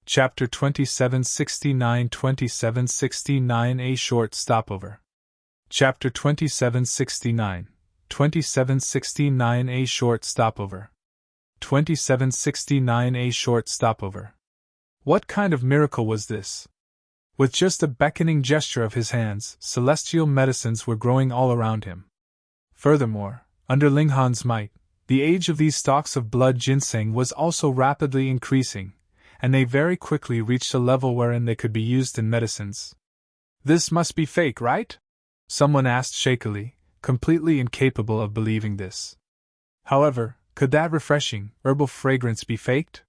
Chapter 2769 A short stopover. Chapter 2769 A short stopover. 2769 A short stopover. What kind of miracle was this? With just a beckoning gesture of his hands, celestial medicines were growing all around him. Furthermore, under Linghan's might, the age of these stalks of blood ginseng was also rapidly increasing, and they very quickly reached a level wherein they could be used in medicines. This must be fake, right? Someone asked shakily, completely incapable of believing this. However, could that refreshing, herbal fragrance be faked?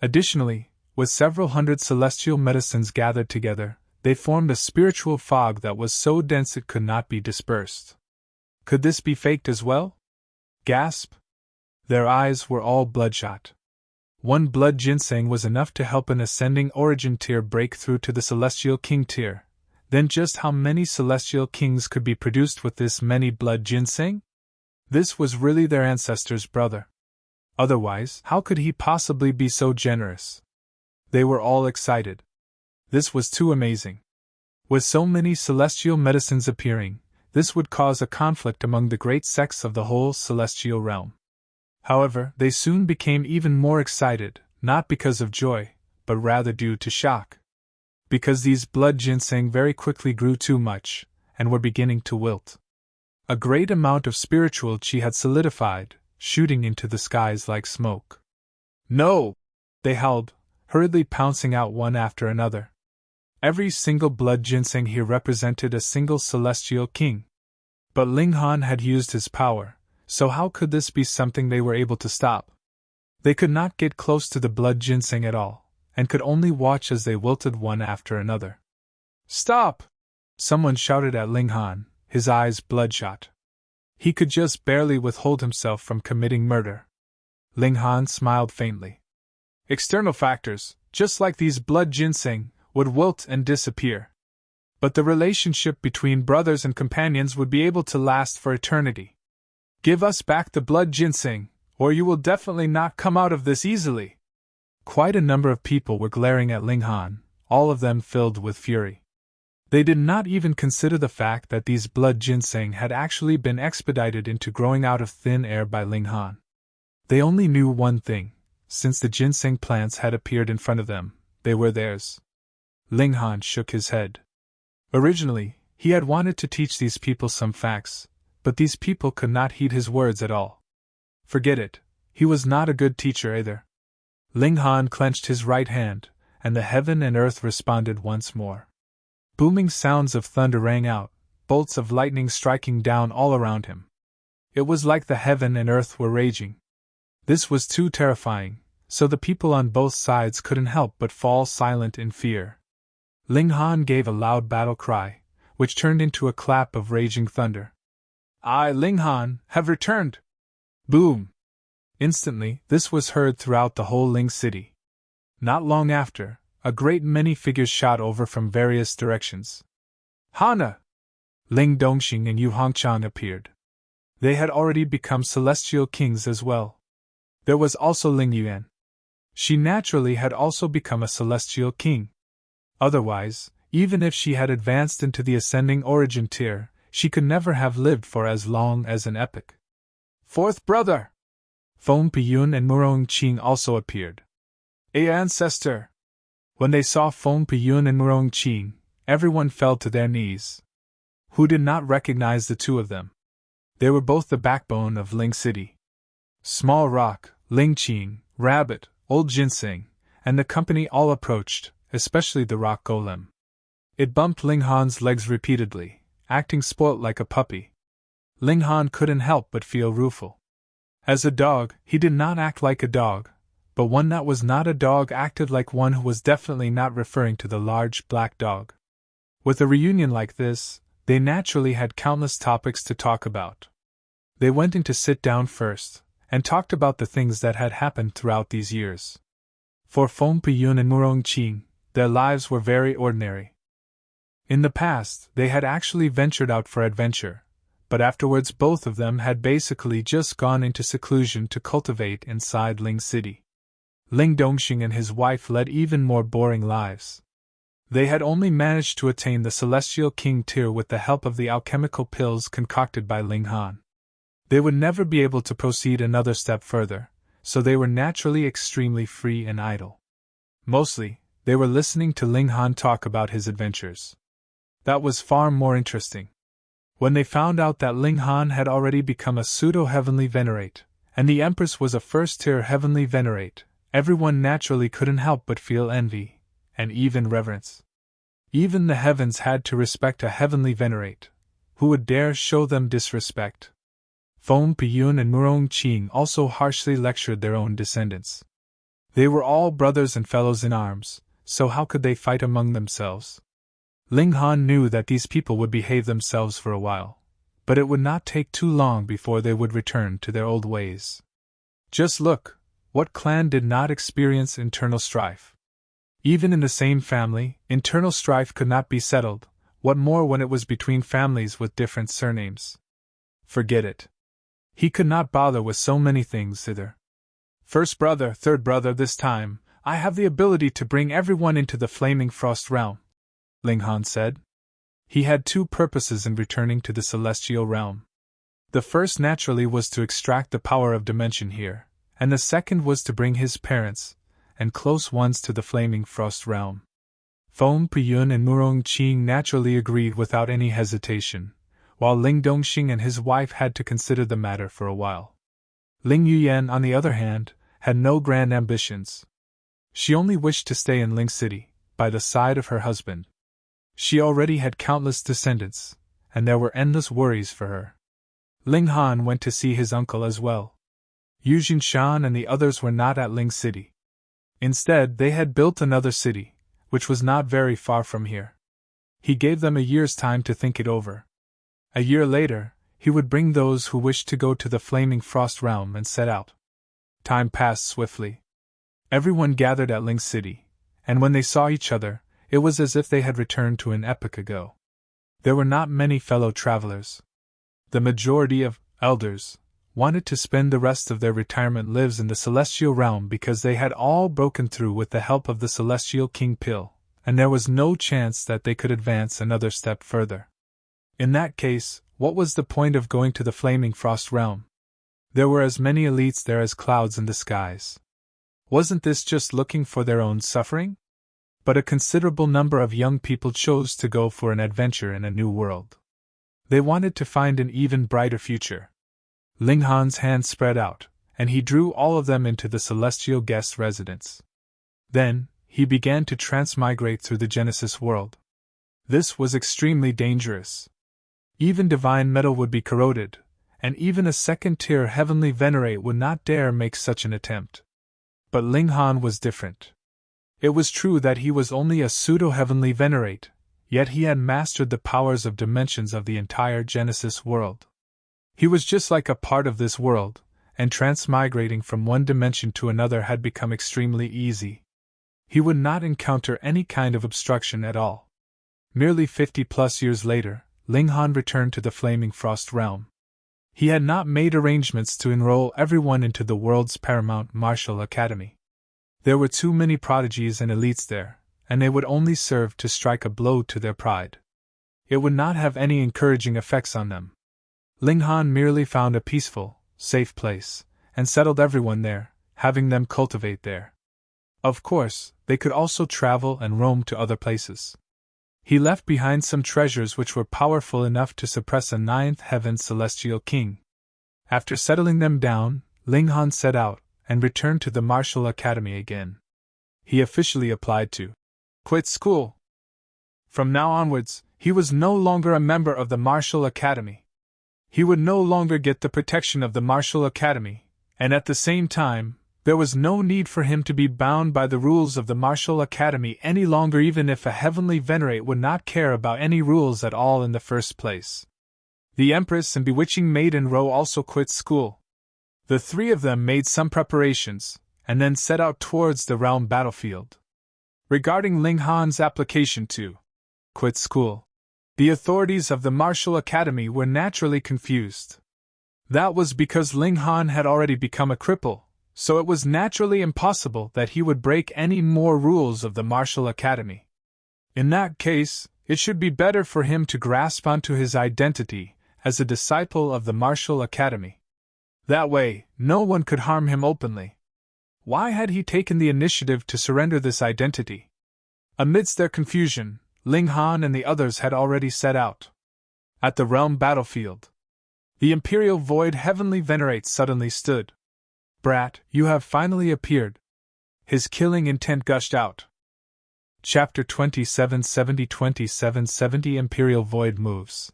Additionally, with several hundred celestial medicines gathered together, they formed a spiritual fog that was so dense it could not be dispersed. Could this be faked as well? Gasp! Their eyes were all bloodshot. One blood ginseng was enough to help an ascending origin tier break through to the celestial king tier. Then just how many celestial kings could be produced with this many blood ginseng? This was really their ancestor's brother. Otherwise, how could he possibly be so generous? They were all excited. This was too amazing. With so many celestial medicines appearing, this would cause a conflict among the great sects of the whole celestial realm. However, they soon became even more excited, not because of joy, but rather due to shock. Because these blood ginseng very quickly grew too much, and were beginning to wilt. A great amount of spiritual chi had solidified, shooting into the skies like smoke. No! They howled, hurriedly pouncing out one after another. Every single blood ginseng here represented a single celestial king. But Linghan had used his power, so how could this be something they were able to stop? They could not get close to the blood ginseng at all, and could only watch as they wilted one after another. Stop! Someone shouted at Linghan, his eyes bloodshot. He could just barely withhold himself from committing murder. Linghan smiled faintly. External factors, just like these blood ginseng, would wilt and disappear. But the relationship between brothers and companions would be able to last for eternity. Give us back the blood ginseng, or you will definitely not come out of this easily. Quite a number of people were glaring at Linghan, all of them filled with fury. They did not even consider the fact that these blood ginseng had actually been expedited into growing out of thin air by Linghan. They only knew one thing: since the ginseng plants had appeared in front of them, they were theirs. Linghan shook his head. Originally, he had wanted to teach these people some facts, but these people could not heed his words at all. Forget it, he was not a good teacher either. Linghan clenched his right hand, and the heaven and earth responded once more. Booming sounds of thunder rang out, bolts of lightning striking down all around him. It was like the heaven and earth were raging. This was too terrifying, so the people on both sides couldn't help but fall silent in fear. Linghan gave a loud battle cry, which turned into a clap of raging thunder. I, Linghan, have returned! Boom! Instantly, this was heard throughout the whole Ling city. Not long after, a great many figures shot over from various directions. Hana! Ling Dongxing and Yu Hongchan appeared. They had already become celestial kings as well. There was also Ling Yuan. She naturally had also become a celestial king. Otherwise, even if she had advanced into the ascending origin tier, she could never have lived for as long as an epoch. Fourth brother! Feng Piyun and Murong Qing also appeared. Ancestor! When they saw Feng Piyun and Murong Qing, everyone fell to their knees. Who did not recognize the two of them? They were both the backbone of Ling City. Small Rock, Ling Qing, Rabbit, Old Ginseng, and the company all approached, especially the rock golem. It bumped Linghan's legs repeatedly, acting spoilt like a puppy. Linghan couldn't help but feel rueful. As a dog, he did not act like a dog, but one that was not a dog acted like one who was definitely not referring to the large black dog. With a reunion like this, they naturally had countless topics to talk about. They went in to sit down first, and talked about the things that had happened throughout these years. For Feng Piyun and Murong Qing, their lives were very ordinary. In the past, they had actually ventured out for adventure, but afterwards both of them had basically just gone into seclusion to cultivate inside Ling City. Ling Dongxing and his wife led even more boring lives. They had only managed to attain the Celestial King tier with the help of the alchemical pills concocted by Ling Han. They would never be able to proceed another step further, so they were naturally extremely free and idle. Mostly, they were listening to Ling Han talk about his adventures. That was far more interesting. When they found out that Ling Han had already become a pseudo-heavenly venerate, and the Empress was a first-tier heavenly venerate, everyone naturally couldn't help but feel envy, and even reverence. Even the heavens had to respect a heavenly venerate. Who would dare show them disrespect? Feng Piyun and Murong Qing also harshly lectured their own descendants. They were all brothers and fellows in arms, so how could they fight among themselves? Ling Han knew that these people would behave themselves for a while, but it would not take too long before they would return to their old ways. Just look, what clan did not experience internal strife? Even in the same family, internal strife could not be settled, what more when it was between families with different surnames? Forget it. He could not bother with so many things thither. First brother, third brother, this time, I have the ability to bring everyone into the Flaming Frost Realm, Ling Han said. He had two purposes in returning to the Celestial Realm. The first naturally was to extract the power of dimension here, and the second was to bring his parents and close ones to the Flaming Frost Realm. Feng Piyun and Murong Qing naturally agreed without any hesitation, while Ling Dongxing and his wife had to consider the matter for a while. Ling Yuan, on the other hand, had no grand ambitions. She only wished to stay in Ling City, by the side of her husband. She already had countless descendants, and there were endless worries for her. Ling Han went to see his uncle as well. Yu Jinshan and the others were not at Ling City. Instead, they had built another city, which was not very far from here. He gave them a year's time to think it over. A year later, he would bring those who wished to go to the Flaming Frost Realm and set out. Time passed swiftly. Everyone gathered at Ling City, and when they saw each other, it was as if they had returned to an epoch ago. There were not many fellow travelers. The majority of elders wanted to spend the rest of their retirement lives in the Celestial Realm because they had all broken through with the help of the Celestial King Pill, and there was no chance that they could advance another step further. In that case, what was the point of going to the Flaming Frost Realm? There were as many elites there as clouds in the skies. Wasn't this just looking for their own suffering? But a considerable number of young people chose to go for an adventure in a new world. They wanted to find an even brighter future. Ling Han's hand spread out, and he drew all of them into the celestial guest residence. Then, he began to transmigrate through the Genesis world. This was extremely dangerous. Even divine metal would be corroded, and even a second-tier heavenly venerate would not dare make such an attempt. But Ling Han was different. It was true that he was only a pseudo-heavenly venerate, yet he had mastered the powers of dimensions of the entire Genesis world. He was just like a part of this world, and transmigrating from one dimension to another had become extremely easy. He would not encounter any kind of obstruction at all. Merely 50+ years later, Ling Han returned to the Flaming Frost Realm. He had not made arrangements to enroll everyone into the world's paramount martial academy. There were too many prodigies and elites there, and they would only serve to strike a blow to their pride. It would not have any encouraging effects on them. Ling Han merely found a peaceful, safe place, and settled everyone there, having them cultivate there. Of course, they could also travel and roam to other places. He left behind some treasures which were powerful enough to suppress a ninth heaven celestial king. After settling them down, Ling Han set out, and returned to the martial academy again. He officially applied to quit school. From now onwards, he was no longer a member of the martial academy. He would no longer get the protection of the martial academy, and at the same time, there was no need for him to be bound by the rules of the martial academy any longer, even if a heavenly venerate would not care about any rules at all in the first place. The Empress and bewitching maiden Ro also quit school. The three of them made some preparations, and then set out towards the realm battlefield. Regarding Ling Han's application to quit school, the authorities of the martial academy were naturally confused. That was because Ling Han had already become a cripple, so it was naturally impossible that he would break any more rules of the Martial Academy. In that case, it should be better for him to grasp onto his identity as a disciple of the Martial Academy. That way, no one could harm him openly. Why had he taken the initiative to surrender this identity? Amidst their confusion, Ling Han and the others had already set out. At the realm battlefield, the Imperial Void Heavenly Venerate suddenly stood. "Brat, you have finally appeared." His killing intent gushed out. Chapter 2770 Imperial Void moves.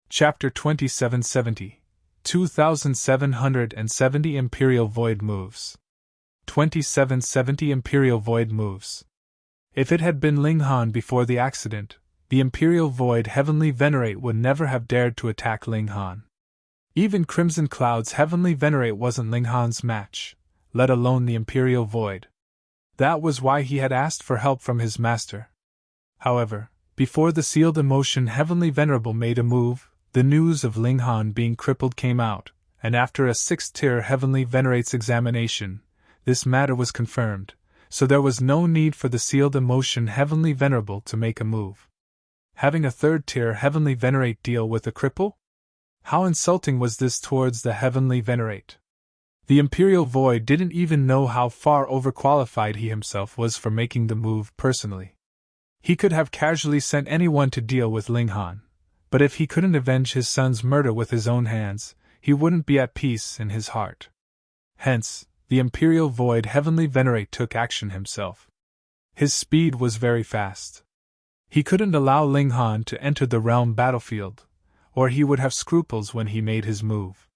Chapter 2770 2770 Imperial Void moves. 2770 Imperial Void moves. If it had been Ling Han before the accident, the Imperial Void Heavenly Venerate would never have dared to attack Ling Han. Even Crimson Cloud's Heavenly Venerate wasn't Ling Han's match, let alone the Imperial Void. That was why he had asked for help from his master. However, before the sealed emotion Heavenly Venerable made a move, the news of Ling Han being crippled came out, and after a 6th-tier Heavenly Venerate's examination, this matter was confirmed, so there was no need for the sealed emotion Heavenly Venerable to make a move. Having a 3rd-tier Heavenly Venerate deal with a cripple? How insulting was this towards the Heavenly Venerate? The Imperial Void didn't even know how far overqualified he himself was for making the move personally. He could have casually sent anyone to deal with Ling Han, but if he couldn't avenge his son's murder with his own hands, he wouldn't be at peace in his heart. Hence, the Imperial Void Heavenly Venerate took action himself. His speed was very fast. He couldn't allow Ling Han to enter the realm battlefield, or he would have scruples when he made his move.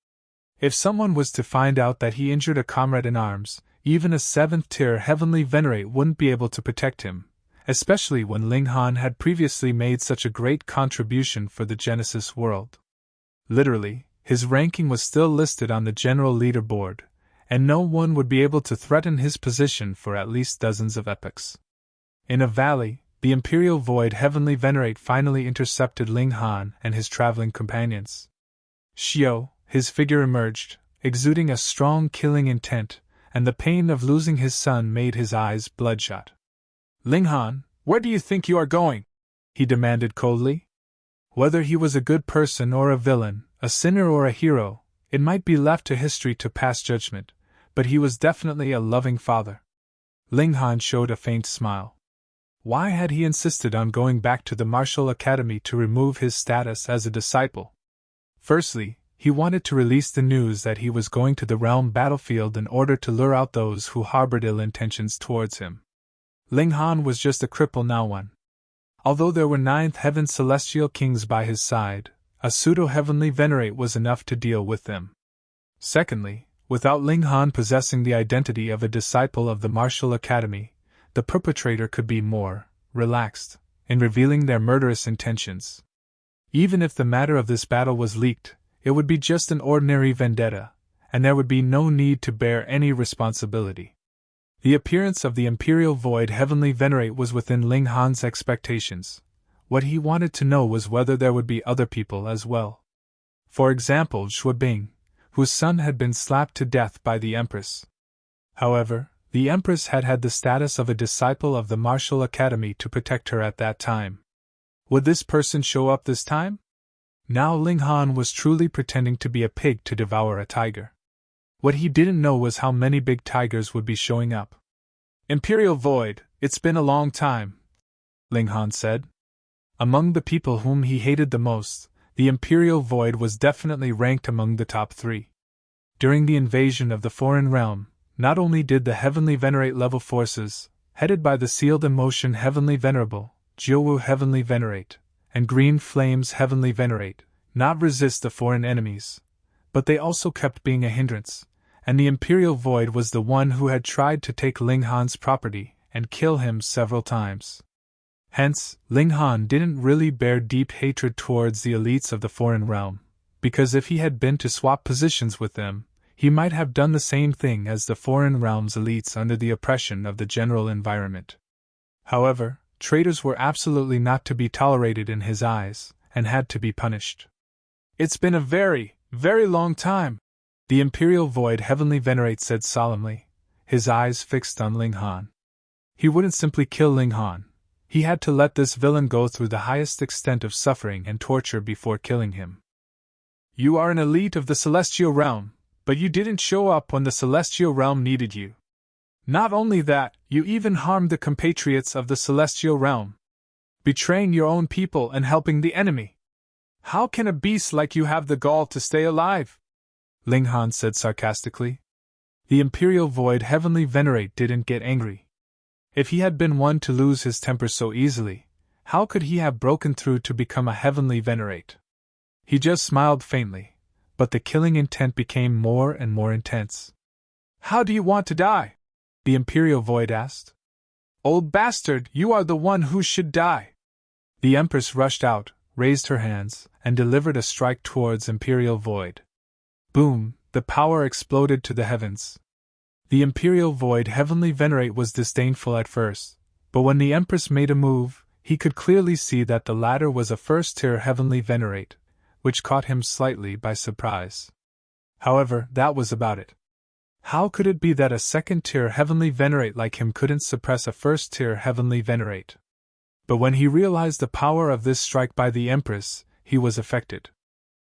If someone was to find out that he injured a comrade in arms, even a 7th-tier Heavenly Venerate wouldn't be able to protect him, especially when Ling Han had previously made such a great contribution for the Genesis world. Literally, his ranking was still listed on the general leaderboard, and no one would be able to threaten his position for at least dozens of epochs. In a valley, the Imperial Void Heavenly Venerate finally intercepted Ling Han and his traveling companions. Xiao, his figure emerged, exuding a strong killing intent, and the pain of losing his son made his eyes bloodshot. "Ling Han, where do you think you are going?" he demanded coldly. Whether he was a good person or a villain, a sinner or a hero, it might be left to history to pass judgment, but he was definitely a loving father. Ling Han showed a faint smile. Why had he insisted on going back to the Martial Academy to remove his status as a disciple? Firstly, he wanted to release the news that he was going to the realm battlefield in order to lure out those who harbored ill intentions towards him. Ling Han was just a cripple now. Although there were 9th Heaven Celestial Kings by his side, a pseudo-Heavenly Venerate was enough to deal with them. Secondly, without Ling Han possessing the identity of a disciple of the Martial Academy, the perpetrator could be more relaxed in revealing their murderous intentions. Even if the matter of this battle was leaked, it would be just an ordinary vendetta, and there would be no need to bear any responsibility. The appearance of the Imperial Void Heavenly Venerate was within Ling Han's expectations. What he wanted to know was whether there would be other people as well. For example, Xue Bing, whose son had been slapped to death by the Empress. However, the Empress had had the status of a disciple of the Martial Academy to protect her at that time. Would this person show up this time? Now Ling Han was truly pretending to be a pig to devour a tiger. What he didn't know was how many big tigers would be showing up. "Imperial Void, it's been a long time," Ling Han said. Among the people whom he hated the most, the Imperial Void was definitely ranked among the top 3. During the invasion of the foreign realm, not only did the Heavenly Venerate level forces, headed by the Sealed Emotion Heavenly Venerable, Jiuwu Heavenly Venerate, and Green Flames Heavenly Venerate, not resist the foreign enemies, but they also kept being a hindrance, and the Imperial Void was the one who had tried to take Ling Han's property and kill him several times. Hence, Ling Han didn't really bear deep hatred towards the elites of the foreign realm, because if he had been to swap positions with them, he might have done the same thing as the foreign realm's elites under the oppression of the general environment. However, traitors were absolutely not to be tolerated in his eyes, and had to be punished. "It's been a very, very long time," The Imperial Void Heavenly Venerate said solemnly, his eyes fixed on Ling Han. He wouldn't simply kill Ling Han. He had to let this villain go through the highest extent of suffering and torture before killing him. You are an elite of the Celestial Realm, but you didn't show up when the Celestial Realm needed you. Not only that, you even harmed the compatriots of the Celestial Realm, betraying your own people and helping the enemy. How can a beast like you have the gall to stay alive? Ling Han said sarcastically. The Imperial Void Heavenly Venerate didn't get angry. If he had been one to lose his temper so easily, how could he have broken through to become a Heavenly Venerate? He just smiled faintly, but the killing intent became more and more intense. How do you want to die? The Imperial Void asked. Old bastard, you are the one who should die. The Empress rushed out, raised her hands, and delivered a strike towards Imperial Void. Boom, the power exploded to the heavens. The Imperial Void Heavenly Venerate was disdainful at first, but when the Empress made a move, he could clearly see that the latter was a first-tier Heavenly Venerate, which caught him slightly by surprise. However, that was about it. How could it be that a second-tier Heavenly Venerate like him couldn't suppress a first-tier Heavenly Venerate? But when he realized the power of this strike by the Empress, he was affected.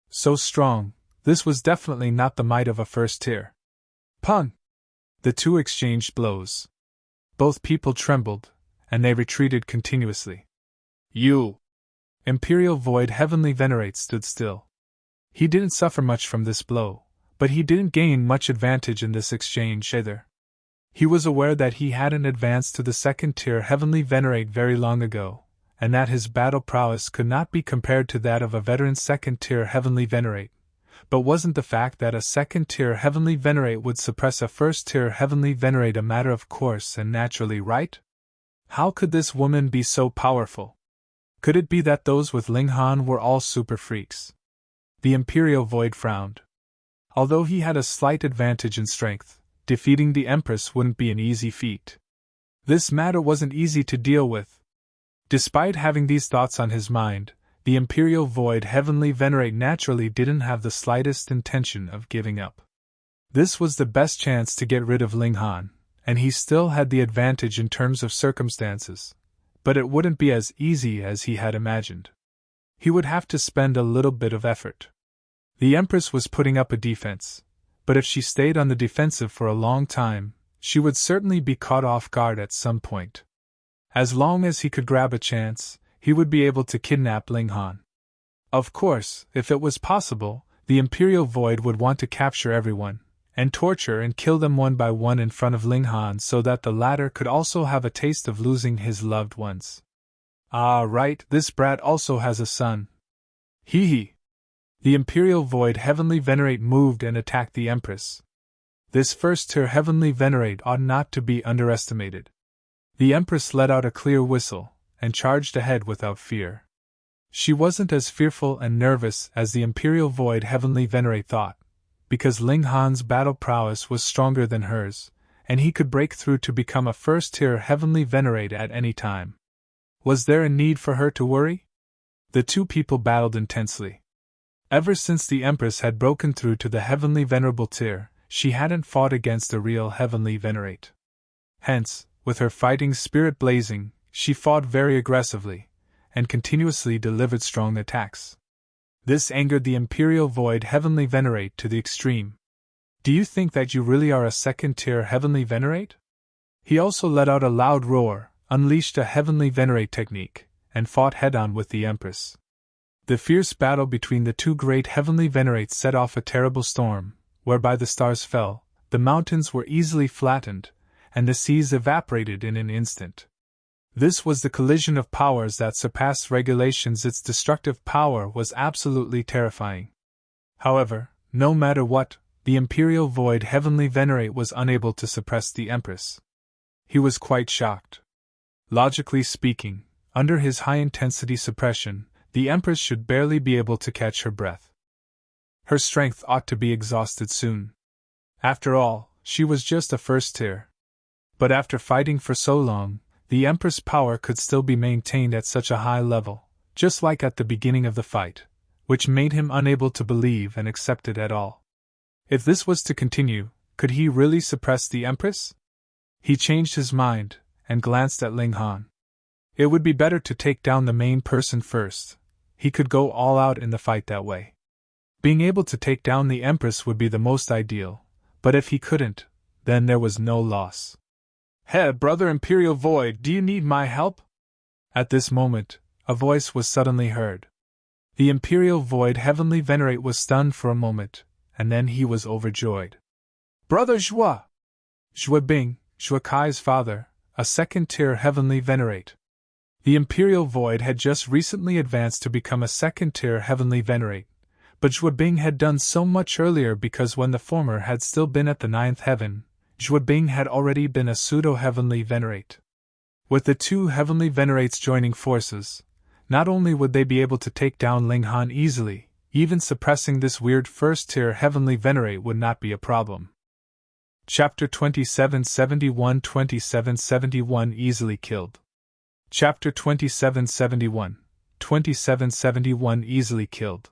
So strong, this was definitely not the might of a first-tier. Pun! The two exchanged blows. Both people trembled, and they retreated continuously. You! Imperial Void Heavenly Venerate stood still. He didn't suffer much from this blow, but he didn't gain much advantage in this exchange either. He was aware that he hadn't advanced to the second-tier Heavenly Venerate very long ago, and that his battle prowess could not be compared to that of a veteran second-tier Heavenly Venerate. But wasn't the fact that a second-tier Heavenly Venerate would suppress a first-tier Heavenly Venerate a matter of course and naturally right? How could this woman be so powerful? Could it be that those with Ling Han were all super freaks? The Imperial Void frowned. Although he had a slight advantage in strength, defeating the Empress wouldn't be an easy feat. This matter wasn't easy to deal with. Despite having these thoughts on his mind, the Imperial Void Heavenly Venerate naturally didn't have the slightest intention of giving up. This was the best chance to get rid of Ling Han, and he still had the advantage in terms of circumstances, but it wouldn't be as easy as he had imagined. He would have to spend a little bit of effort. The Empress was putting up a defense, but if she stayed on the defensive for a long time, she would certainly be caught off guard at some point. As long as he could grab a chance, he would be able to kidnap Ling Han. Of course, if it was possible, the Imperial Void would want to capture everyone, and torture and kill them one by one in front of Ling Han so that the latter could also have a taste of losing his loved ones. Ah, right, this brat also has a son. Hee hee. The Imperial Void Heavenly Venerate moved and attacked the Empress. This first-tier Heavenly Venerate ought not to be underestimated. The Empress let out a clear whistle, and charged ahead without fear. She wasn't as fearful and nervous as the Imperial Void Heavenly Venerate thought, because Ling Han's battle prowess was stronger than hers, and he could break through to become a first-tier Heavenly Venerate at any time. Was there a need for her to worry? The two people battled intensely. Ever since the Empress had broken through to the Heavenly Venerable tier, she hadn't fought against a real Heavenly Venerate. Hence, with her fighting spirit blazing, she fought very aggressively, and continuously delivered strong attacks. This angered the Imperial Void Heavenly Venerate to the extreme. Do you think that you really are a second-tier Heavenly Venerate? He also let out a loud roar, unleashed a Heavenly Venerate technique, and fought head-on with the Empress. The fierce battle between the two great Heavenly Venerates set off a terrible storm, whereby the stars fell, the mountains were easily flattened, and the seas evaporated in an instant. This was the collision of powers that surpassed regulations. Its destructive power was absolutely terrifying. However, no matter what, the Imperial Void Heavenly Venerate was unable to suppress the Empress. He was quite shocked. Logically speaking, under his high-intensity suppression, the Empress should barely be able to catch her breath. Her strength ought to be exhausted soon. After all, she was just a first tier. But after fighting for so long, the Empress' power could still be maintained at such a high level, just like at the beginning of the fight, which made him unable to believe and accept it at all. If this was to continue, could he really suppress the Empress? He changed his mind, and glanced at Ling Han. It would be better to take down the main person first. He could go all out in the fight that way. Being able to take down the Empress would be the most ideal, but if he couldn't, then there was no loss. Hey, brother Imperial Void, do you need my help? At this moment, a voice was suddenly heard. The Imperial Void Heavenly Venerate was stunned for a moment, and then he was overjoyed. Brother Zhua! Zhua Bing, Zhua Kai's father, a second-tier Heavenly Venerate. The Imperial Void had just recently advanced to become a second-tier Heavenly Venerate, but Zhua Bing had done so much earlier because when the former had still been at the 9th heaven, Zhua Bing had already been a pseudo-Heavenly Venerate. With the two Heavenly Venerates joining forces, not only would they be able to take down Ling Han easily, even suppressing this weird first-tier Heavenly Venerate would not be a problem. Chapter 2771 2771 Easily Killed. Chapter 2771 2771 Easily Killed.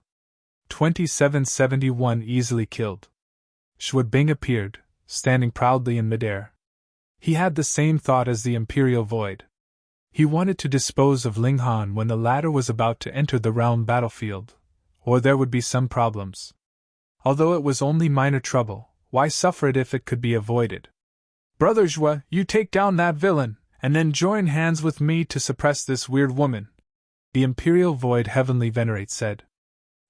2771 Easily Killed. Zhua Bing appeared, standing proudly in midair. He had the same thought as the Imperial Void. He wanted to dispose of Ling Han when the latter was about to enter the realm battlefield, or there would be some problems. Although it was only minor trouble, why suffer it if it could be avoided? Brother Zhua, you take down that villain, and then join hands with me to suppress this weird woman, the Imperial Void Heavenly Venerate said.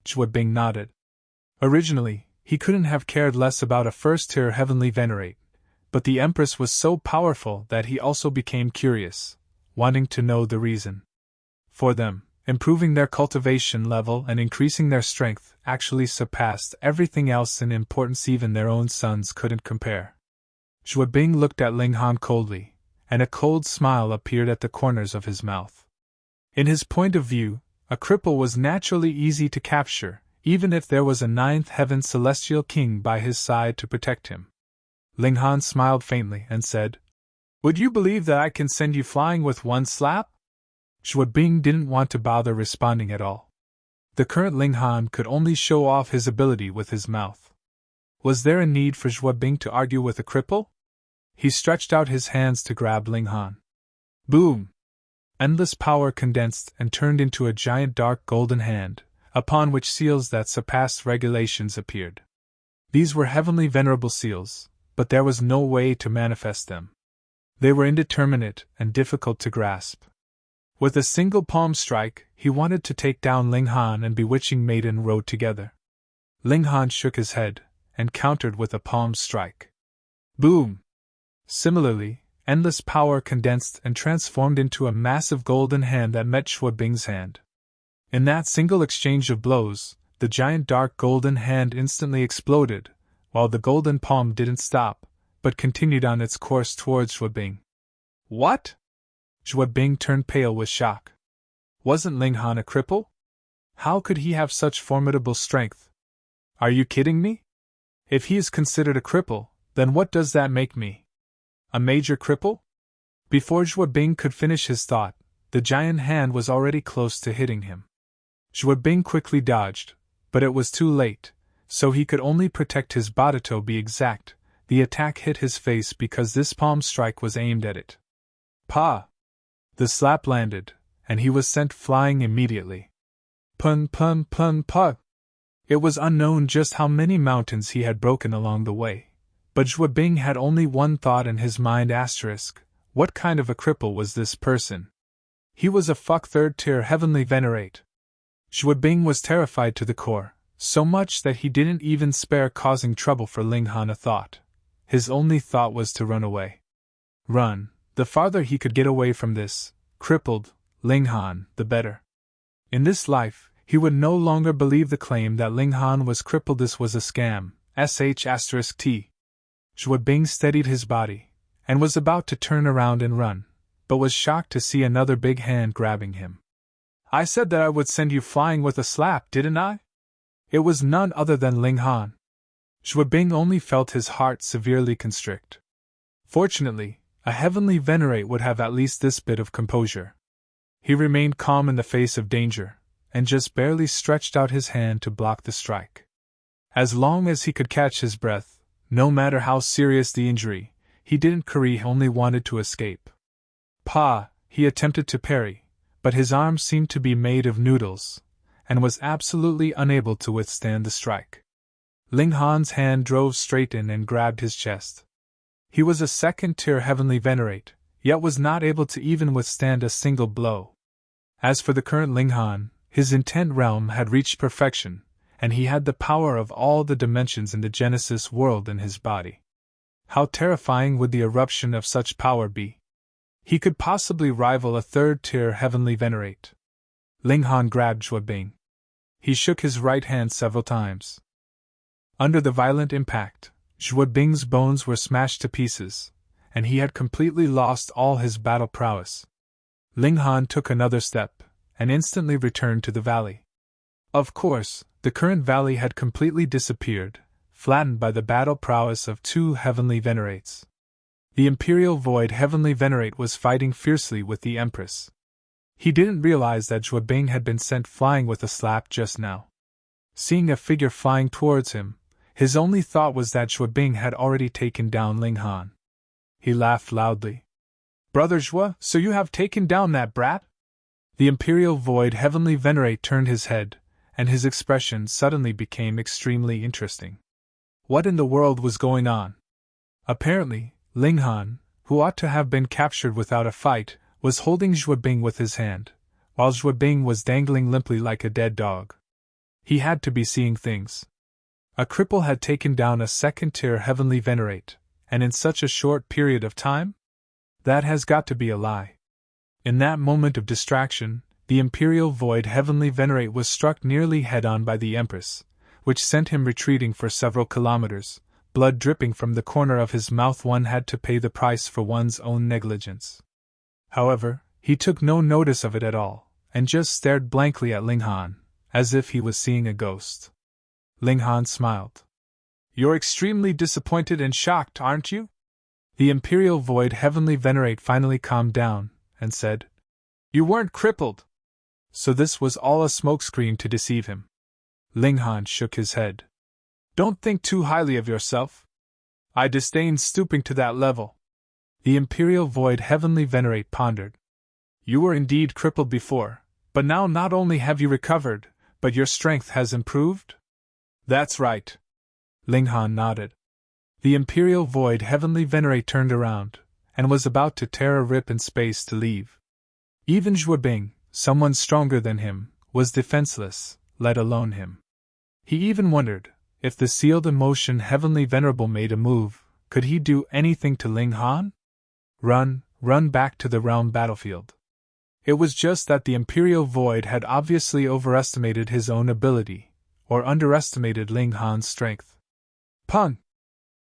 Zhua Bing nodded. Originally, he couldn't have cared less about a first-tier Heavenly Venerate, but the Empress was so powerful that he also became curious, wanting to know the reason. For them, improving their cultivation level and increasing their strength actually surpassed everything else in importance. Even their own sons couldn't compare. Zhua Bing looked at Ling Han coldly, and a cold smile appeared at the corners of his mouth. In his point of view, a cripple was naturally easy to capture, even if there was a 9th heaven celestial king by his side to protect him. Ling Han smiled faintly and said, "Would you believe that I can send you flying with one slap?" Zhua Bing didn't want to bother responding at all. The current Ling Han could only show off his ability with his mouth. Was there a need for Zhua Bing to argue with a cripple? He stretched out his hands to grab Ling Han. Boom! Endless power condensed and turned into a giant dark golden hand, upon which seals that surpassed regulations appeared. These were Heavenly Venerable seals, but there was no way to manifest them. They were indeterminate and difficult to grasp. With a single palm strike, he wanted to take down Ling Han and Bewitching Maiden rode together. Ling Han shook his head, and countered with a palm strike. Boom! Similarly, endless power condensed and transformed into a massive golden hand that met Zhua Bing's hand. In that single exchange of blows, the giant dark golden hand instantly exploded, while the golden palm didn't stop, but continued on its course towards Zhua Bing. What? Zhua Bing turned pale with shock. Wasn't Ling Han a cripple? How could he have such formidable strength? Are you kidding me? If he is considered a cripple, then what does that make me? A major cripple? Before Zhua Bing could finish his thought, the giant hand was already close to hitting him. Zhua Bing quickly dodged, but it was too late, so he could only protect his body. To be exact, the attack hit his face because this palm strike was aimed at it. Pa! The slap landed, and he was sent flying immediately. Pun pun pun pun! It was unknown just how many mountains he had broken along the way, but Zhua Bing had only one thought in his mind: what kind of a cripple was this person? He was a third-tier Heavenly Venerate. Zhua Bing was terrified to the core, so much that he didn't even spare causing trouble for Ling Han a thought. His only thought was to run away. Run, the farther he could get away from this crippled Ling Han, the better. In this life, he would no longer believe the claim that Ling Han was crippled. This was a scam. **T. Zhua Bing steadied his body, and was about to turn around and run, but was shocked to see another big hand grabbing him. I said that I would send you flying with a slap, didn't I? It was none other than Ling Han. Zhua Bing only felt his heart severely constrict. Fortunately, a Heavenly Venerate would have at least this bit of composure. He remained calm in the face of danger, and just barely stretched out his hand to block the strike. As long as he could catch his breath, no matter how serious the injury, he didn't care, he only wanted to escape. Pa, he attempted to parry, but his arms seemed to be made of noodles, and was absolutely unable to withstand the strike. Ling Han's hand drove straight in and grabbed his chest. He was a second-tier heavenly venerate, yet was not able to even withstand a single blow. As for the current Ling Han, his intent realm had reached perfection, and he had the power of all the dimensions in the Genesis world in his body. How terrifying would the eruption of such power be? He could possibly rival a third-tier heavenly venerate. Ling Han grabbed Zhuobing. He shook his right hand several times. Under the violent impact, Zhuobing's bones were smashed to pieces, and he had completely lost all his battle prowess. Ling Han took another step, and instantly returned to the valley. Of course, the current valley had completely disappeared, flattened by the battle prowess of two heavenly venerates. The Imperial Void heavenly venerate was fighting fiercely with the Empress. He didn't realize that Zhuobing had been sent flying with a slap just now. Seeing a figure flying towards him, his only thought was that Zhuobing had already taken down Ling Han. He laughed loudly. "Brother Zhuo, so you have taken down that brat?" The Imperial Void heavenly venerate turned his head, and his expression suddenly became extremely interesting. What in the world was going on? Apparently, Ling Han, who ought to have been captured without a fight, was holding Zhuobing with his hand, while Zhuobing was dangling limply like a dead dog. He had to be seeing things. A cripple had taken down a second-tier heavenly venerate, and in such a short period of time? That has got to be a lie. In that moment of distraction, the Imperial Void heavenly venerate was struck nearly head-on by the Empress, which sent him retreating for several kilometers, blood dripping from the corner of his mouth. One had to pay the price for one's own negligence. However, he took no notice of it at all, and just stared blankly at Ling Han, as if he was seeing a ghost. Ling Han smiled. "You're extremely disappointed and shocked, aren't you?" The Imperial Void heavenly venerate finally calmed down, and said, "You weren't crippled." So this was all a smokescreen to deceive him. Ling Han shook his head. "Don't think too highly of yourself. I disdain stooping to that level." The Imperial Void heavenly venerate pondered. "You were indeed crippled before, but now not only have you recovered, but your strength has improved?" "That's right." Ling Han nodded. The Imperial Void heavenly venerate turned around, and was about to tear a rip in space to leave. Even Zhuobing, someone stronger than him, was defenseless, let alone him. He even wondered, if the sealed emotion heavenly venerable made a move, could he do anything to Ling Han? Run back to the realm battlefield. It was just that the Imperial Void had obviously overestimated his own ability, or underestimated Ling Han's strength. Pung!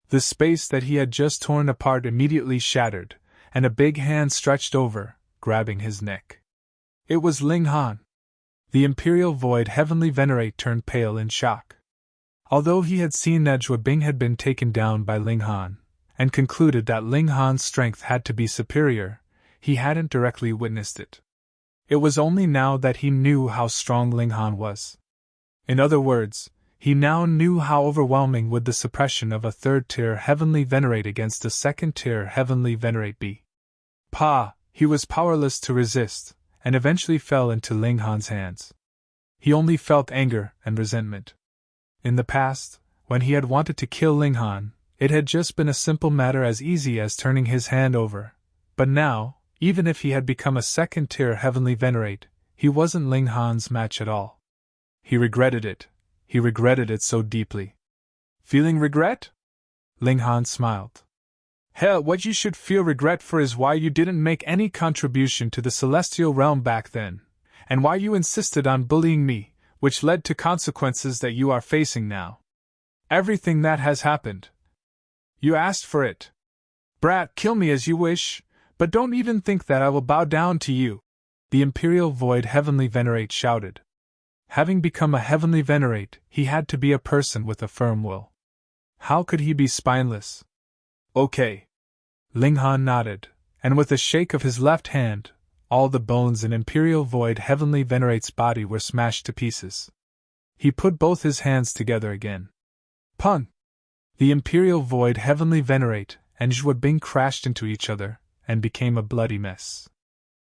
The space that he had just torn apart immediately shattered, and a big hand stretched over, grabbing his neck. It was Ling Han. The Imperial Void heavenly venerate turned pale in shock. Although he had seen that Zhuobing had been taken down by Ling Han, and concluded that Ling Han's strength had to be superior, he hadn't directly witnessed it. It was only now that he knew how strong Ling Han was. In other words, he now knew how overwhelming would the suppression of a third-tier heavenly venerate against a second-tier heavenly venerate be. He was powerless to resist, and eventually fell into Ling Han's hands. He only felt anger and resentment. In the past, when he had wanted to kill Ling Han, it had just been a simple matter as easy as turning his hand over, but now, even if he had become a second-tier heavenly venerate, he wasn't Ling Han's match at all. He regretted it. He regretted it so deeply. "Feeling regret?" Ling Han smiled. "Hell, what you should feel regret for is why you didn't make any contribution to the celestial realm back then, and why you insisted on bullying me, which led to consequences that you are facing now. Everything that has happened. You asked for it. Brat, kill me as you wish, but don't even think that I will bow down to you," the Imperial Void heavenly venerate shouted. Having become a heavenly venerate, he had to be a person with a firm will. How could he be spineless? "Okay." Ling Han nodded, and with a shake of his left hand, all the bones in Imperial Void heavenly venerate's body were smashed to pieces. He put both his hands together again. Pun! The Imperial Void Heavenly Venerate and Zhuabing crashed into each other, and became a bloody mess.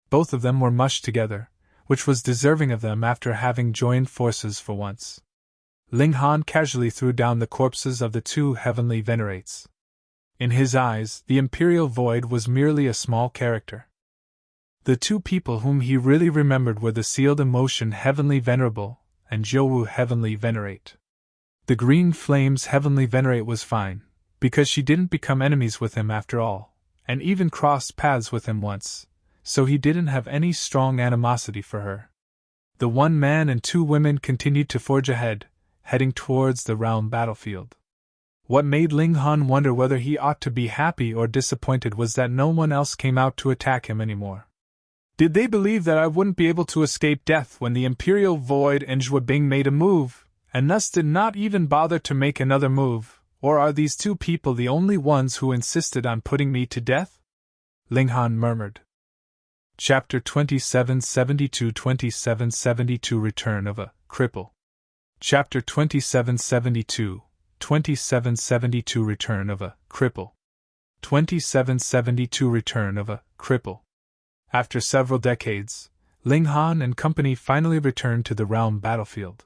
Both of them were mushed together, which was deserving of them after having joined forces for once. Ling Han casually threw down the corpses of the two Heavenly Venerates. In his eyes, the Imperial Void was merely a small character. The two people whom he really remembered were the Sealed Emotion Heavenly Venerable and Zhouwu Heavenly Venerate. The Green Flames Heavenly Venerate was fine, because she didn't become enemies with him after all, and even crossed paths with him once, so he didn't have any strong animosity for her. The one man and two women continued to forge ahead, heading towards the round battlefield. What made Ling Han wonder whether he ought to be happy or disappointed was that no one else came out to attack him anymore. Did they believe that I wouldn't be able to escape death when the Imperial Void and Zhuabing made a move, and thus did not even bother to make another move, or are these two people the only ones who insisted on putting me to death? Ling Han murmured. Chapter 2772 2772 Return of a Cripple. Chapter 2772 2772 Return of a Cripple. 2772 Return of a Cripple. After several decades, Ling Han and company finally returned to the round battlefield.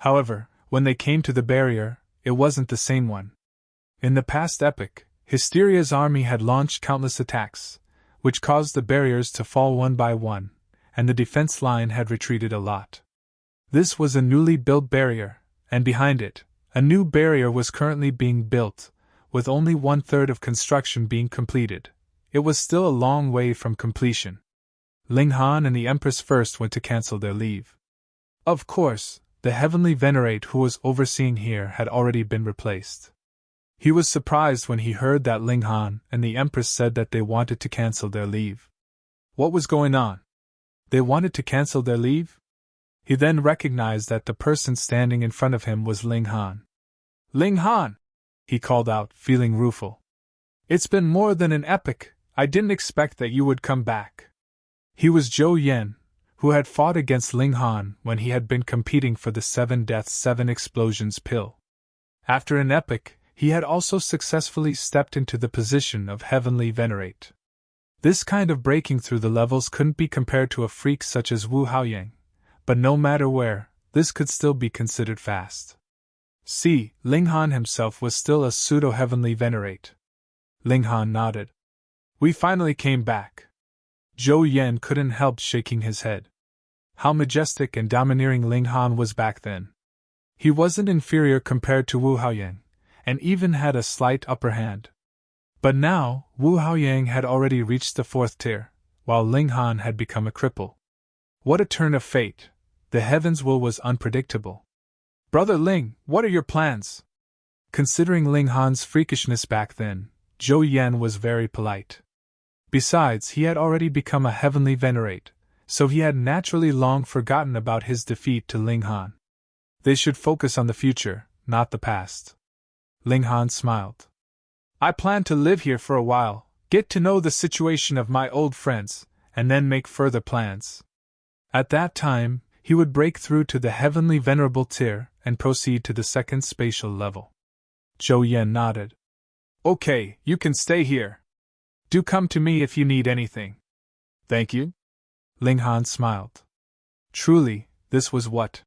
However, when they came to the barrier, it wasn't the same one. In the past epoch, Hysteria's army had launched countless attacks, which caused the barriers to fall one by one, and the defense line had retreated a lot. This was a newly built barrier, and behind it, a new barrier was currently being built, with only 1/3 of construction being completed. It was still a long way from completion. Ling Han and the Empress first went to cancel their leave. Of course, the Heavenly Venerate who was overseeing here had already been replaced. He was surprised when he heard that Ling Han and the Empress said that they wanted to cancel their leave. What was going on? They wanted to cancel their leave? He then recognized that the person standing in front of him was Ling Han. Ling Han! He called out, feeling rueful. It's been more than an epoch. I didn't expect that you would come back. He was Zhou Yan, who had fought against Ling Han when he had been competing for the 7 Deaths 7 Explosions pill. After an epoch, he had also successfully stepped into the position of Heavenly Venerate. This kind of breaking through the levels couldn't be compared to a freak such as Wu Haoyang, but no matter where, this could still be considered fast. See, Ling Han himself was still a pseudo-Heavenly Venerate. Ling Han nodded. We finally came back. Zhou Yan couldn't help shaking his head. How majestic and domineering Ling Han was back then. He wasn't inferior compared to Wu Haoyang, and even had a slight upper hand. But now, Wu Haoyang had already reached the 4th tier, while Ling Han had become a cripple. What a turn of fate! The heavens' will was unpredictable. Brother Ling, what are your plans? Considering Ling Han's freakishness back then, Zhou Yan was very polite. Besides, he had already become a Heavenly Venerate, so he had naturally long forgotten about his defeat to Ling Han. They should focus on the future, not the past. Ling Han smiled. I plan to live here for a while, get to know the situation of my old friends, and then make further plans. At that time, he would break through to the Heavenly Venerable tier and proceed to the 2nd spatial level. Zhou Yan nodded. Okay, you can stay here. Do come to me if you need anything. Thank you. Ling Han smiled. Truly, this was what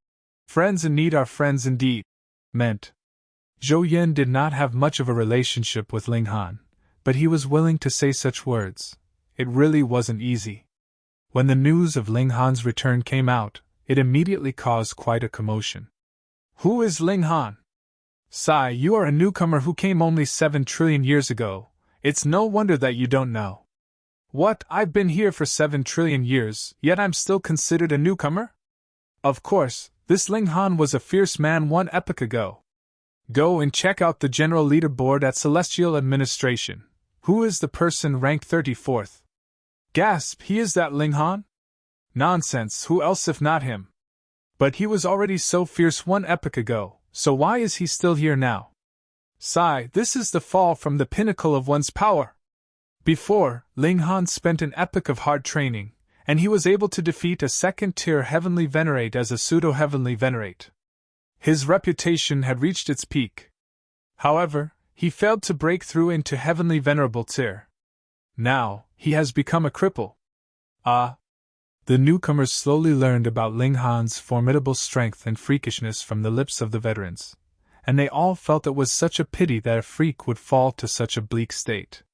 friends in need are friends indeed meant. Zhou Yan did not have much of a relationship with Ling Han, but he was willing to say such words. It really wasn't easy. When the news of Ling Han's return came out, it immediately caused quite a commotion. Who is Ling Han? Sai, you are a newcomer who came only 7 trillion years ago. It's no wonder that you don't know. What, I've been here for 7 trillion years, yet I'm still considered a newcomer? Of course, this Ling Han was a fierce man 1 epoch ago. Go and check out the general leaderboard at Celestial Administration. Who is the person ranked 34th? Gasp, he is that Ling Han? Nonsense, who else if not him? But he was already so fierce 1 epoch ago, so why is he still here now? Sigh, this is the fall from the pinnacle of one's power. Before, Ling Han spent an epoch of hard training, and he was able to defeat a 2nd-tier Heavenly Venerate as a pseudo-Heavenly Venerate. His reputation had reached its peak. However, he failed to break through into Heavenly Venerable tier. Now, he has become a cripple. Ah! The newcomers slowly learned about Ling Han's formidable strength and freakishness from the lips of the veterans, and they all felt it was such a pity that a freak would fall to such a bleak state.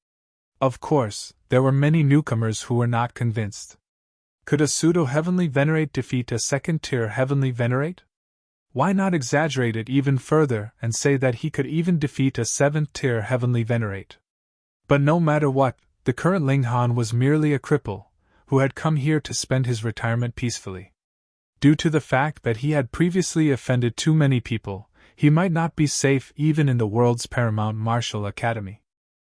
Of course, there were many newcomers who were not convinced. Could a pseudo-Heavenly Venerate defeat a second-tier Heavenly Venerate? Why not exaggerate it even further and say that he could even defeat a 7th-tier Heavenly Venerate? But no matter what, the current Ling Han was merely a cripple, who had come here to spend his retirement peacefully. Due to the fact that he had previously offended too many people, he might not be safe even in the world's paramount martial academy.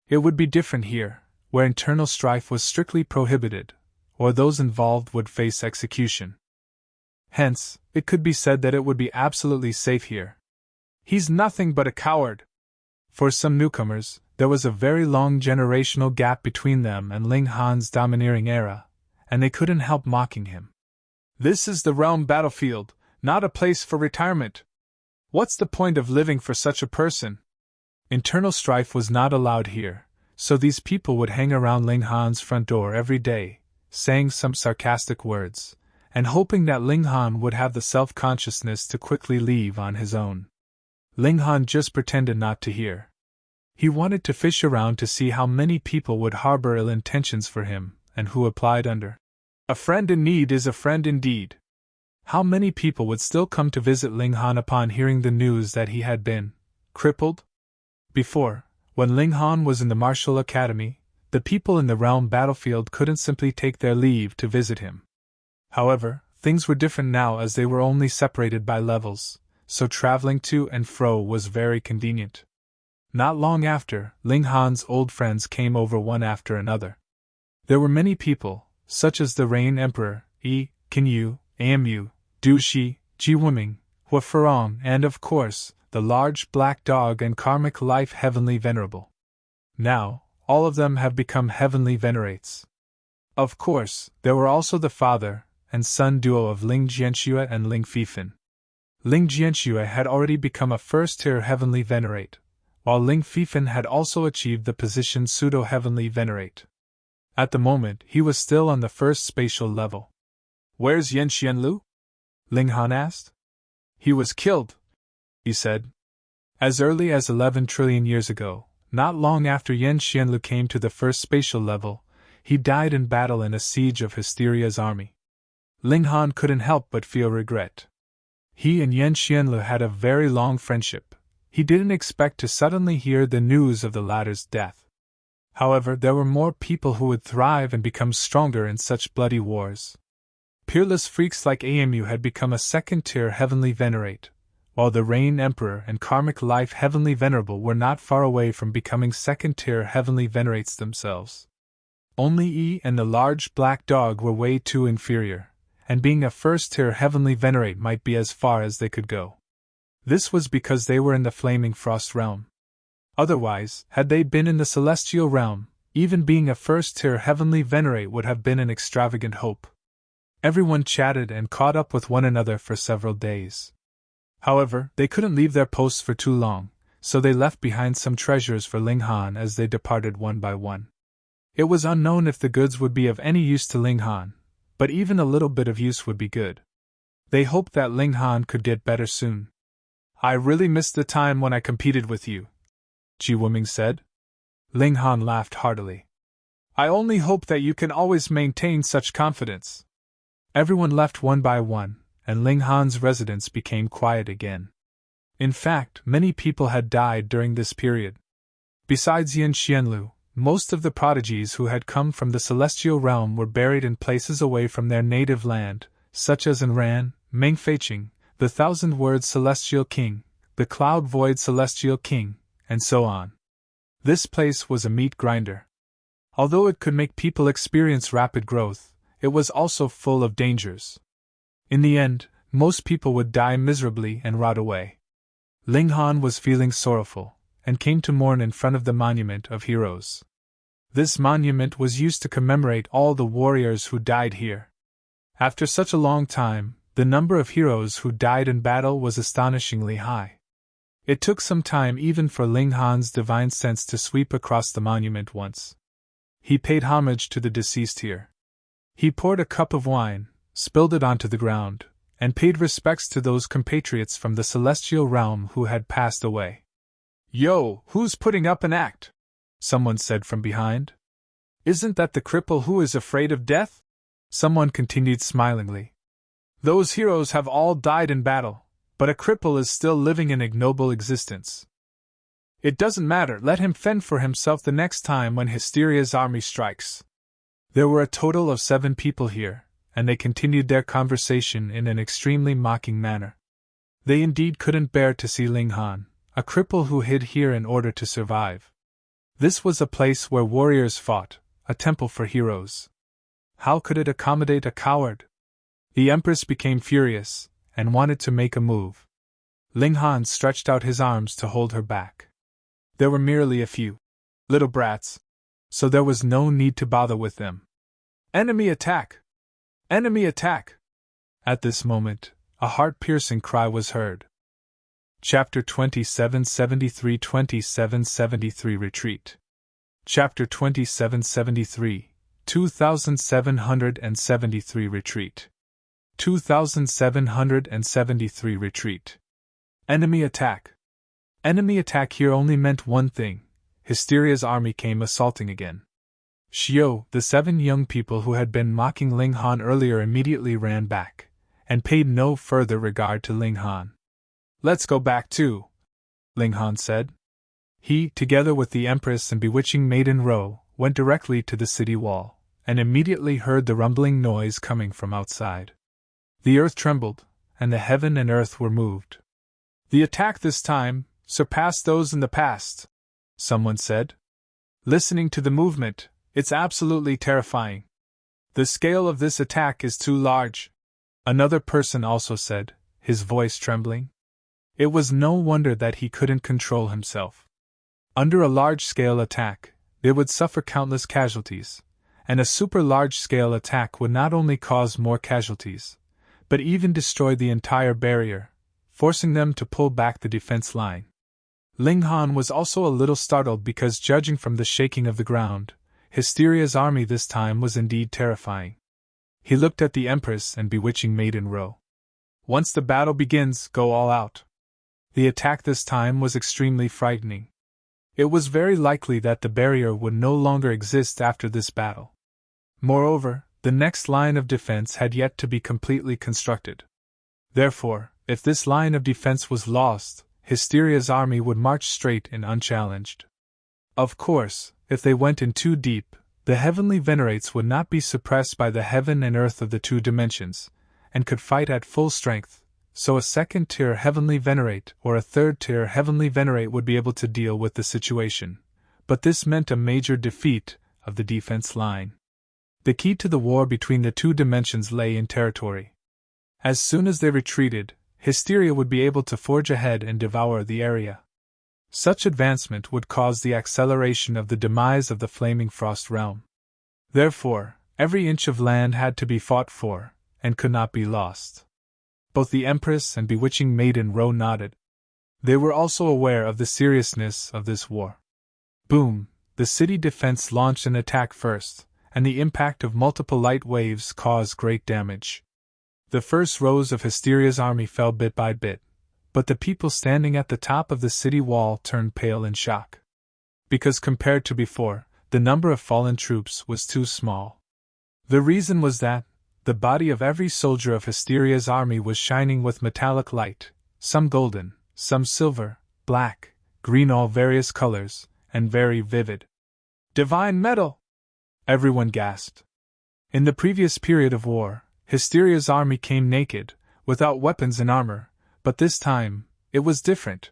It would be different here, where internal strife was strictly prohibited, or those involved would face execution. Hence, it could be said that it would be absolutely safe here. He's nothing but a coward. For some newcomers, there was a very long generational gap between them and Ling Han's domineering era, and they couldn't help mocking him. This is the realm battlefield, not a place for retirement. What's the point of living for such a person? Internal strife was not allowed here, so these people would hang around Ling Han's front door every day, saying some sarcastic words, and hoping that Ling Han would have the self-consciousness to quickly leave on his own. Ling Han just pretended not to hear. He wanted to fish around to see how many people would harbor ill intentions for him, and who applied under. A friend in need is a friend indeed. How many people would still come to visit Ling Han upon hearing the news that he had been crippled? Before, when Ling Han was in the martial academy, the people in the realm battlefield couldn't simply take their leave to visit him. However, things were different now as they were only separated by levels, so traveling to and fro was very convenient. Not long after, Ling Han's old friends came over one after another. There were many people, such as the Rain Emperor, Qinyu, Amu, Du Shi, Ji Wuming, Hua Ferong, and of course, the large black dog and karmic life Heavenly Venerable. Now, all of them have become Heavenly Venerates. Of course, there were also the father and son duo of Ling Jianxue and Ling Fifan. Ling Jianxue had already become a first-tier Heavenly Venerate, while Ling Fifan had also achieved the position pseudo-Heavenly Venerate. At the moment, he was still on the first spatial level. "Where's Yan Xianlu?" Ling Han asked. "He was killed," he said. As early as 11 trillion years ago, not long after Yan Xianlu came to the first spatial level, he died in battle in a siege of Hysteria's army. Ling Han couldn't help but feel regret. He and Yan Xianlu had a very long friendship. He didn't expect to suddenly hear the news of the latter's death. However, there were more people who would thrive and become stronger in such bloody wars. Peerless freaks like Amu had become a second-tier Heavenly Venerate, while the Rain Emperor and Karmic Life Heavenly Venerable were not far away from becoming second-tier Heavenly Venerates themselves. Only Yi and the large black dog were way too inferior, and being a first-tier Heavenly Venerate might be as far as they could go. This was because they were in the Flaming Frost realm. Otherwise, had they been in the Celestial realm, even being a first-tier Heavenly Venerate would have been an extravagant hope. Everyone chatted and caught up with one another for several days. However, they couldn't leave their posts for too long, so they left behind some treasures for Ling Han as they departed one by one. It was unknown if the goods would be of any use to Ling Han, but even a little bit of use would be good. They hoped that Ling Han could get better soon. "I really missed the time when I competed with you," Ji Wuming said. Ling Han laughed heartily. "I only hope that you can always maintain such confidence." Everyone left one by one, and Ling Han's residence became quiet again. In fact, many people had died during this period. Besides Yan Xianlu, most of the prodigies who had come from the Celestial Realm were buried in places away from their native land, such as in Ran, Mengfeiqing, the Thousand-Word Celestial King, the Cloud Void Celestial King, and so on. This place was a meat grinder. Although it could make people experience rapid growth, it was also full of dangers. In the end, most people would die miserably and rot away. Ling Han was feeling sorrowful, and came to mourn in front of the Monument of Heroes. This monument was used to commemorate all the warriors who died here. After such a long time, the number of heroes who died in battle was astonishingly high. It took some time even for Ling Han's divine sense to sweep across the monument once. He paid homage to the deceased here. He poured a cup of wine, spilled it onto the ground, and paid respects to those compatriots from the celestial realm who had passed away. "Yo, who's putting up an act?" someone said from behind. "Isn't that the cripple who is afraid of death?" Someone continued smilingly. "Those heroes have all died in battle, but a cripple is still living an ignoble existence. It doesn't matter, let him fend for himself the next time when Hysteria's army strikes." There were a total of 7 people here, and they continued their conversation in an extremely mocking manner. They indeed couldn't bear to see Ling Han, a cripple who hid here in order to survive. This was a place where warriors fought, a temple for heroes. How could it accommodate a coward? The Empress became furious, and wanted to make a move. Ling Han stretched out his arms to hold her back. There were merely a few little brats, so there was no need to bother with them. "Enemy attack! Enemy attack!" At this moment, a heart-piercing cry was heard. Chapter 2773 2773 Retreat. Chapter 2773 2773 Retreat. 2773 Retreat. Enemy attack! Enemy attack here only meant one thing: Hysteria's army came assaulting again. Xiao, the 7 young people who had been mocking Ling Han earlier, immediately ran back, and paid no further regard to Ling Han. "Let's go back too," Ling Han said. He, together with the Empress and bewitching maiden Ro, went directly to the city wall, and immediately heard the rumbling noise coming from outside. The earth trembled, and the heaven and earth were moved. "The attack this time surpassed those in the past," someone said. "Listening to the movement, it's absolutely terrifying. The scale of this attack is too large," another person also said, his voice trembling. It was no wonder that he couldn't control himself. Under a large-scale attack, they would suffer countless casualties, and a super-large-scale attack would not only cause more casualties, but even destroy the entire barrier, forcing them to pull back the defense line. Ling Han was also a little startled because, judging from the shaking of the ground, Hysteria's army this time was indeed terrifying. He looked at the Empress and bewitching maiden Ro. "Once the battle begins, go all out." The attack this time was extremely frightening. It was very likely that the barrier would no longer exist after this battle. Moreover, the next line of defense had yet to be completely constructed. Therefore, if this line of defense was lost, Hysteria's army would march straight and unchallenged. Of course, if they went in too deep, the heavenly venerates would not be suppressed by the heaven and earth of the 2 dimensions, and could fight at full strength, so a second-tier heavenly venerate or a third-tier heavenly venerate would be able to deal with the situation, but this meant a major defeat of the defense line. The key to the war between the 2 dimensions lay in territory. As soon as they retreated, Hysteria would be able to forge ahead and devour the area. Such advancement would cause the acceleration of the demise of the Flaming Frost realm. Therefore, every inch of land had to be fought for, and could not be lost. Both the Empress and bewitching maiden Ro nodded. They were also aware of the seriousness of this war. Boom! The city defense launched an attack first, and the impact of multiple light waves caused great damage. The first rows of Hysteria's army fell bit by bit, but the people standing at the top of the city wall turned pale in shock. Because compared to before, the number of fallen troops was too small. The reason was that the body of every soldier of Hysteria's army was shining with metallic light, some golden, some silver, black, green, all various colors, and very vivid. "Divine metal!" everyone gasped. In the previous period of war, Hysteria's army came naked, without weapons and armor, but this time, it was different.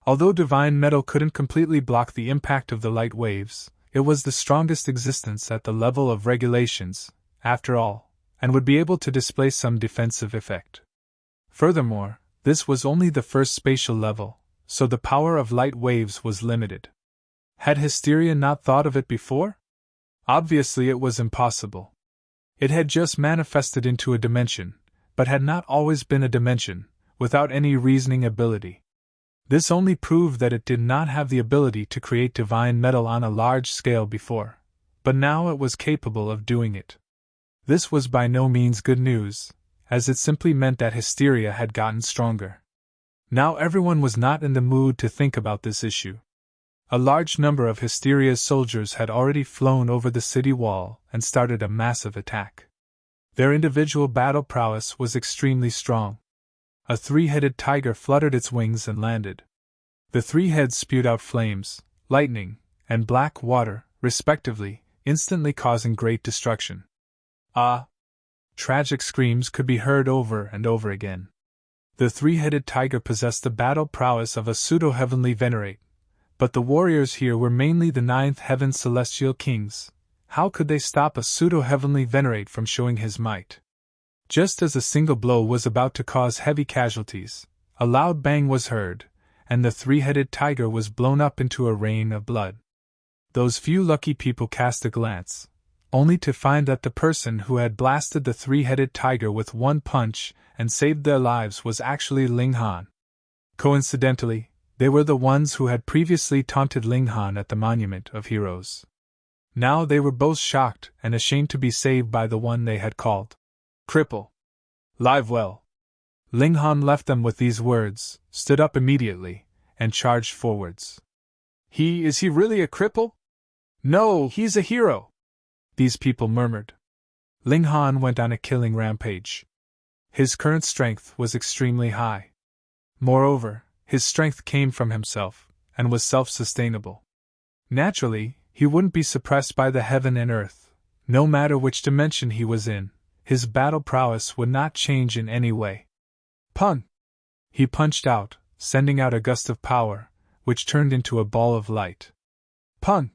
Although divine metal couldn't completely block the impact of the light waves, it was the strongest existence at the level of regulations, after all, and would be able to display some defensive effect. Furthermore, this was only the first spatial level, so the power of light waves was limited. Had Hysteria not thought of it before? Obviously it was impossible. It had just manifested into a dimension, but had not always been a dimension, without any reasoning ability. This only proved that it did not have the ability to create divine metal on a large scale before, but now it was capable of doing it. This was by no means good news, as it simply meant that hysteria had gotten stronger. Now everyone was not in the mood to think about this issue. A large number of Hysteria's soldiers had already flown over the city wall and started a massive attack. Their individual battle prowess was extremely strong. A three-headed tiger fluttered its wings and landed. The three heads spewed out flames, lightning, and black water, respectively, instantly causing great destruction. Ah! Tragic screams could be heard over and over again. The three-headed tiger possessed the battle prowess of a pseudo-heavenly venerate, but the warriors here were mainly the ninth heaven celestial kings. How could they stop a pseudo-heavenly venerate from showing his might? Just as a single blow was about to cause heavy casualties, a loud bang was heard, and the three-headed tiger was blown up into a rain of blood. Those few lucky people cast a glance, only to find that the person who had blasted the three-headed tiger with one punch and saved their lives was actually Ling Han. Coincidentally, they were the ones who had previously taunted Ling Han at the Monument of Heroes. Now they were both shocked and ashamed to be saved by the one they had called cripple. Live well. Ling Han left them with these words, stood up immediately, and charged forwards. Is he really a cripple? No, he's a hero! These people murmured. Ling Han went on a killing rampage. His current strength was extremely high. Moreover, his strength came from himself, and was self-sustainable. Naturally, he wouldn't be suppressed by the heaven and earth. No matter which dimension he was in, his battle prowess would not change in any way. Pun! He punched out, sending out a gust of power, which turned into a ball of light. Pun!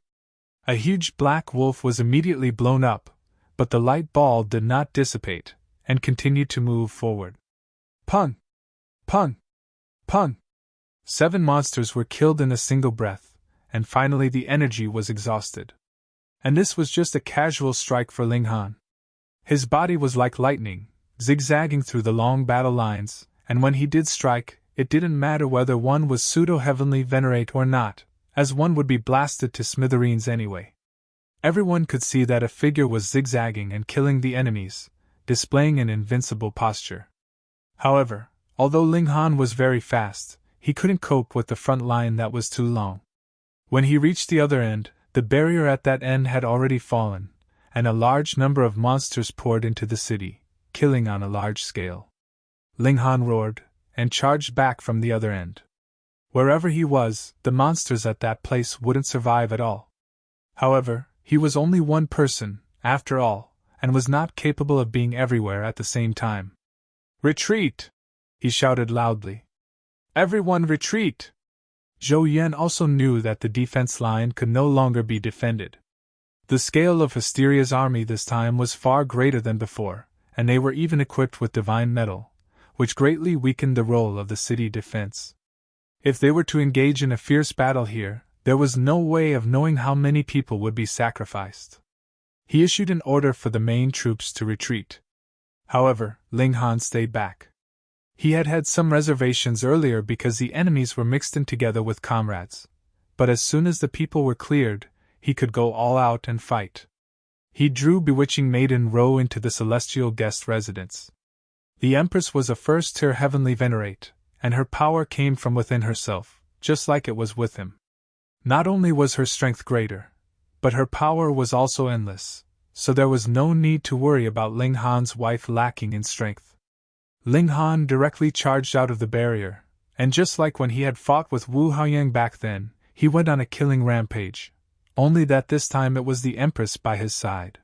A huge black wolf was immediately blown up, but the light ball did not dissipate, and continued to move forward. Pun! Pun! Pun! 7 monsters were killed in a single breath, and finally the energy was exhausted. And this was just a casual strike for Ling Han. His body was like lightning, zigzagging through the long battle lines, and when he did strike, it didn't matter whether one was pseudo-heavenly venerate or not, as one would be blasted to smithereens anyway. Everyone could see that a figure was zigzagging and killing the enemies, displaying an invincible posture. However, although Ling Han was very fast, he couldn't cope with the front line that was too long. When he reached the other end, the barrier at that end had already fallen, and a large number of monsters poured into the city, killing on a large scale. Ling Han roared, and charged back from the other end. Wherever he was, the monsters at that place wouldn't survive at all. However, he was only one person, after all, and was not capable of being everywhere at the same time. Retreat! He shouted loudly. Everyone retreat! Zhou Yuan also knew that the defense line could no longer be defended. The scale of Hysteria's army this time was far greater than before, and they were even equipped with divine metal, which greatly weakened the role of the city defense. If they were to engage in a fierce battle here, there was no way of knowing how many people would be sacrificed. He issued an order for the main troops to retreat. However, Ling Han stayed back. He had had some reservations earlier because the enemies were mixed in together with comrades, but as soon as the people were cleared, he could go all out and fight. He drew Bewitching Maiden Ro into the celestial guest residence. The Empress was a first-tier heavenly venerate, and her power came from within herself, just like it was with him. Not only was her strength greater, but her power was also endless, so there was no need to worry about Ling Han's wife lacking in strength. Ling Han directly charged out of the barrier, and just like when he had fought with Wu Haoyang back then, he went on a killing rampage, only that this time it was the Empress by his side.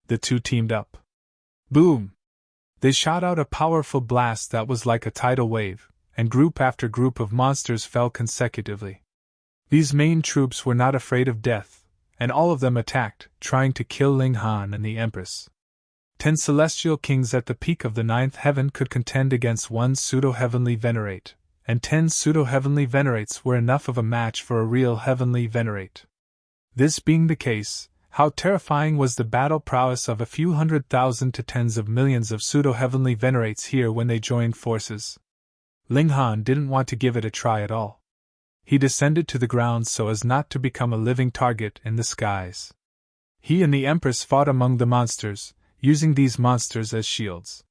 The two teamed up. Boom! They shot out a powerful blast that was like a tidal wave, and group after group of monsters fell consecutively. These main troops were not afraid of death, and all of them attacked, trying to kill Ling Han and the Empress. 10 celestial kings at the peak of the 9th heaven could contend against one pseudo-heavenly venerate, and 10 pseudo-heavenly venerates were enough of a match for a real heavenly venerate. This being the case, how terrifying was the battle prowess of a few 100,000 to tens of millions of pseudo-heavenly venerates here when they joined forces. Ling Han didn't want to give it a try at all. He descended to the ground so as not to become a living target in the skies. He and the Empress fought among the monsters, using these monsters as shields.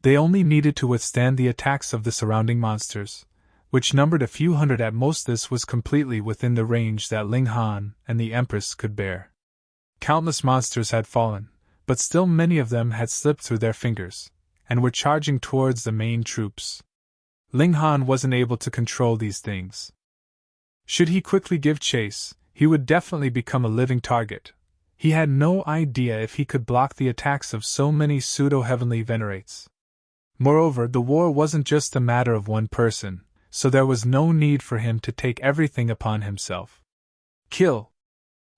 They only needed to withstand the attacks of the surrounding monsters, which numbered a few hundred at most. This was completely within the range that Ling Han and the Empress could bear. Countless monsters had fallen, but still many of them had slipped through their fingers, and were charging towards the main troops. Ling Han wasn't able to control these things. Should he quickly give chase, he would definitely become a living target. He had no idea if he could block the attacks of so many pseudo-heavenly venerates. Moreover, the war wasn't just a matter of one person, so there was no need for him to take everything upon himself. Kill.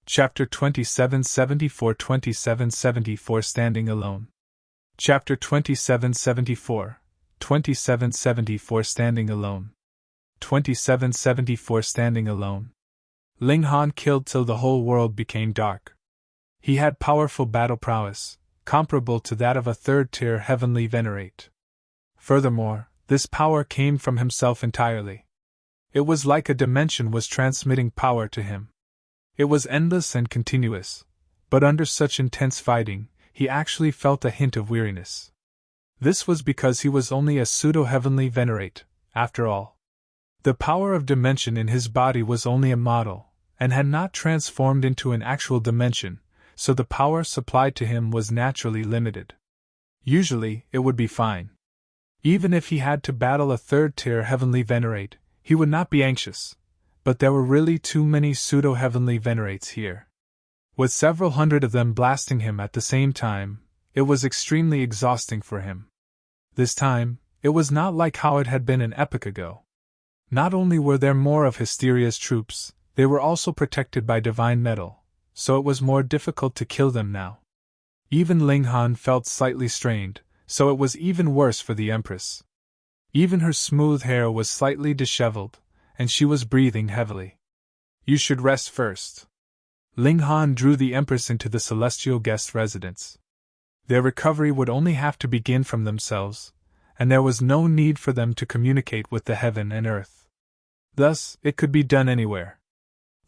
Chapter 2774 Standing Alone. Chapter 2774 Standing Alone. 2774 Standing Alone. Ling Han killed till the whole world became dark. He had powerful battle prowess, comparable to that of a third-tier heavenly venerate. Furthermore, this power came from himself entirely. It was like a dimension was transmitting power to him. It was endless and continuous, but under such intense fighting, he actually felt a hint of weariness. This was because he was only a pseudo-heavenly venerate, after all. The power of dimension in his body was only a model, and had not transformed into an actual dimension, so the power supplied to him was naturally limited. Usually, it would be fine. Even if he had to battle a third-tier heavenly venerate, he would not be anxious, but there were really too many pseudo-heavenly venerates here. With several hundred of them blasting him at the same time, it was extremely exhausting for him. This time, it was not like how it had been an epoch ago. Not only were there more of Hysteria's troops, they were also protected by divine metal, so it was more difficult to kill them now. Even Ling Han felt slightly strained, so it was even worse for the Empress. Even her smooth hair was slightly disheveled, and she was breathing heavily. You should rest first. Ling Han drew the Empress into the celestial guest residence. Their recovery would only have to begin from themselves, and there was no need for them to communicate with the heaven and earth. Thus, it could be done anywhere.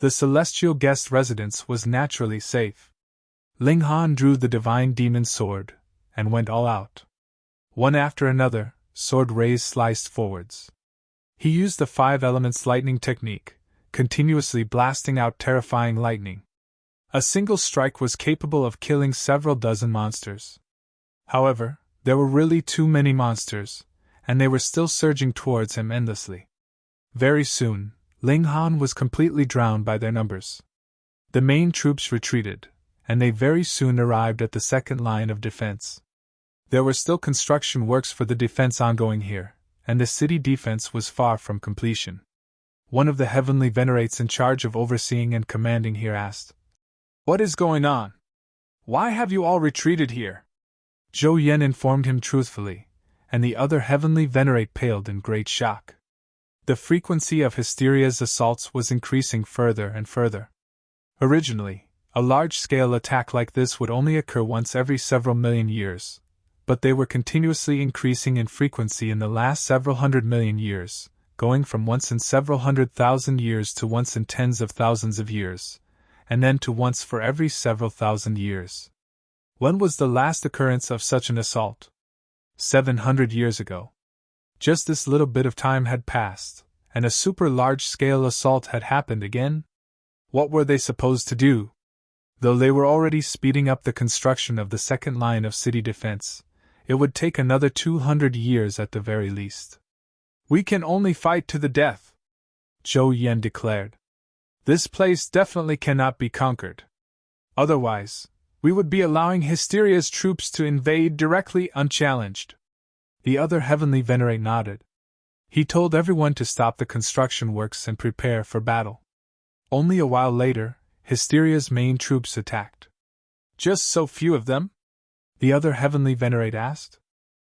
The celestial guest residence was naturally safe. Ling Han drew the divine demon sword, and went all out. One after another, sword raised sliced forwards. He used the 5 elements lightning technique, continuously blasting out terrifying lightning. A single strike was capable of killing several dozen monsters. However, there were really too many monsters, and they were still surging towards him endlessly. Very soon, Ling Han was completely drowned by their numbers. The main troops retreated, and they very soon arrived at the second line of defense. There were still construction works for the defense ongoing here, and the city defense was far from completion. One of the heavenly venerates in charge of overseeing and commanding here asked, "What is going on? Why have you all retreated here?" Zhou Yan informed him truthfully, and the other heavenly venerate paled in great shock. The frequency of Hysteria's assaults was increasing further and further. Originally, a large-scale attack like this would only occur once every several million years, but they were continuously increasing in frequency in the last several 100 million years, going from once in several 100,000 years to once in tens of thousands of years, and then to once for every several thousand years. When was the last occurrence of such an assault? 700 years ago. Just this little bit of time had passed, and a super large-scale assault had happened again? What were they supposed to do? Though they were already speeding up the construction of the second line of city defense, it would take another 200 years at the very least. "We can only fight to the death," Zhou Yan declared. "This place definitely cannot be conquered. Otherwise, we would be allowing Hysteria's troops to invade directly unchallenged." The other heavenly venerate nodded. He told everyone to stop the construction works and prepare for battle. Only a while later, Hysteria's main troops attacked. "Just so few of them?" the other heavenly venerate asked.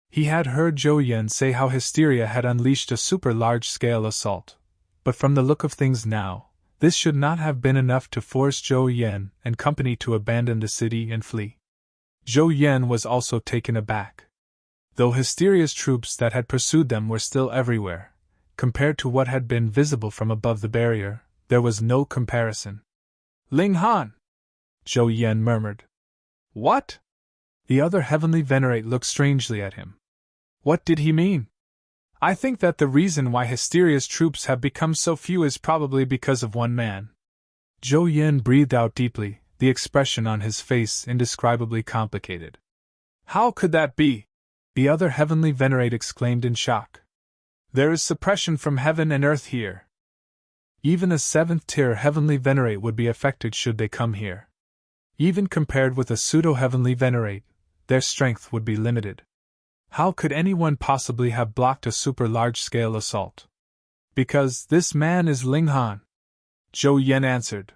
He had heard Zhou Yan say how Hysteria had unleashed a super large-scale assault, but from the look of things now, this should not have been enough to force Zhou Yan and company to abandon the city and flee. Zhou Yan was also taken aback. Though Hysteria's troops that had pursued them were still everywhere, compared to what had been visible from above the barrier, there was no comparison. "Ling Han!" Zhou Yan murmured. "What?" The other heavenly venerate looked strangely at him. What did he mean? "I think that the reason why Hysteria's troops have become so few is probably because of one man." Zhou Yan breathed out deeply, the expression on his face indescribably complicated. "How could that be?" the other heavenly venerate exclaimed in shock. "There is suppression from heaven and earth here. Even a 7th-tier heavenly venerate would be affected should they come here. Even compared with a pseudo-heavenly venerate, their strength would be limited. How could anyone possibly have blocked a super-large-scale assault? Because this man is Ling Han," Zhou Yan answered.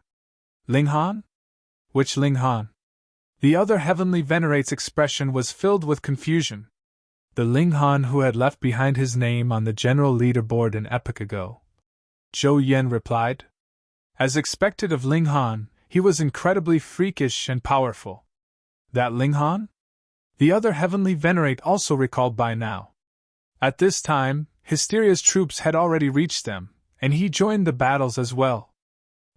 "Ling Han? Which Ling Han?" The other heavenly venerate's expression was filled with confusion. "The Ling Han who had left behind his name on the general leaderboard an epoch ago," Zhou Yan replied. As expected of Ling Han, he was incredibly freakish and powerful. That Ling Han? The other heavenly venerate also recalled by now. At this time, Hysteria's troops had already reached them, and he joined the battles as well.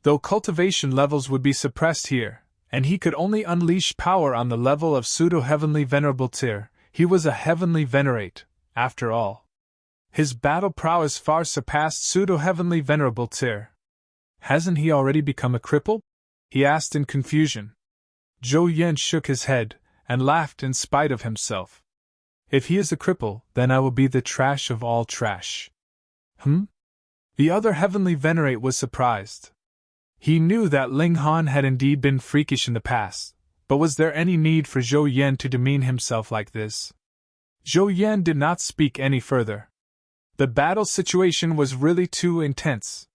Though cultivation levels would be suppressed here, and he could only unleash power on the level of pseudo-heavenly venerable tier, he was a heavenly venerate, after all. His battle prowess far surpassed pseudo-heavenly venerable tier. "Hasn't he already become a cripple?" he asked in confusion. Zhou Yan shook his head, and laughed in spite of himself. "If he is a cripple, then I will be the trash of all trash." The other heavenly venerate was surprised. He knew that Ling Han had indeed been freakish in the past, but was there any need for Zhou Yan to demean himself like this? Zhou Yan did not speak any further. The battle situation was really too intense.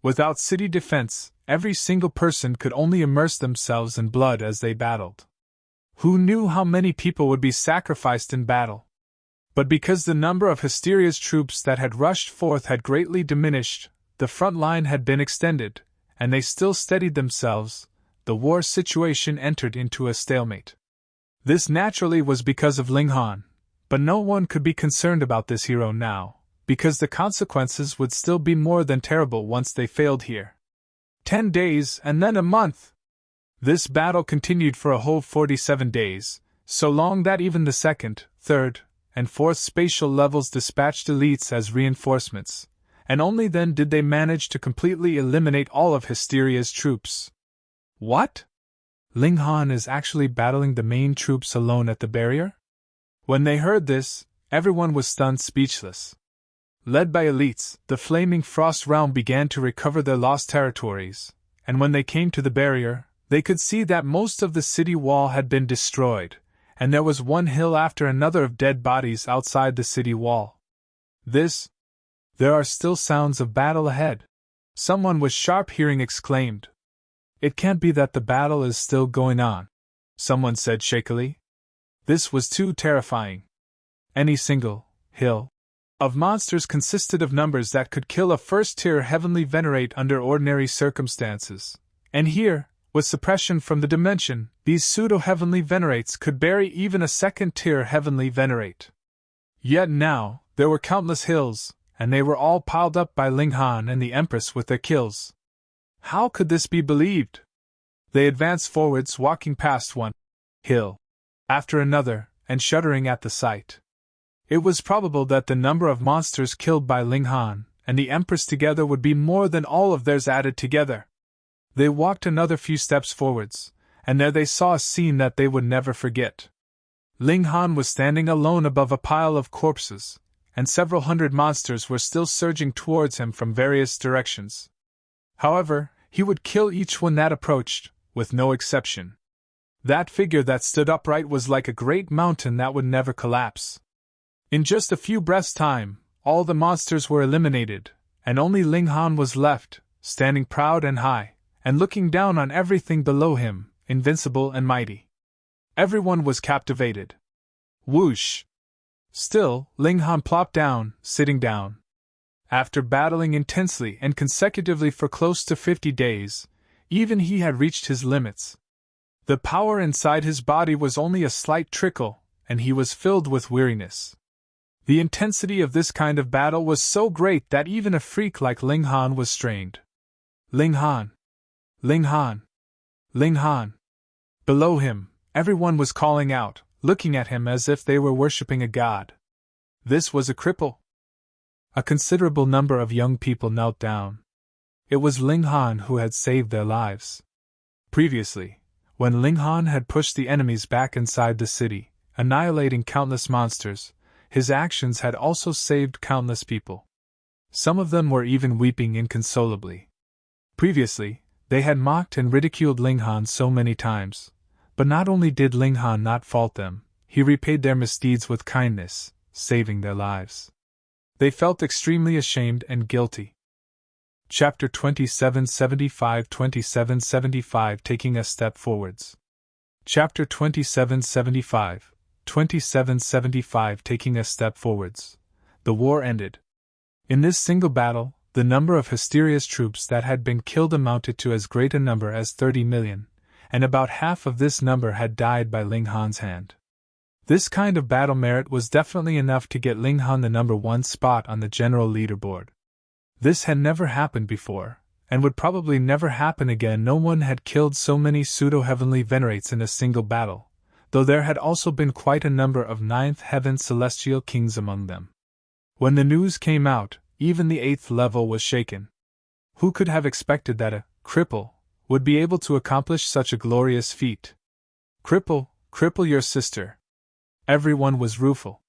Without city defense, every single person could only immerse themselves in blood as they battled. Who knew how many people would be sacrificed in battle? But because the number of Hysteria's troops that had rushed forth had greatly diminished, the front line had been extended, and they still steadied themselves, the war situation entered into a stalemate. This naturally was because of Ling Han, but no one could be concerned about this hero now, because the consequences would still be more than terrible once they failed here. 10 days and then a month! This battle continued for a whole 47 days, so long that even the 2nd, 3rd, and 4th spatial levels dispatched elites as reinforcements, and only then did they manage to completely eliminate all of Hysteria's troops. What? Ling Han is actually battling the main troops alone at the barrier? When they heard this, everyone was stunned speechless. Led by elites, the Flaming Frost Realm began to recover their lost territories, and when they came to the barrier, they could see that most of the city wall had been destroyed, and there was one hill after another of dead bodies outside the city wall. There are still sounds of battle ahead. Someone with sharp hearing exclaimed. It can't be that the battle is still going on, someone said shakily. This was too terrifying. Any single hill of monsters consisted of numbers that could kill a first-tier heavenly venerate under ordinary circumstances, and here, with suppression from the dimension, these pseudo-heavenly venerates could bury even a second-tier heavenly venerate. Yet now, there were countless hills, and they were all piled up by Ling Han and the Empress with their kills. How could this be believed? They advanced forwards, walking past one hill after another, and shuddering at the sight. It was probable that the number of monsters killed by Ling Han and the Empress together would be more than all of theirs added together. They walked another few steps forwards, and there they saw a scene that they would never forget. Ling Han was standing alone above a pile of corpses, and several hundred monsters were still surging towards him from various directions. However, he would kill each one that approached, with no exception. That figure that stood upright was like a great mountain that would never collapse. In just a few breaths' time, all the monsters were eliminated, and only Ling Han was left, standing proud and high, and looking down on everything below him, invincible and mighty. Everyone was captivated. Whoosh! Still, Ling Han plopped down, sitting down. After battling intensely and consecutively for close to 50 days, even he had reached his limits. The power inside his body was only a slight trickle, and he was filled with weariness. The intensity of this kind of battle was so great that even a freak like Ling Han was strained. Ling Han! Ling Han! Ling Han! Below him, everyone was calling out, looking at him as if they were worshipping a god. This was a cripple. A considerable number of young people knelt down. It was Ling Han who had saved their lives. Previously, when Ling Han had pushed the enemies back inside the city, annihilating countless monsters, his actions had also saved countless people. Some of them were even weeping inconsolably. Previously, they had mocked and ridiculed Ling Han so many times, but not only did Ling Han not fault them, he repaid their misdeeds with kindness, saving their lives. They felt extremely ashamed and guilty. Chapter 2775 2775 Taking a Step Forwards. Chapter 2775 2775 Taking a Step Forwards. The war ended. In this single battle, the number of Hysteria's troops that had been killed amounted to as great a number as 30 million, and about half of this number had died by Ling Han's hand. This kind of battle merit was definitely enough to get Ling Han the number 1 spot on the general leaderboard. This had never happened before, and would probably never happen again. No one had killed so many pseudo-heavenly venerates in a single battle, though there had also been quite a number of 9th heaven celestial kings among them. When the news came out, even the 8th level was shaken. Who could have expected that a cripple would be able to accomplish such a glorious feat? Cripple, cripple your sister. Everyone was rueful.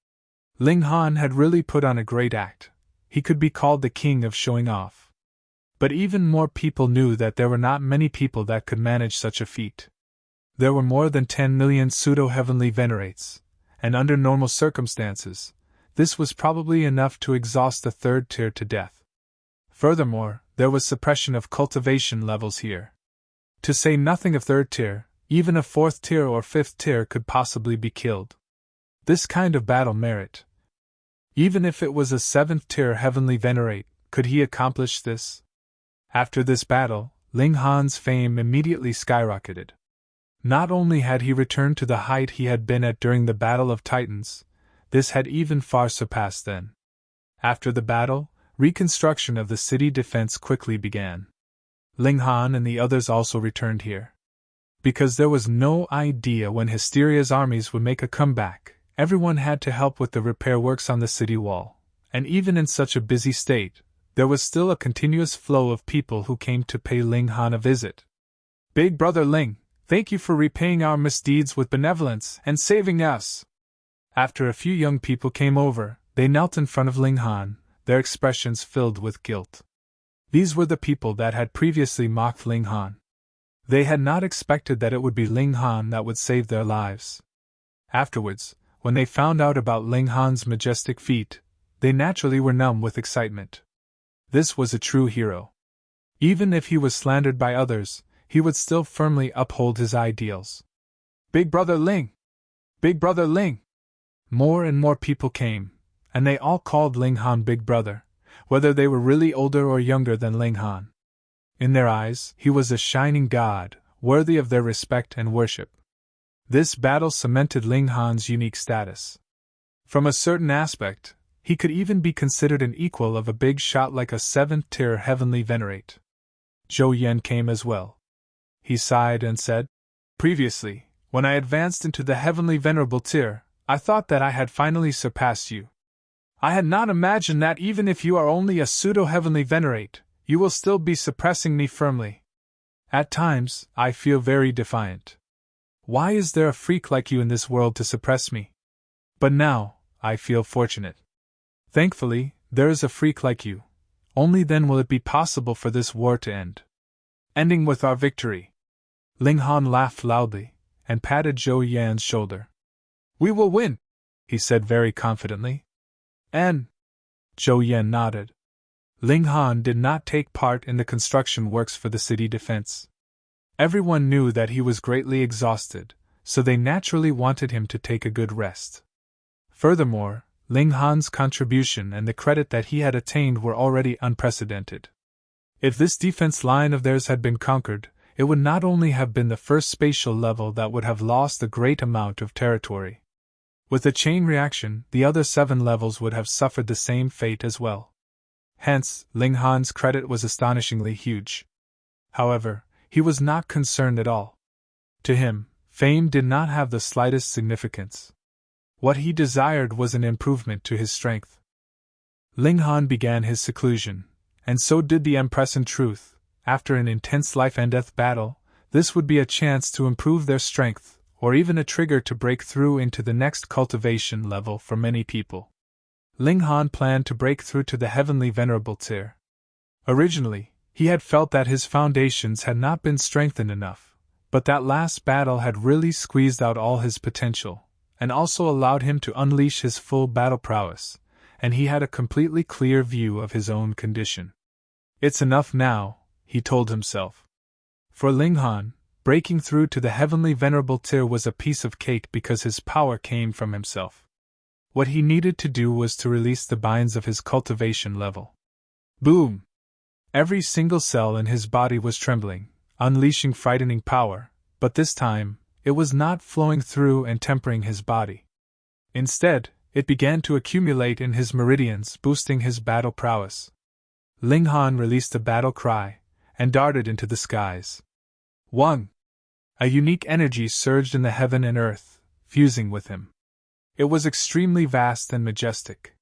Ling Han had really put on a great act. He could be called the king of showing off. But even more people knew that there were not many people that could manage such a feat. There were more than 10 million pseudo-heavenly venerates, and under normal circumstances, this was probably enough to exhaust the 3rd tier to death. Furthermore, there was suppression of cultivation levels here. To say nothing of 3rd tier, even a 4th tier or 5th tier could possibly be killed. This kind of battle merit. Even if it was a 7th tier heavenly venerate, could he accomplish this? After this battle, Ling Han's fame immediately skyrocketed. Not only had he returned to the height he had been at during the Battle of Titans, this had even far surpassed then. After the battle, reconstruction of the city defense quickly began. Ling Han and the others also returned here. Because there was no idea when Hysteria's armies would make a comeback, everyone had to help with the repair works on the city wall, and even in such a busy state, there was still a continuous flow of people who came to pay Ling Han a visit. Big Brother Ling, thank you for repaying our misdeeds with benevolence and saving us. After a few young people came over, they knelt in front of Ling Han, their expressions filled with guilt. These were the people that had previously mocked Ling Han. They had not expected that it would be Ling Han that would save their lives. Afterwards, when they found out about Ling Han's majestic feat, they naturally were numb with excitement. This was a true hero. Even if he was slandered by others, he would still firmly uphold his ideals. Big Brother Ling! Big Brother Ling! More and more people came, and they all called Ling Han Big Brother, whether they were really older or younger than Ling Han. In their eyes, he was a shining god, worthy of their respect and worship. This battle cemented Ling Han's unique status. From a certain aspect, he could even be considered an equal of a big shot like a 7th-tier heavenly venerate. Zhou Yan came as well. He sighed and said, "Previously, when I advanced into the heavenly venerable tier, I thought that I had finally surpassed you. I had not imagined that even if you are only a pseudo-heavenly venerate, you will still be suppressing me firmly. At times, I feel very defiant. Why is there a freak like you in this world to suppress me? But now, I feel fortunate. Thankfully, there is a freak like you. Only then will it be possible for this war to end. Ending with our victory." Ling Han laughed loudly, and patted Zhou Yan's shoulder. "We will win," he said very confidently. "And?" Zhou Yan nodded. Ling Han did not take part in the construction works for the city defense. Everyone knew that he was greatly exhausted, so they naturally wanted him to take a good rest. Furthermore, Ling Han's contribution and the credit that he had attained were already unprecedented. If this defense line of theirs had been conquered, it would not only have been the first spatial level that would have lost a great amount of territory. With a chain reaction, the other 7 levels would have suffered the same fate as well. Hence, Ling Han's credit was astonishingly huge. However, he was not concerned at all. To him, fame did not have the slightest significance. What he desired was an improvement to his strength. Ling Han began his seclusion, and so did the Empress. In truth, after an intense life-and-death battle, this would be a chance to improve their strength, or even a trigger to break through into the next cultivation level for many people. Ling Han planned to break through to the Heavenly Venerable tier. Originally, he had felt that his foundations had not been strengthened enough, but that last battle had really squeezed out all his potential, and also allowed him to unleash his full battle prowess, and he had a completely clear view of his own condition. It's enough now, he told himself. For Ling Han, breaking through to the Heavenly Venerable tier was a piece of cake because his power came from himself. What he needed to do was to release the binds of his cultivation level. Boom! Every single cell in his body was trembling, unleashing frightening power, but this time, it was not flowing through and tempering his body. Instead, it began to accumulate in his meridians, boosting his battle prowess. Ling Han released a battle cry, and darted into the skies. 1. A unique energy surged in the heaven and earth, fusing with him. It was extremely vast and majestic.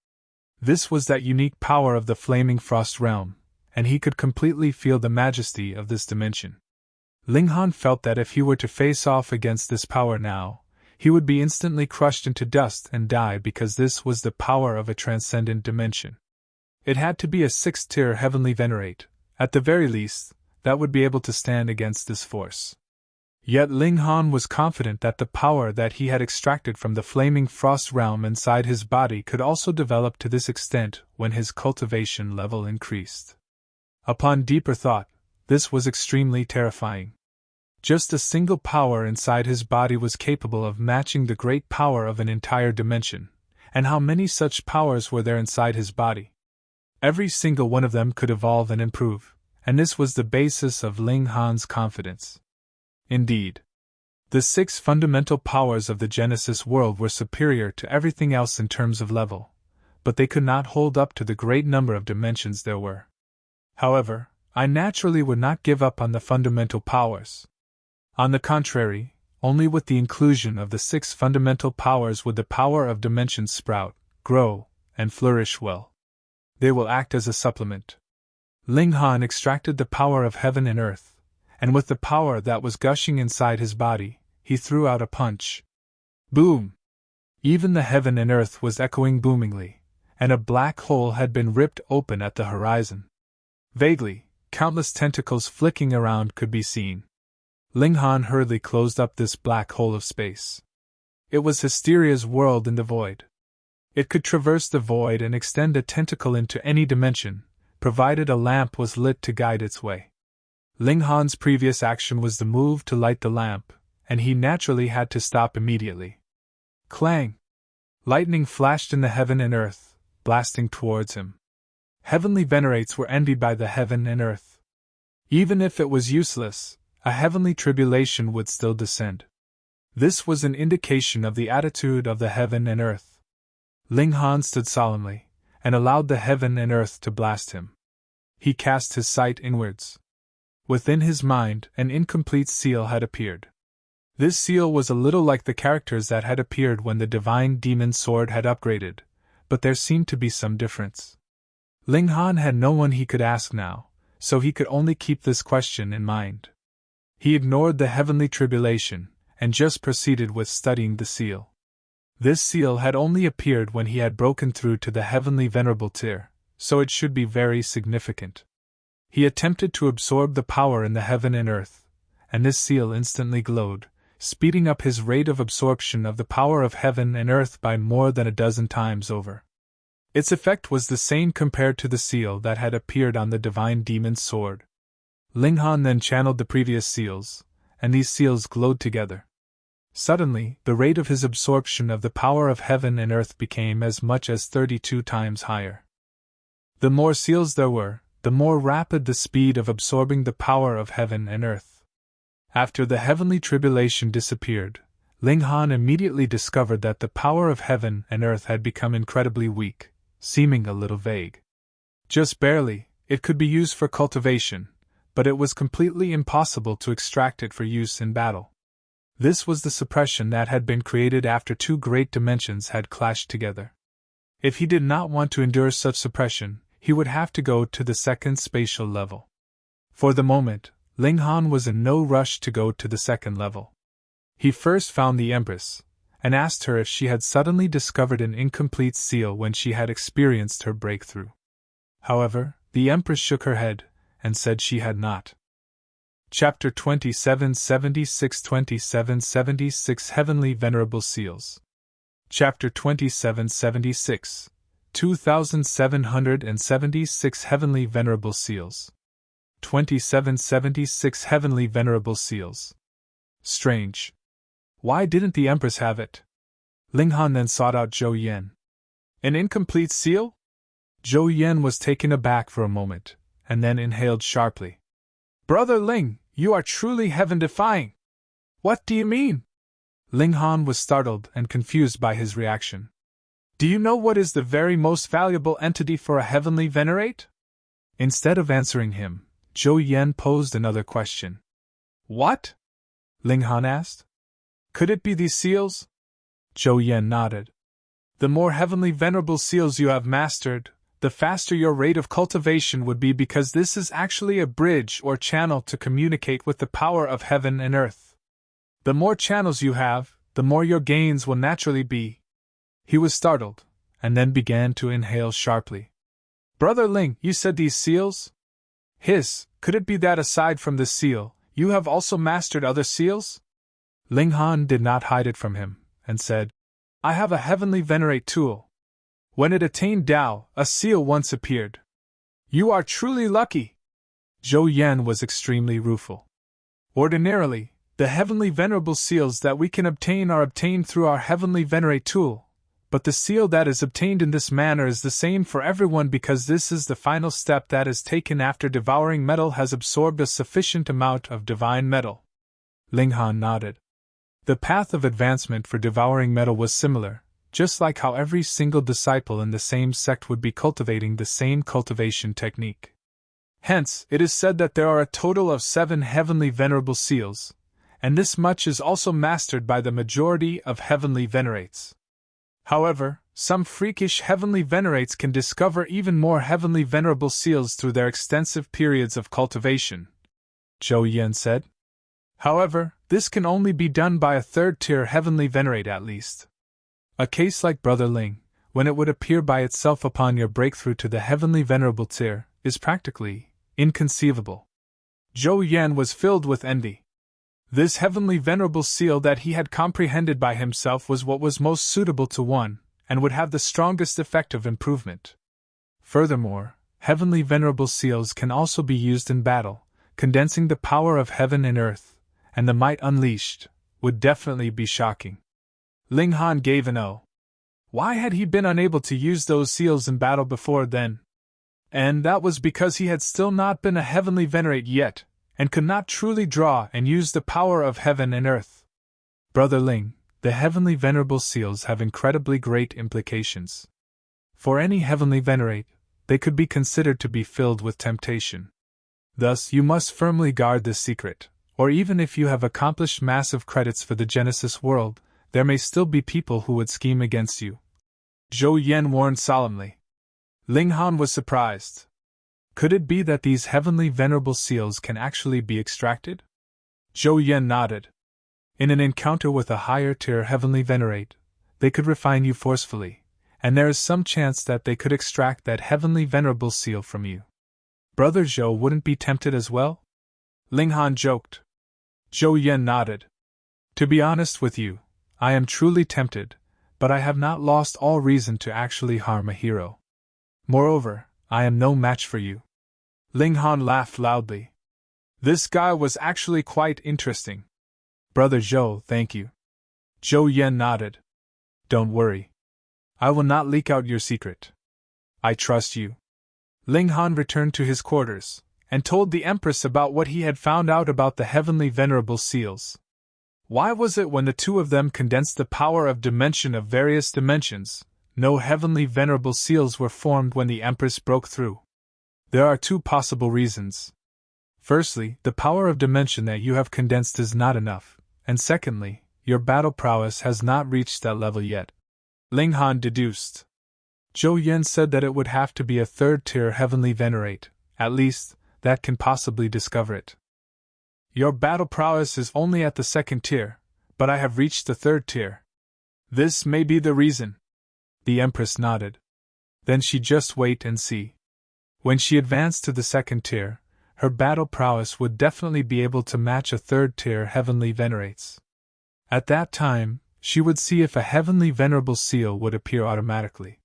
This was that unique power of the Flaming Frost realm, and he could completely feel the majesty of this dimension. Ling Han felt that if he were to face off against this power now, he would be instantly crushed into dust and die because this was the power of a transcendent dimension. It had to be a 6th-tier heavenly venerate, at the very least, that would be able to stand against this force. Yet Ling Han was confident that the power that he had extracted from the Flaming Frost realm inside his body could also develop to this extent when his cultivation level increased. Upon deeper thought, this was extremely terrifying. Just a single power inside his body was capable of matching the great power of an entire dimension, and how many such powers were there inside his body? Every single one of them could evolve and improve, and this was the basis of Ling Han's confidence. Indeed, the 6 fundamental powers of the Genesis world were superior to everything else in terms of level, but they could not hold up to the great number of dimensions there were. However, I naturally would not give up on the fundamental powers. On the contrary, only with the inclusion of the 6 fundamental powers would the power of dimensions sprout, grow, and flourish well. They will act as a supplement. Ling Han extracted the power of heaven and earth, and with the power that was gushing inside his body, he threw out a punch. Boom! Even the heaven and earth was echoing boomingly, and a black hole had been ripped open at the horizon. Vaguely, countless tentacles flicking around could be seen. Ling Han hurriedly closed up this black hole of space. It was Hysteria's world in the void. It could traverse the void and extend a tentacle into any dimension, provided a lamp was lit to guide its way. Ling Han's previous action was the move to light the lamp, and he naturally had to stop immediately. Clang! Lightning flashed in the heaven and earth, blasting towards him. Heavenly venerates were envied by the heaven and earth. Even if it was useless, a heavenly tribulation would still descend. This was an indication of the attitude of the heaven and earth. Ling Han stood solemnly, and allowed the heaven and earth to blast him. He cast his sight inwards. Within his mind, an incomplete seal had appeared. This seal was a little like the characters that had appeared when the divine demon sword had upgraded, but there seemed to be some difference. Ling Han had no one he could ask now, so he could only keep this question in mind. He ignored the heavenly tribulation, and just proceeded with studying the seal. This seal had only appeared when he had broken through to the Heavenly Venerable tier, so it should be very significant. He attempted to absorb the power in the heaven and earth, and this seal instantly glowed, speeding up his rate of absorption of the power of heaven and earth by more than a dozen times over. Its effect was the same compared to the seal that had appeared on the divine demon's sword. Ling Han then channeled the previous seals, and these seals glowed together. Suddenly, the rate of his absorption of the power of heaven and earth became as much as 32 times higher. The more seals there were, the more rapid the speed of absorbing the power of heaven and earth. After the heavenly tribulation disappeared, Ling Han immediately discovered that the power of heaven and earth had become incredibly weak, seeming a little vague. Just barely, it could be used for cultivation, but it was completely impossible to extract it for use in battle. This was the suppression that had been created after two great dimensions had clashed together. If he did not want to endure such suppression, he would have to go to the second spatial level. For the moment, Ling Han was in no rush to go to the second level. He first found the Empress, and asked her if she had suddenly discovered an incomplete seal when she had experienced her breakthrough. However, the Empress shook her head, and said she had not. Chapter 2776 2776 Heavenly Venerable Seals. Chapter 2776 2776 Heavenly Venerable Seals. 2776 Heavenly Venerable Seals. Strange. Why didn't the Empress have it? Ling Han then sought out Zhou Yan. An incomplete seal? Zhou Yan was taken aback for a moment, and then inhaled sharply. Brother Ling, you are truly heaven-defying. What do you mean? Ling Han was startled and confused by his reaction. Do you know what is the very most valuable entity for a heavenly venerate? Instead of answering him, Zhou Yan posed another question. What? Ling Han asked. Could it be these seals? Zhou Yan nodded. The more heavenly venerable seals you have mastered, the faster your rate of cultivation would be, because this is actually a bridge or channel to communicate with the power of heaven and earth. The more channels you have, the more your gains will naturally be. He was startled, and then began to inhale sharply. Brother Ling, you said these seals? Could it be that aside from this seal, you have also mastered other seals? Ling Han did not hide it from him, and said, I have a heavenly venerate tool. When it attained Tao, a seal once appeared. You are truly lucky. Zhou Yan was extremely rueful. Ordinarily, the heavenly venerable seals that we can obtain are obtained through our heavenly venerate tool, but the seal that is obtained in this manner is the same for everyone, because this is the final step that is taken after devouring metal has absorbed a sufficient amount of divine metal. Ling Han nodded. The path of advancement for devouring metal was similar, just like how every single disciple in the same sect would be cultivating the same cultivation technique. Hence, it is said that there are a total of 7 heavenly venerable seals, and this much is also mastered by the majority of heavenly venerates. However, some freakish heavenly venerates can discover even more heavenly venerable seals through their extensive periods of cultivation, Zhou Yan said. However, this can only be done by a third-tier heavenly venerate at least. A case like Brother Ling, when it would appear by itself upon your breakthrough to the heavenly venerable tier, is practically inconceivable. Zhou Yan was filled with envy. This heavenly venerable seal that he had comprehended by himself was what was most suitable to one, and would have the strongest effect of improvement. Furthermore, heavenly venerable seals can also be used in battle, condensing the power of heaven and earth, and the might unleashed would definitely be shocking. Ling Han gave an O. Why had he been unable to use those seals in battle before then? And that was because he had still not been a heavenly venerate yet, and could not truly draw and use the power of heaven and earth. Brother Ling, the heavenly venerable seals have incredibly great implications. For any heavenly venerate, they could be considered to be filled with temptation. Thus, you must firmly guard this secret, or even if you have accomplished massive credits for the Genesis world, there may still be people who would scheme against you. Zhou Yan warned solemnly. Ling Han was surprised. Could it be that these heavenly venerable seals can actually be extracted? Zhou Yan nodded. In an encounter with a higher-tier heavenly venerate, they could refine you forcefully, and there is some chance that they could extract that heavenly venerable seal from you. Brother Zhou wouldn't be tempted as well? Ling Han joked. Zhou Yan nodded. To be honest with you, I am truly tempted, but I have not lost all reason to actually harm a hero. Moreover, I am no match for you. Ling Han laughed loudly. This guy was actually quite interesting. Brother Zhou, thank you. Zhou Yan nodded. Don't worry. I will not leak out your secret. I trust you. Ling Han returned to his quarters, and told the Empress about what he had found out about the heavenly venerable seals. Why was it when the two of them condensed the power of dimension of various dimensions, no heavenly venerable seals were formed when the Empress broke through? There are two possible reasons. Firstly, the power of dimension that you have condensed is not enough, and secondly, your battle prowess has not reached that level yet. Ling Han deduced. Zhou Yan said that it would have to be a third-tier heavenly venerate, at least, that can possibly discover it. Your battle prowess is only at the second tier, but I have reached the third tier. This may be the reason. The Empress nodded. Then she just wait and see. When she advanced to the second tier, her battle prowess would definitely be able to match a third-tier heavenly venerates. At that time, she would see if a heavenly venerable seal would appear automatically.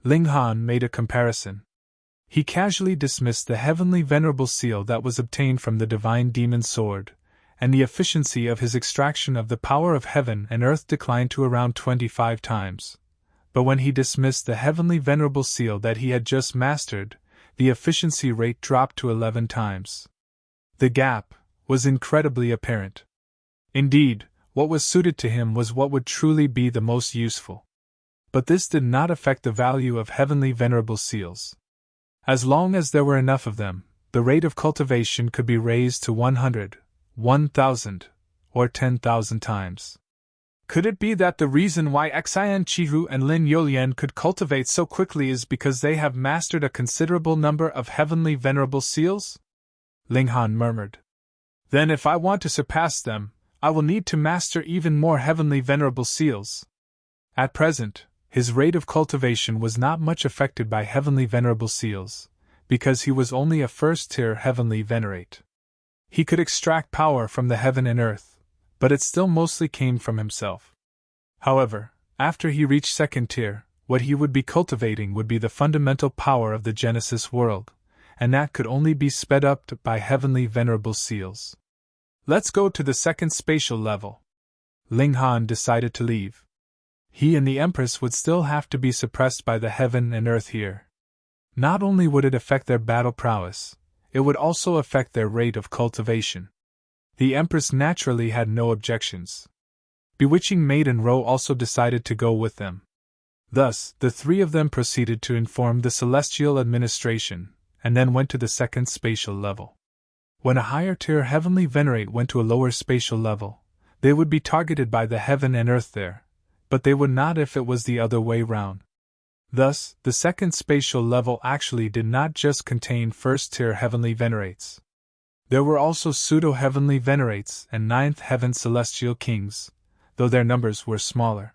Ling Han made a comparison. He casually dismissed the heavenly venerable seal that was obtained from the divine demon sword, and the efficiency of his extraction of the power of heaven and earth declined to around 25 times. But when he dismissed the heavenly venerable seal that he had just mastered, the efficiency rate dropped to 11 times. The gap was incredibly apparent. Indeed, what was suited to him was what would truly be the most useful. But this did not affect the value of heavenly venerable seals. As long as there were enough of them, the rate of cultivation could be raised to 100, 1,000, or 10,000 times. Could it be that the reason why Xian Qihu and Lin Youlian could cultivate so quickly is because they have mastered a considerable number of heavenly venerable seals? Ling Han murmured. Then if I want to surpass them, I will need to master even more heavenly venerable seals. At present, his rate of cultivation was not much affected by heavenly venerable seals, because he was only a first-tier heavenly venerate. He could extract power from the heaven and earth, but it still mostly came from himself. However, after he reached second tier, what he would be cultivating would be the fundamental power of the Genesis world, and that could only be sped up by heavenly venerable seals. Let's go to the second spatial level. Ling Han decided to leave. He and the Empress would still have to be suppressed by the heaven and earth here. Not only would it affect their battle prowess, it would also affect their rate of cultivation. The Empress naturally had no objections. Bewitching Maiden Ro also decided to go with them. Thus, the three of them proceeded to inform the Celestial Administration, and then went to the second spatial level. When a higher-tier heavenly venerate went to a lower spatial level, they would be targeted by the heaven and earth there, but they would not if it was the other way round. Thus, the second spatial level actually did not just contain first-tier heavenly venerates. There were also pseudo-heavenly venerates and ninth heaven celestial kings, though their numbers were smaller.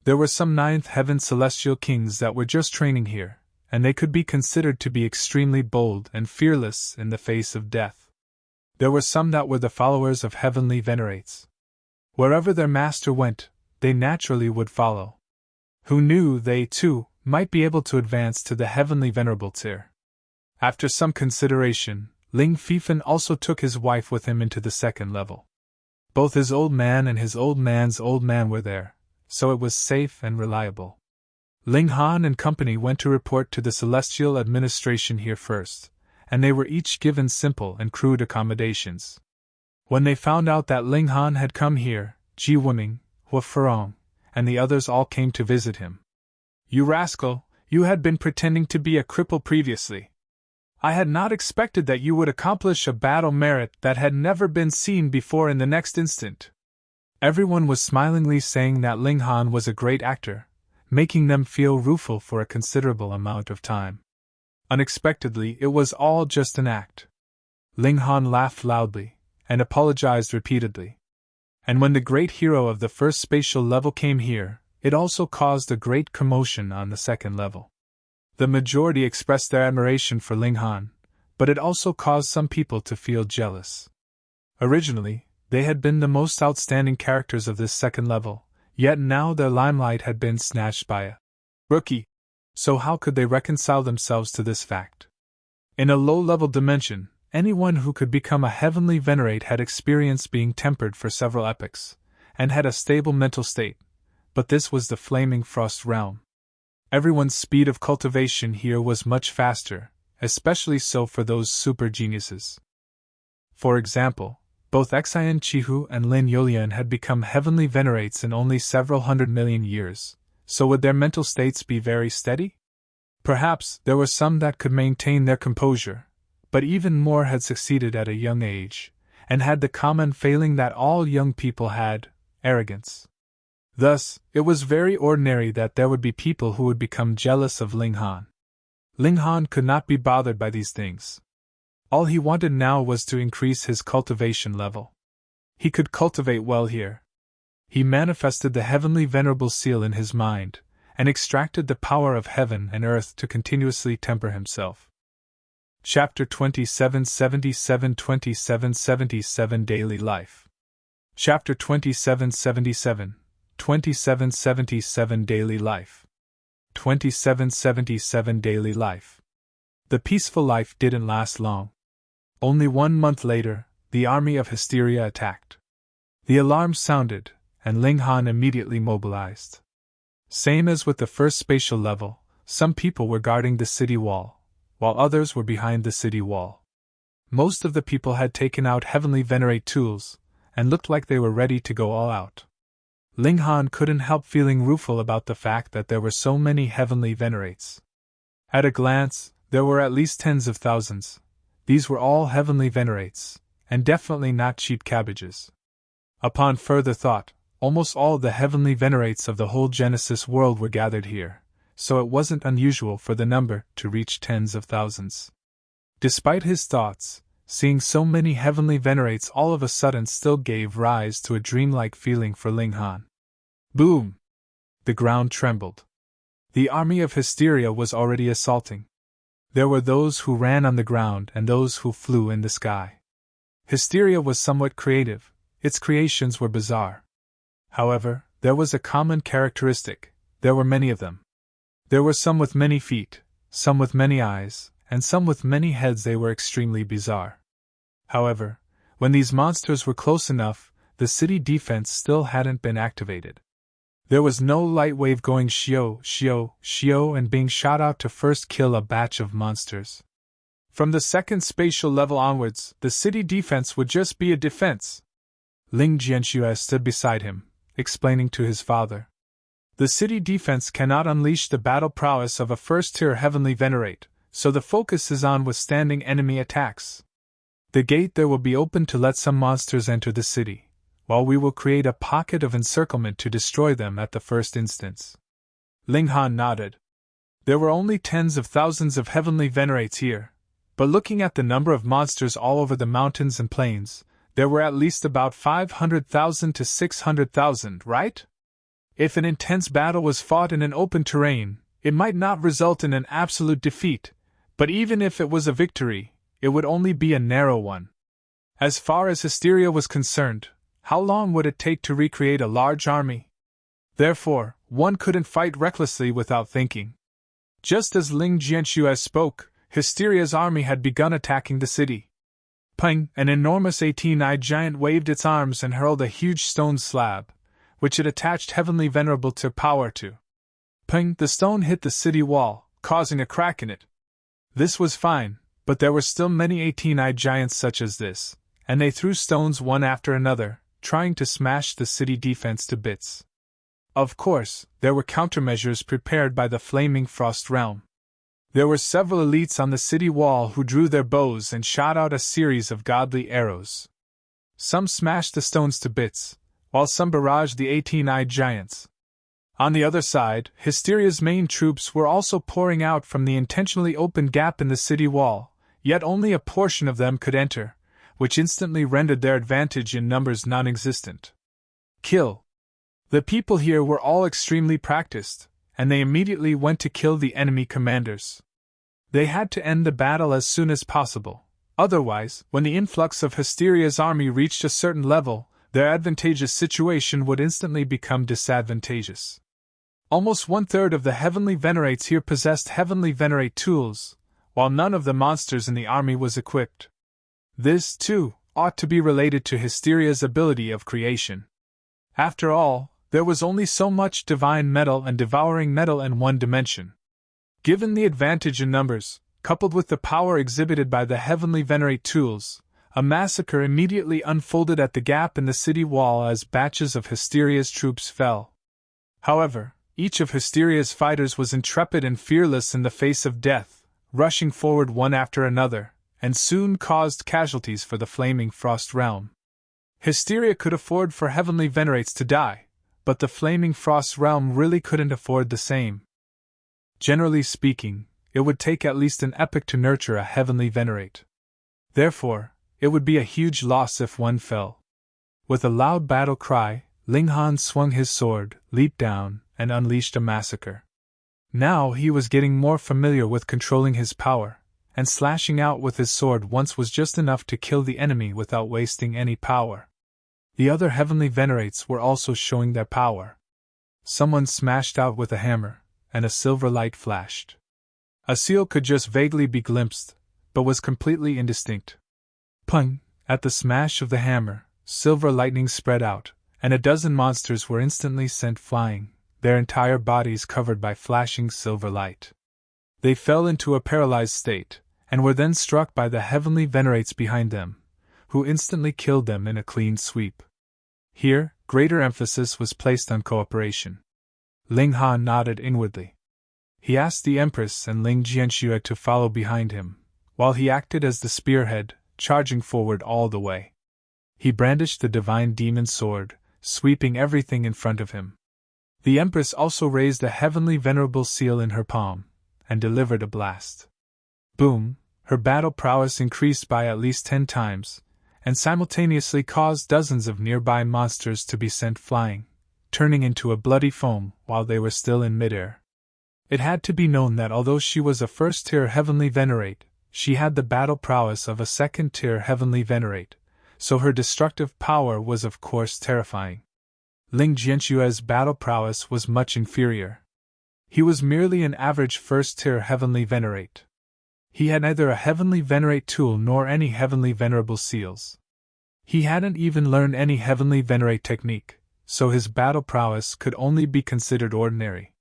There were some ninth heaven celestial kings that were just training here, and they could be considered to be extremely bold and fearless in the face of death. There were some that were the followers of heavenly venerates. Wherever their master went, they naturally would follow. Who knew they, too, might be able to advance to the heavenly venerable tier. After some consideration, Ling Fifan also took his wife with him into the second level. Both his old man and his old man's old man were there, so it was safe and reliable. Ling Han and company went to report to the Celestial Administration here first, and they were each given simple and crude accommodations. When they found out that Ling Han had come here, Ji Wuming, Hua Ferong, and the others all came to visit him. "You rascal, you had been pretending to be a cripple previously. I had not expected that you would accomplish a battle merit that had never been seen before in the next instant." Everyone was smilingly saying that Ling Han was a great actor, making them feel rueful for a considerable amount of time. Unexpectedly, it was all just an act. Ling Han laughed loudly, and apologized repeatedly. And when the great hero of the first spatial level came here, it also caused a great commotion on the second level. The majority expressed their admiration for Ling Han, but it also caused some people to feel jealous. Originally, they had been the most outstanding characters of this second level, yet now their limelight had been snatched by a rookie. So how could they reconcile themselves to this fact? In a low-level dimension, anyone who could become a heavenly venerate had experienced being tempered for several epochs, and had a stable mental state, but this was the Flaming Frost realm. Everyone's speed of cultivation here was much faster, especially so for those super geniuses. For example, Both Xian Chihu and Lin Yulian had become heavenly venerates in only several 100 million years, so would their mental states be very steady? Perhaps there were some that could maintain their composure, but even more had succeeded at a young age, and had the common failing that all young people had, arrogance. Thus, it was very ordinary that there would be people who would become jealous of Ling Han. Ling Han could not be bothered by these things. All he wanted now was to increase his cultivation level. He could cultivate well here. He manifested the heavenly Venerable seal in his mind, and extracted the power of heaven and earth to continuously temper himself. Chapter 2777 Daily Life. Chapter 2777 Daily Life. 2777 Daily Life. The peaceful life didn't last long. Only 1 month later, the army of Hysteria attacked. The alarm sounded, and Ling Han immediately mobilized. Same as with the first spatial level, some people were guarding the city wall, while others were behind the city wall. Most of the people had taken out heavenly venerate tools, and looked like they were ready to go all out. Ling Han couldn't help feeling rueful about the fact that there were so many heavenly venerates. At a glance, there were at least tens of thousands. These were all heavenly venerates, and definitely not cheap cabbages. Upon further thought, almost all the heavenly venerates of the whole Genesis world were gathered here, so it wasn't unusual for the number to reach tens of thousands. Despite his thoughts, seeing so many heavenly venerates all of a sudden still gave rise to a dreamlike feeling for Ling Han. Boom! The ground trembled. The army of Hysteria was already assaulting. There were those who ran on the ground and those who flew in the sky. Hysteria was somewhat creative, its creations were bizarre. However, there was a common characteristic: there were many of them. There were some with many feet, some with many eyes, and some with many heads. They were extremely bizarre. However, when these monsters were close enough, the city defense still hadn't been activated. There was no light wave going shio and being shot out to first kill a batch of monsters. From the second spatial level onwards, the city defense would just be a defense. Ling Jianxue stood beside him, explaining to his father. The city defense cannot unleash the battle prowess of a first-tier heavenly venerate, so the focus is on withstanding enemy attacks. The gate there will be open to let some monsters enter the city, while we will create a pocket of encirclement to destroy them at the first instance. Ling Han nodded. There were only tens of thousands of heavenly venerates here, but looking at the number of monsters all over the mountains and plains, there were at least about 500,000 to 600,000, right? If an intense battle was fought in an open terrain, it might not result in an absolute defeat, but even if it was a victory, it would only be a narrow one. As far as Hysteria was concerned, how long would it take to recreate a large army? Therefore, one couldn't fight recklessly without thinking. Just as Ling Jianxue spoke, Hysteria's army had begun attacking the city. Peng, an enormous 18-eyed giant, waved its arms and hurled a huge stone slab, which it attached heavenly venerable to power to. Peng, the stone hit the city wall, causing a crack in it. This was fine, but there were still many 18-eyed giants such as this, and they threw stones one after another, trying to smash the city defense to bits. Of course, there were countermeasures prepared by the Flaming Frost Realm. There were several elites on the city wall who drew their bows and shot out a series of godly arrows. Some smashed the stones to bits, while some barraged the 18-eyed giants. On the other side, Hysteria's main troops were also pouring out from the intentionally open gap in the city wall, yet only a portion of them could enter, which instantly rendered their advantage in numbers non-existent. Kill. The people here were all extremely practiced, and they immediately went to kill the enemy commanders. They had to end the battle as soon as possible, otherwise, when the influx of Hysteria's army reached a certain level, their advantageous situation would instantly become disadvantageous. Almost 1/3 of the heavenly venerates here possessed heavenly venerate tools, while none of the monsters in the army was equipped. This, too, ought to be related to Hysteria's ability of creation. After all, there was only so much divine metal and devouring metal in one dimension. Given the advantage in numbers, coupled with the power exhibited by the heavenly venerate tools, A massacre immediately unfolded at the gap in the city wall as batches of Hysteria's troops fell. However, each of Hysteria's fighters was intrepid and fearless in the face of death, rushing forward one after another, and soon caused casualties for the flaming Frost realm. Hysteria could afford for heavenly venerates to die, but the flaming Frost realm really couldn't afford the same. Generally speaking, it would take at least an epoch to nurture a heavenly venerate. Therefore, it would be a huge loss if one fell. With a loud battle cry, Ling Han swung his sword, leaped down, and unleashed a massacre. Now he was getting more familiar with controlling his power, and slashing out with his sword once was just enough to kill the enemy without wasting any power. The other heavenly venerates were also showing their power. Someone smashed out with a hammer, and a silver light flashed. A seal could just vaguely be glimpsed, but was completely indistinct. Pung! At the smash of the hammer, silver lightning spread out, and a dozen monsters were instantly sent flying, their entire bodies covered by flashing silver light. They fell into a paralyzed state, and were then struck by the heavenly venerates behind them, who instantly killed them in a clean sweep. Here, greater emphasis was placed on cooperation. Ling Han nodded inwardly. He asked the Empress and Ling Jianxue to follow behind him, while he acted as the spearhead, charging forward all the way. He brandished the divine demon sword, sweeping everything in front of him. The Empress also raised a heavenly venerable seal in her palm, and delivered a blast. Boom! Her battle prowess increased by at least 10 times, and simultaneously caused dozens of nearby monsters to be sent flying, turning into a bloody foam while they were still in midair. It had to be known that although she was a first-tier heavenly venerate, she had the battle prowess of a second-tier heavenly venerate, so her destructive power was of course terrifying. Ling Jianxue's battle prowess was much inferior. He was merely an average first-tier heavenly venerate. He had neither a heavenly venerate tool nor any heavenly venerable seals. He hadn't even learned any heavenly venerate technique, so his battle prowess could only be considered ordinary.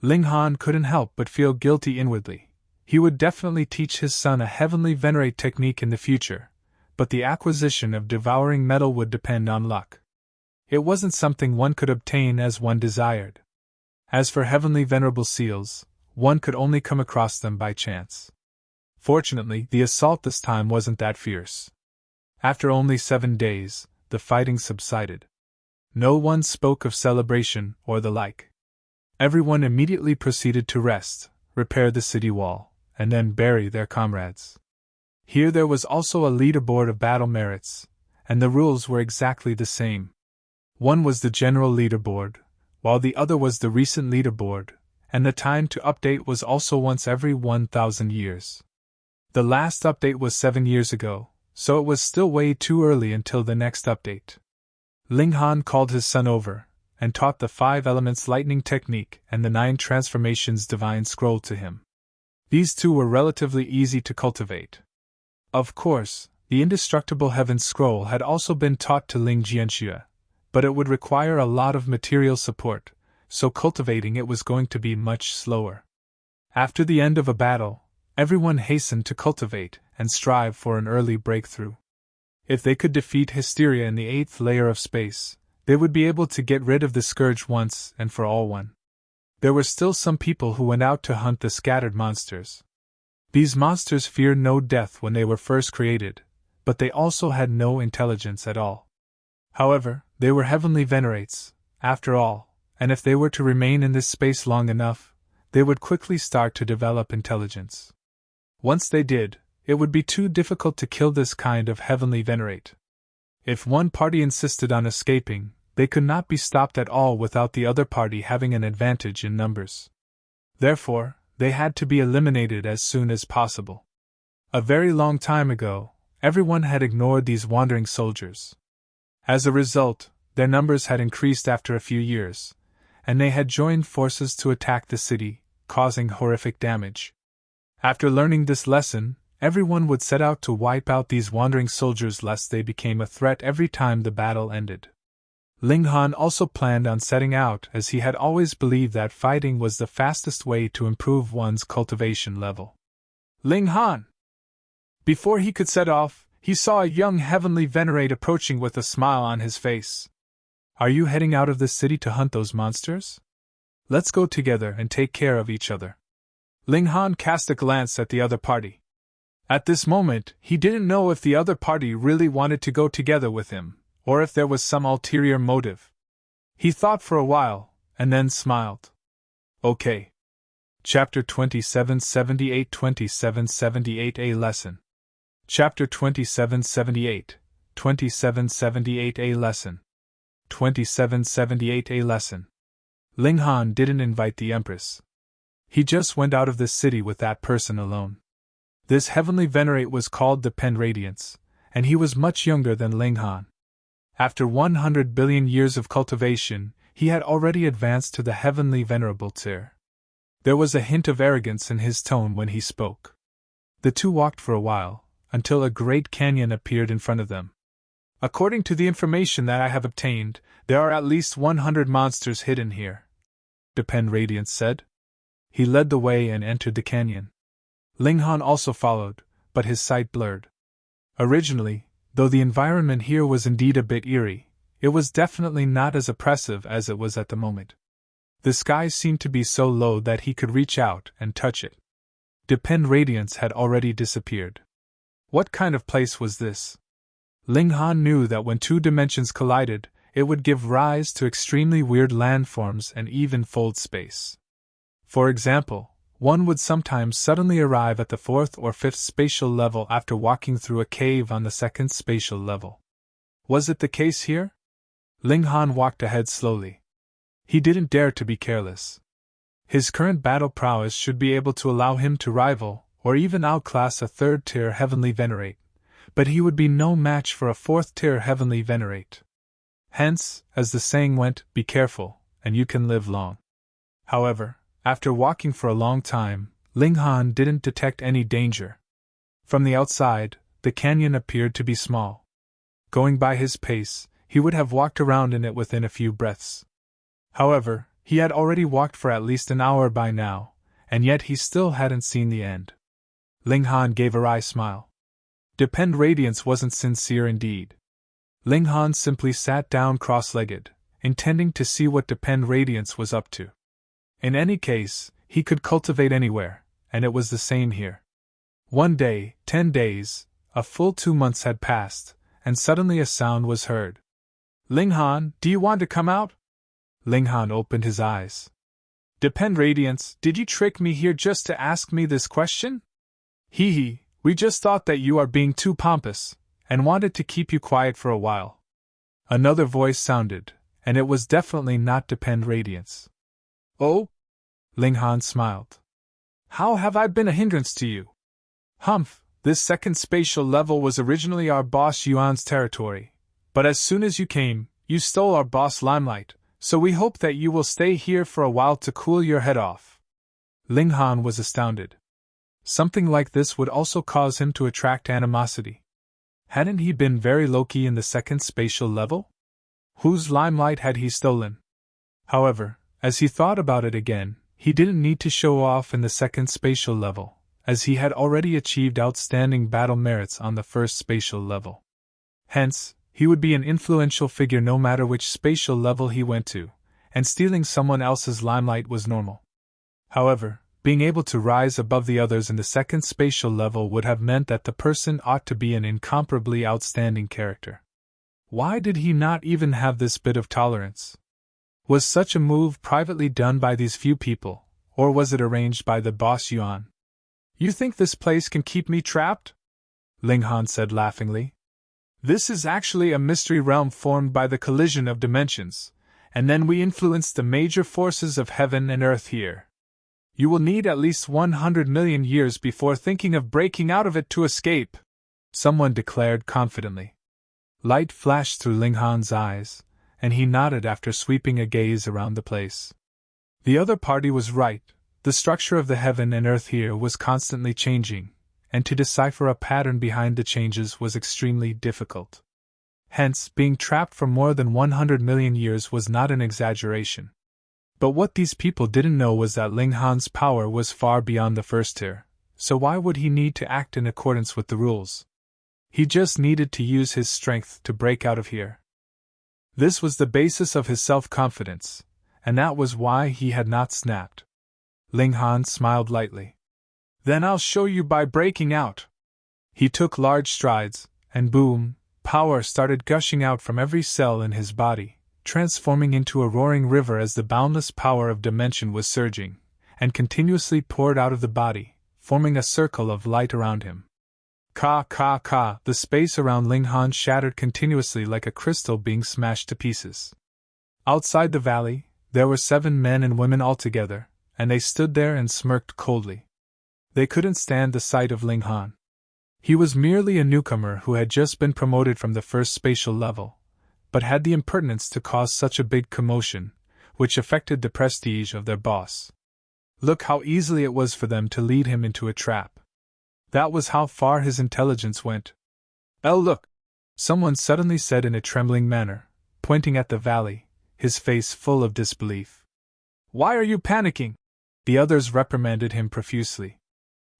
Ling Han couldn't help but feel guilty inwardly. He would definitely teach his son a heavenly venerate technique in the future, but the acquisition of devouring metal would depend on luck. It wasn't something one could obtain as one desired. As for heavenly venerable seals, one could only come across them by chance. Fortunately, the assault this time wasn't that fierce. After only 7 days, the fighting subsided. No one spoke of celebration or the like. Everyone immediately proceeded to rest, repair the city wall, and then bury their comrades. Here there was also a leaderboard of battle merits, and the rules were exactly the same. One was the general leaderboard, while the other was the recent leaderboard, and the time to update was also once every 1,000 years. The last update was 7 years ago, so it was still way too early until the next update. Ling Han called his son over, and taught the 5 elements lightning technique and the 9 transformations divine scroll to him. These two were relatively easy to cultivate. Of course, the indestructible heaven scroll had also been taught to Ling Jianxue, but it would require a lot of material support, so cultivating it was going to be much slower. After the end of a battle, everyone hastened to cultivate and strive for an early breakthrough. If they could defeat Hysteria in the 8th layer of space, they would be able to get rid of the scourge once and for all. There were still some people who went out to hunt the scattered monsters. These monsters feared no death when they were first created, but they also had no intelligence at all. However, they were heavenly venerates, after all, and if they were to remain in this space long enough, they would quickly start to develop intelligence. Once they did, it would be too difficult to kill this kind of heavenly venerate. If one party insisted on escaping, they could not be stopped at all without the other party having an advantage in numbers. Therefore, they had to be eliminated as soon as possible. A very long time ago, everyone had ignored these wandering soldiers. As a result, their numbers had increased after a few years, and they had joined forces to attack the city, causing horrific damage. After learning this lesson, everyone would set out to wipe out these wandering soldiers lest they became a threat every time the battle ended. Ling Han also planned on setting out as he had always believed that fighting was the fastest way to improve one's cultivation level. Ling Han! Before he could set off, he saw a young heavenly venerate approaching with a smile on his face. Are you heading out of this city to hunt those monsters? Let's go together and take care of each other. Ling Han cast a glance at the other party. At this moment, he didn't know if the other party really wanted to go together with him, or if there was some ulterior motive. He thought for a while, and then smiled. Okay. Chapter 2778 2778 A Lesson. Chapter 2778 2778 A Lesson. 2778 A Lesson. Ling Han didn't invite the Empress. He just went out of the city with that person alone. This heavenly venerate was called Depend Radiance, and he was much younger than Ling Han. After 100 billion years of cultivation, he had already advanced to the heavenly venerable tier. There was a hint of arrogance in his tone when he spoke. The two walked for a while, until a great canyon appeared in front of them. According to the information that I have obtained, there are at least 100 monsters hidden here, Depend Radiance said. He led the way and entered the canyon. Ling Han also followed, but his sight blurred. Originally, though the environment here was indeed a bit eerie, it was definitely not as oppressive as it was at the moment. The sky seemed to be so low that he could reach out and touch it. Depend Radiance had already disappeared. What kind of place was this? Ling Han knew that when two dimensions collided, it would give rise to extremely weird landforms and even fold space. For example, one would sometimes suddenly arrive at the fourth or fifth spatial level after walking through a cave on the second spatial level. Was it the case here? Ling Han walked ahead slowly. He didn't dare to be careless. His current battle prowess should be able to allow him to rival, or even outclass a third-tier heavenly venerate, but he would be no match for a fourth-tier heavenly venerate. Hence, as the saying went, be careful, and you can live long. However, after walking for a long time, Ling Han didn't detect any danger. From the outside, the canyon appeared to be small. Going by his pace, he would have walked around in it within a few breaths. However, he had already walked for at least an hour by now, and yet he still hadn't seen the end. Ling Han gave a wry smile. Depend Radiance wasn't sincere indeed. Ling Han simply sat down cross-legged, intending to see what Depend Radiance was up to. In any case, he could cultivate anywhere, and it was the same here. 1 day, 10 days, a full 2 months had passed, and suddenly a sound was heard. Ling Han, do you want to come out? Ling Han opened his eyes. Depend Radiance, did you trick me here just to ask me this question? Hee, we just thought that you are being too pompous, and wanted to keep you quiet for a while. Another voice sounded, and it was definitely not Depend Radiance. Oh? Ling Han smiled. How have I been a hindrance to you? Humph, this second spatial level was originally our boss Yuan's territory, but as soon as you came, you stole our boss limelight, so we hope that you will stay here for a while to cool your head off. Ling Han was astounded. Something like this would also cause him to attract animosity. Hadn't he been very low-key in the second spatial level? Whose limelight had he stolen? However, as he thought about it again, he didn't need to show off in the second spatial level, as he had already achieved outstanding battle merits on the first spatial level. Hence, he would be an influential figure no matter which spatial level he went to, and stealing someone else's limelight was normal. However, being able to rise above the others in the second spatial level would have meant that the person ought to be an incomparably outstanding character. Why did he not even have this bit of tolerance? Was such a move privately done by these few people, or was it arranged by the boss Yuan? You think this place can keep me trapped? Ling Han said laughingly. This is actually a mystery realm formed by the collision of dimensions, and then we influence the major forces of heaven and earth here. You will need at least 100 million years before thinking of breaking out of it to escape, someone declared confidently. Light flashed through Ling Han's eyes, and he nodded after sweeping a gaze around the place. The other party was right, the structure of the heaven and earth here was constantly changing, and to decipher a pattern behind the changes was extremely difficult. Hence, being trapped for more than 100 million years was not an exaggeration. But what these people didn't know was that Ling Han's power was far beyond the first tier, so why would he need to act in accordance with the rules? He just needed to use his strength to break out of here. This was the basis of his self-confidence, and that was why he had not snapped. Ling Han smiled lightly. Then I'll show you by breaking out. He took large strides, and boom, power started gushing out from every cell in his body, transforming into a roaring river as the boundless power of dimension was surging, and continuously poured out of the body, forming a circle of light around him. Ka ka ka, the space around Ling Han shattered continuously like a crystal being smashed to pieces. Outside the valley, there were 7 men and women altogether, and they stood there and smirked coldly. They couldn't stand the sight of Ling Han. He was merely a newcomer who had just been promoted from the first spatial level, but had the impertinence to cause such a big commotion, which affected the prestige of their boss. Look how easily it was for them to lead him into a trap. That was how far his intelligence went. "Oh, look!" someone suddenly said in a trembling manner, pointing at the valley, his face full of disbelief. "Why are you panicking?" The others reprimanded him profusely.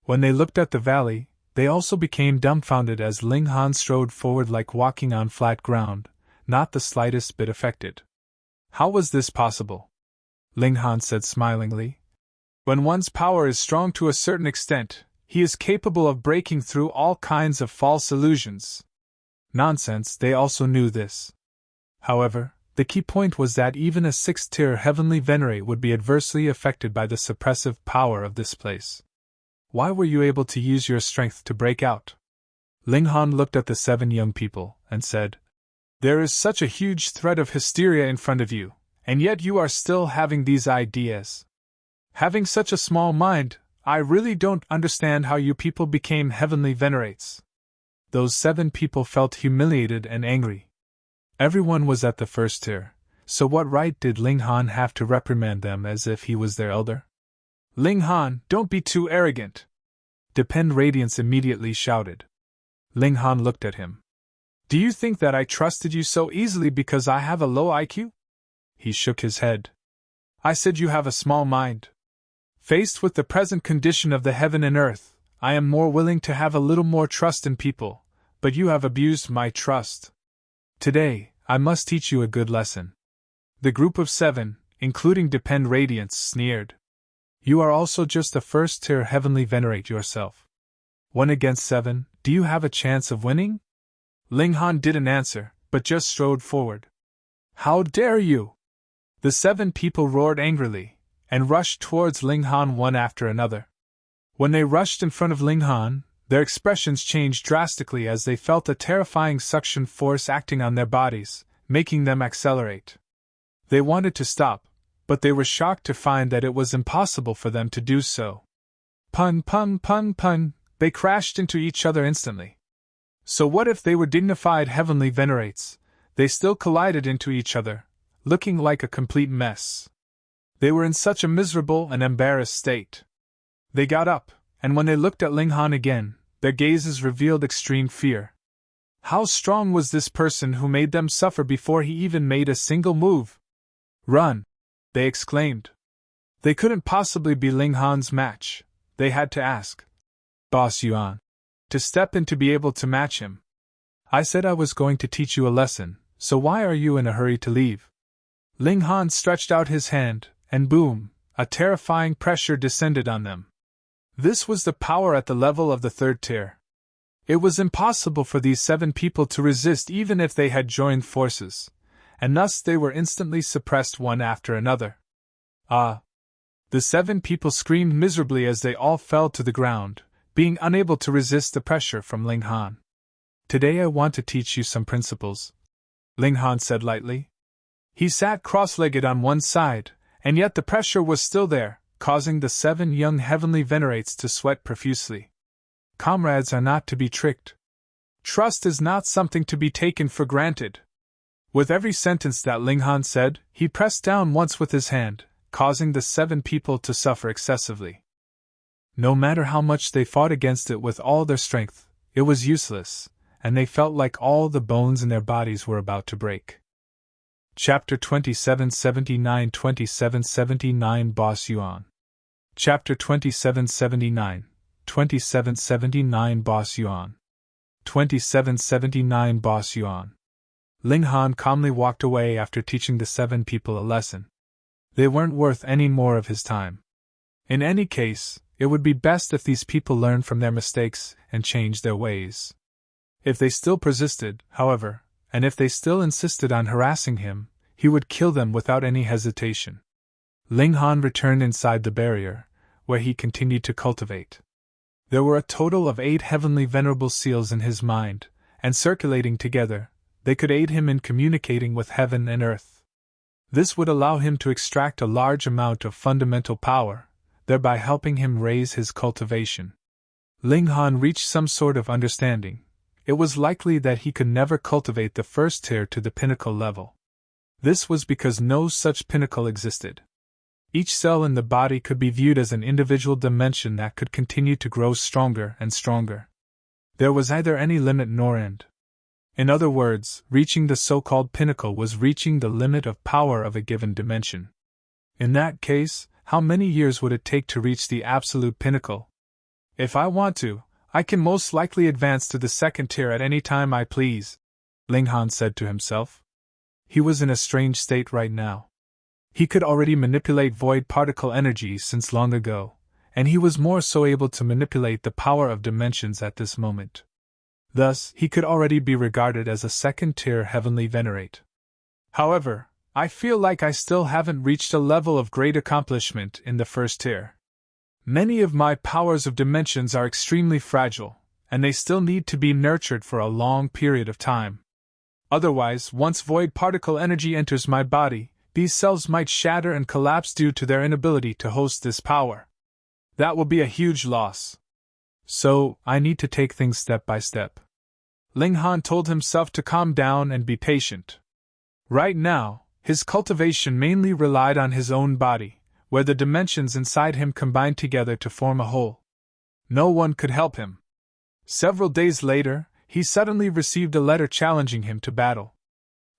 When they looked at the valley, they also became dumbfounded as Ling Han strode forward like walking on flat ground, not the slightest bit affected. How was this possible? Ling Han said smilingly. When one's power is strong to a certain extent, he is capable of breaking through all kinds of false illusions. Nonsense, they also knew this. However, the key point was that even a 6th-tier heavenly venerate would be adversely affected by the suppressive power of this place. Why were you able to use your strength to break out? Ling Han looked at the 7 young people and said, "There is such a huge threat of hysteria in front of you, and yet you are still having these ideas. Having such a small mind, I really don't understand how you people became heavenly venerates." Those 7 people felt humiliated and angry. Everyone was at the 1st tier, so what right did Ling Han have to reprimand them as if he was their elder? "Ling Han, don't be too arrogant!" Depend Radiance immediately shouted. Ling Han looked at him. "Do you think that I trusted you so easily because I have a low IQ?" He shook his head. "I said you have a small mind. Faced with the present condition of the heaven and earth, I am more willing to have a little more trust in people, but you have abused my trust. Today, I must teach you a good lesson." The group of 7, including Depend Radiance, sneered. "You are also just a 1st-tier heavenly venerate yourself. 1 against 7, do you have a chance of winning?" Ling Han didn't answer, but just strode forward. "How dare you!" The 7 people roared angrily, and rushed towards Ling Han one after another. When they rushed in front of Ling Han, their expressions changed drastically as they felt a terrifying suction force acting on their bodies, making them accelerate. They wanted to stop, but they were shocked to find that it was impossible for them to do so. Pun pun pun pun, they crashed into each other instantly. So what if they were dignified heavenly venerates? They still collided into each other, looking like a complete mess. They were in such a miserable and embarrassed state. They got up, and when they looked at Ling Han again, their gazes revealed extreme fear. How strong was this person who made them suffer before he even made a single move? "Run!" they exclaimed. They couldn't possibly be Ling Han's match. They had to ask Boss Yuan to step in to be able to match him. "I said I was going to teach you a lesson, so why are you in a hurry to leave?" Ling Han stretched out his hand, and boom, a terrifying pressure descended on them. This was the power at the level of the 3rd tier. It was impossible for these 7 people to resist even if they had joined forces, and thus they were instantly suppressed one after another. "Ah!" The 7 people screamed miserably as they all fell to the ground, being unable to resist the pressure from Ling Han. "Today I want to teach you some principles," Ling Han said lightly. He sat cross-legged on one side, and yet the pressure was still there, causing the 7 young heavenly venerates to sweat profusely. Comrades are not to be tricked. Trust is not something to be taken for granted. With every sentence that Ling Han said, he pressed down once with his hand, causing the 7 people to suffer excessively. No matter how much they fought against it with all their strength, it was useless, and they felt like all the bones in their bodies were about to break. Chapter 2779 2779 Boss Yuan. Chapter 2779 2779 Boss Yuan. 2779 Boss Yuan. Ling Han calmly walked away after teaching the 7 people a lesson. They weren't worth any more of his time. In any case, it would be best if these people learned from their mistakes and changed their ways. If they still persisted, however, and if they still insisted on harassing him, he would kill them without any hesitation. Ling Han returned inside the barrier, where he continued to cultivate. There were a total of 8 heavenly venerable seals in his mind, and circulating together, they could aid him in communicating with heaven and earth. This would allow him to extract a large amount of fundamental power, thereby helping him raise his cultivation. Ling Han reached some sort of understanding. It was likely that he could never cultivate the first tier to the pinnacle level. This was because no such pinnacle existed. Each cell in the body could be viewed as an individual dimension that could continue to grow stronger and stronger. There was neither any limit nor end. In other words, reaching the so-called pinnacle was reaching the limit of power of a given dimension. In that case, how many years would it take to reach the absolute pinnacle? If I want to, I can most likely advance to the second tier at any time I please, Ling Han said to himself. He was in a strange state right now. He could already manipulate void particle energy since long ago, and he was more so able to manipulate the power of dimensions at this moment. Thus, he could already be regarded as a second-tier heavenly venerate. However, I feel like I still haven't reached a level of great accomplishment in the first tier. Many of my powers of dimensions are extremely fragile, and they still need to be nurtured for a long period of time. Otherwise, once void particle energy enters my body, these cells might shatter and collapse due to their inability to host this power. That will be a huge loss. So, I need to take things step by step. Ling Han told himself to calm down and be patient. Right now, his cultivation mainly relied on his own body, where the dimensions inside him combined together to form a whole. No one could help him. Several days later, he suddenly received a letter challenging him to battle.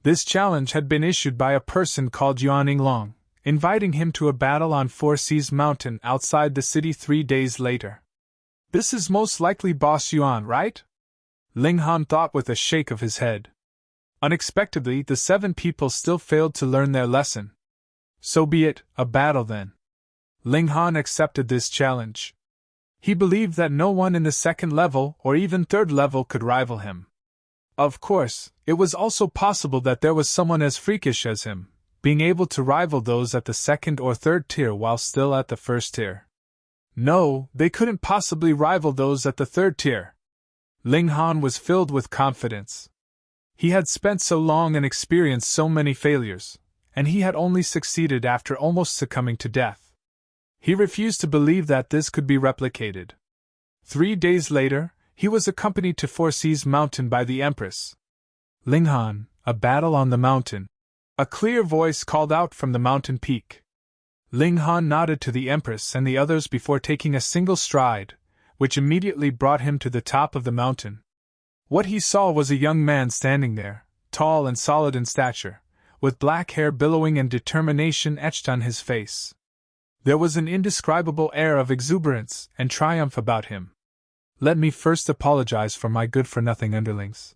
This challenge had been issued by a person called Yuan Yinglong, inviting him to a battle on Four Seas Mountain outside the city 3 days later. This is most likely Boss Yuan, right? Ling Han thought with a shake of his head. Unexpectedly, the 7 people still failed to learn their lesson. So be it, a battle then. Ling Han accepted this challenge. He believed that no one in the second level or even third level could rival him. Of course, it was also possible that there was someone as freakish as him, being able to rival those at the second or third tier while still at the first tier. No, they couldn't possibly rival those at the third tier. Ling Han was filled with confidence. He had spent so long and experienced so many failures, and he had only succeeded after almost succumbing to death. He refused to believe that this could be replicated. 3 days later, he was accompanied to Four Seas Mountain by the Empress. Ling Han, a battle on the mountain. A clear voice called out from the mountain peak. Ling Han nodded to the Empress and the others before taking a single stride, which immediately brought him to the top of the mountain. What he saw was a young man standing there, tall and solid in stature, with black hair billowing and determination etched on his face. There was an indescribable air of exuberance and triumph about him. Let me first apologize for my good-for-nothing underlings,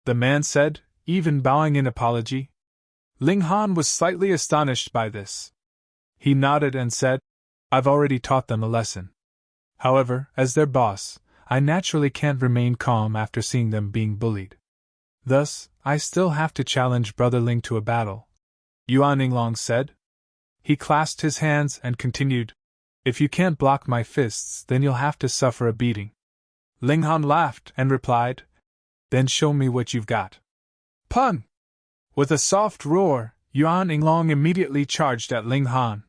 the man said, even bowing in apology. Ling Han was slightly astonished by this. He nodded and said, I've already taught them a lesson. However, as their boss, I naturally can't remain calm after seeing them being bullied. Thus, I still have to challenge Brother Ling to a battle, Yuan Yinglong said. He clasped his hands and continued, If you can't block my fists, then you'll have to suffer a beating. Ling Han laughed and replied, Then show me what you've got. Pun! With a soft roar, Yuan Yinglong immediately charged at Ling Han.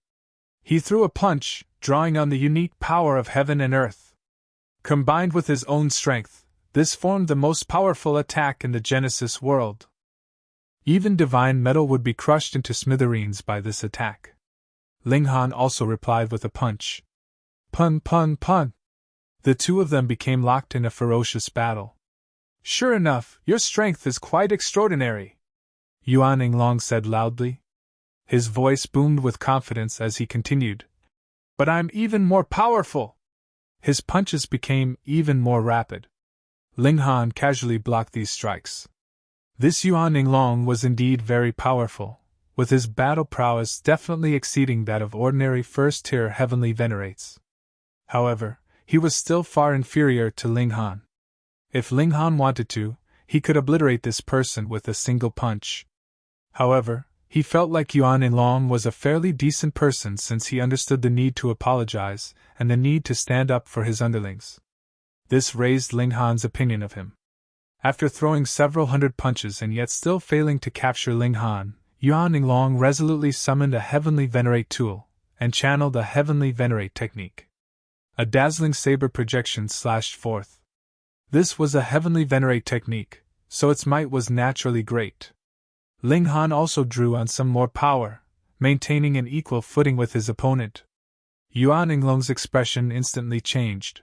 He threw a punch, drawing on the unique power of heaven and earth. Combined with his own strength, this formed the most powerful attack in the Genesis world. Even divine metal would be crushed into smithereens by this attack. Ling Han also replied with a punch. Pun pun pun! The two of them became locked in a ferocious battle. Sure enough, your strength is quite extraordinary, Yuan Yinglong said loudly. His voice boomed with confidence as he continued. But I'm even more powerful! His punches became even more rapid. Ling Han casually blocked these strikes. This Yuan Yinglong was indeed very powerful, with his battle prowess definitely exceeding that of ordinary first-tier heavenly venerates. However, he was still far inferior to Ling Han. If Ling Han wanted to, he could obliterate this person with a single punch. However, he felt like Yuan Yinglong was a fairly decent person since he understood the need to apologize and the need to stand up for his underlings. This raised Ling Han's opinion of him. After throwing several hundred punches and yet still failing to capture Ling Han, Yuan Yinglong resolutely summoned a heavenly venerate tool and channeled a heavenly venerate technique. A dazzling saber projection slashed forth. This was a heavenly venerate technique, so its might was naturally great. Ling Han also drew on some more power, maintaining an equal footing with his opponent. Yuan Yinglong's expression instantly changed.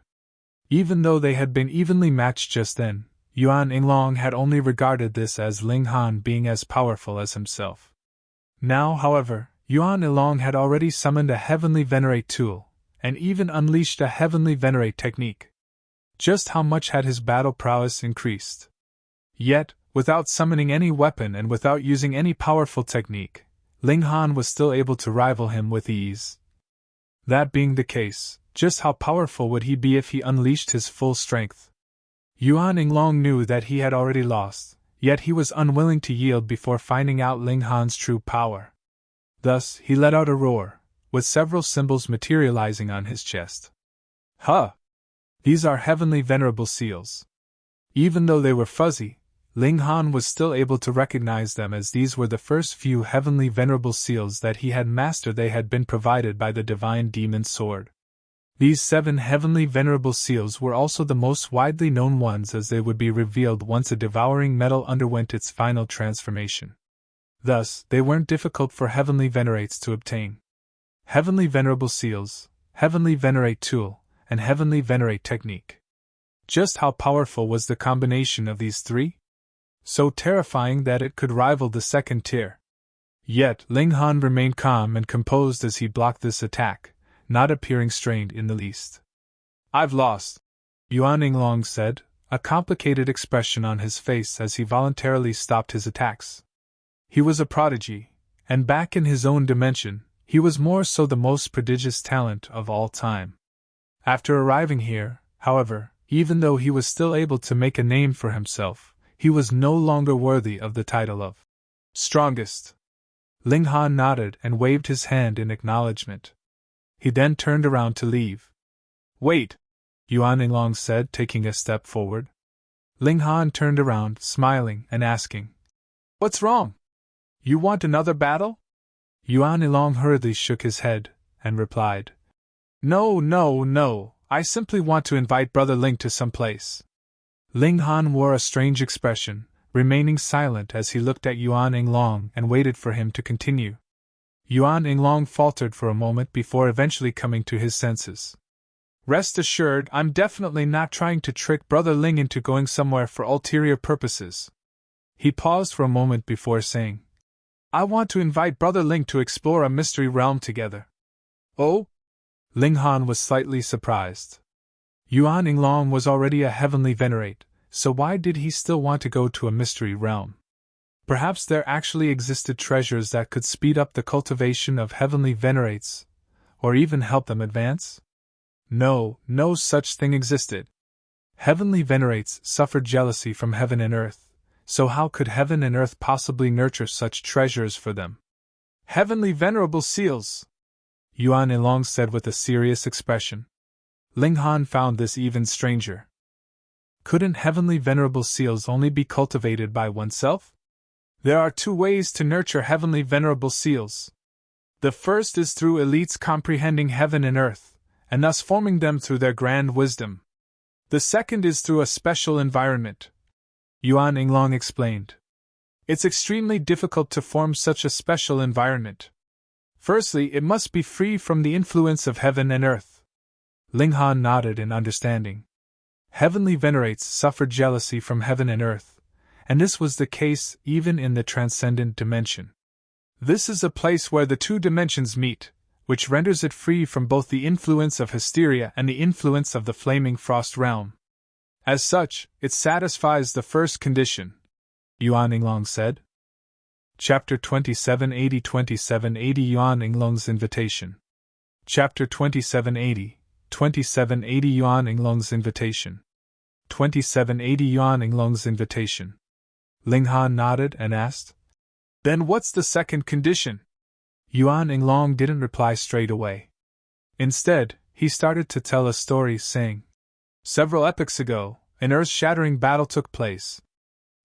Even though they had been evenly matched just then, Yuan Yinglong had only regarded this as Ling Han being as powerful as himself. Now, however, Yuan Yinglong had already summoned a heavenly venerate tool, and even unleashed a heavenly venerate technique. Just how much had his battle prowess increased? Yet, without summoning any weapon and without using any powerful technique, Ling Han was still able to rival him with ease. That being the case, just how powerful would he be if he unleashed his full strength? Yuan Yinglong knew that he had already lost, yet he was unwilling to yield before finding out Ling Han's true power. Thus, he let out a roar, with several symbols materializing on his chest. Huh! These are heavenly venerable seals. Even though they were fuzzy, Ling Han was still able to recognize them as these were the first few heavenly venerable seals that he had mastered. They had been provided by the divine demon sword. These 7 heavenly venerable seals were also the most widely known ones, as they would be revealed once a devouring metal underwent its final transformation. Thus, they weren't difficult for heavenly venerates to obtain. Heavenly venerable seals, heavenly venerate tool, and heavenly venerate technique. Just how powerful was the combination of these 3? So terrifying that it could rival the second tier. Yet, Ling Han remained calm and composed as he blocked this attack, not appearing strained in the least. I've lost, Yuan Yinglong said, a complicated expression on his face as he voluntarily stopped his attacks. He was a prodigy, and back in his own dimension, he was more so the most prodigious talent of all time. After arriving here, however, even though he was still able to make a name for himself, he was no longer worthy of the title of strongest. Ling Han nodded and waved his hand in acknowledgement. He then turned around to leave. Wait, Yuan Yinglong said, taking a step forward. Ling Han turned around, smiling and asking, What's wrong? You want another battle? Yuan Yinglong hurriedly shook his head and replied, No, I simply want to invite Brother Ling to some place. Ling Han wore a strange expression, remaining silent as he looked at Yuan Yinglong and waited for him to continue. Yuan Yinglong faltered for a moment before eventually coming to his senses. Rest assured, I'm definitely not trying to trick Brother Ling into going somewhere for ulterior purposes. He paused for a moment before saying, I want to invite Brother Ling to explore a mystery realm together. Oh? Ling Han was slightly surprised. Yuan Yinglong was already a heavenly venerate, so why did he still want to go to a mystery realm? Perhaps there actually existed treasures that could speed up the cultivation of heavenly venerates, or even help them advance? No such thing existed. Heavenly venerates suffered jealousy from heaven and earth, so how could heaven and earth possibly nurture such treasures for them? Heavenly venerable seals! Yuan Yinglong said with a serious expression. Ling Han found this even stranger. Couldn't heavenly venerable seals only be cultivated by oneself? There are 2 ways to nurture heavenly venerable seals. The first is through elites comprehending heaven and earth, and thus forming them through their grand wisdom. The second is through a special environment. Yuan Yinglong explained. It's extremely difficult to form such a special environment. Firstly, it must be free from the influence of heaven and earth. Ling Han nodded in understanding. Heavenly venerates suffered jealousy from heaven and earth, and this was the case even in the transcendent dimension. This is a place where the 2 dimensions meet, which renders it free from both the influence of hysteria and the influence of the flaming frost realm. As such, it satisfies the first condition, Yuan Yinglong said. Chapter 2780 Yuan Yinglong's Invitation. Chapter 2780 Yuan Yinglong's Invitation. 2780 Yuan Yinglong's Invitation. Ling Han nodded and asked, "Then what's the second condition?" Yuan Yinglong didn't reply straight away. Instead, he started to tell a story, saying, "Several epochs ago, an earth-shattering battle took place.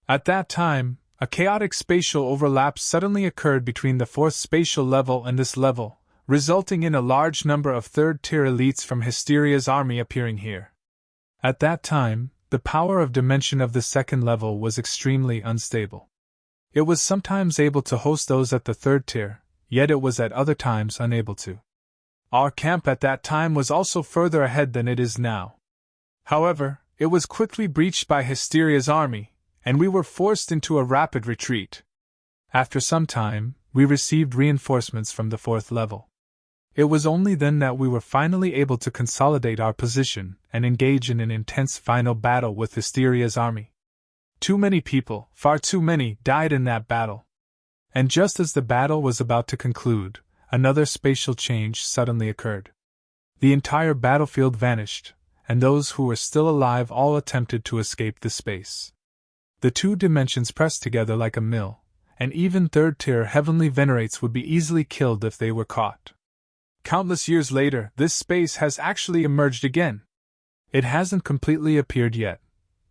At that time, a chaotic spatial overlap suddenly occurred between the fourth spatial level and this level, resulting in a large number of third-tier elites from Hysteria's army appearing here. At that time, the power of dimension of the second level was extremely unstable. It was sometimes able to host those at the third tier, yet it was at other times unable to. Our camp at that time was also further ahead than it is now. However, it was quickly breached by Hysteria's army, and we were forced into a rapid retreat. After some time, we received reinforcements from the fourth level. It was only then that we were finally able to consolidate our position and engage in an intense final battle with Hysteria's army. Too many people, far too many, died in that battle. And just as the battle was about to conclude, another spatial change suddenly occurred. The entire battlefield vanished, and those who were still alive all attempted to escape the space. The two dimensions pressed together like a mill, and even third-tier heavenly venerates would be easily killed if they were caught. Countless years later, this space has actually emerged again. It hasn't completely appeared yet,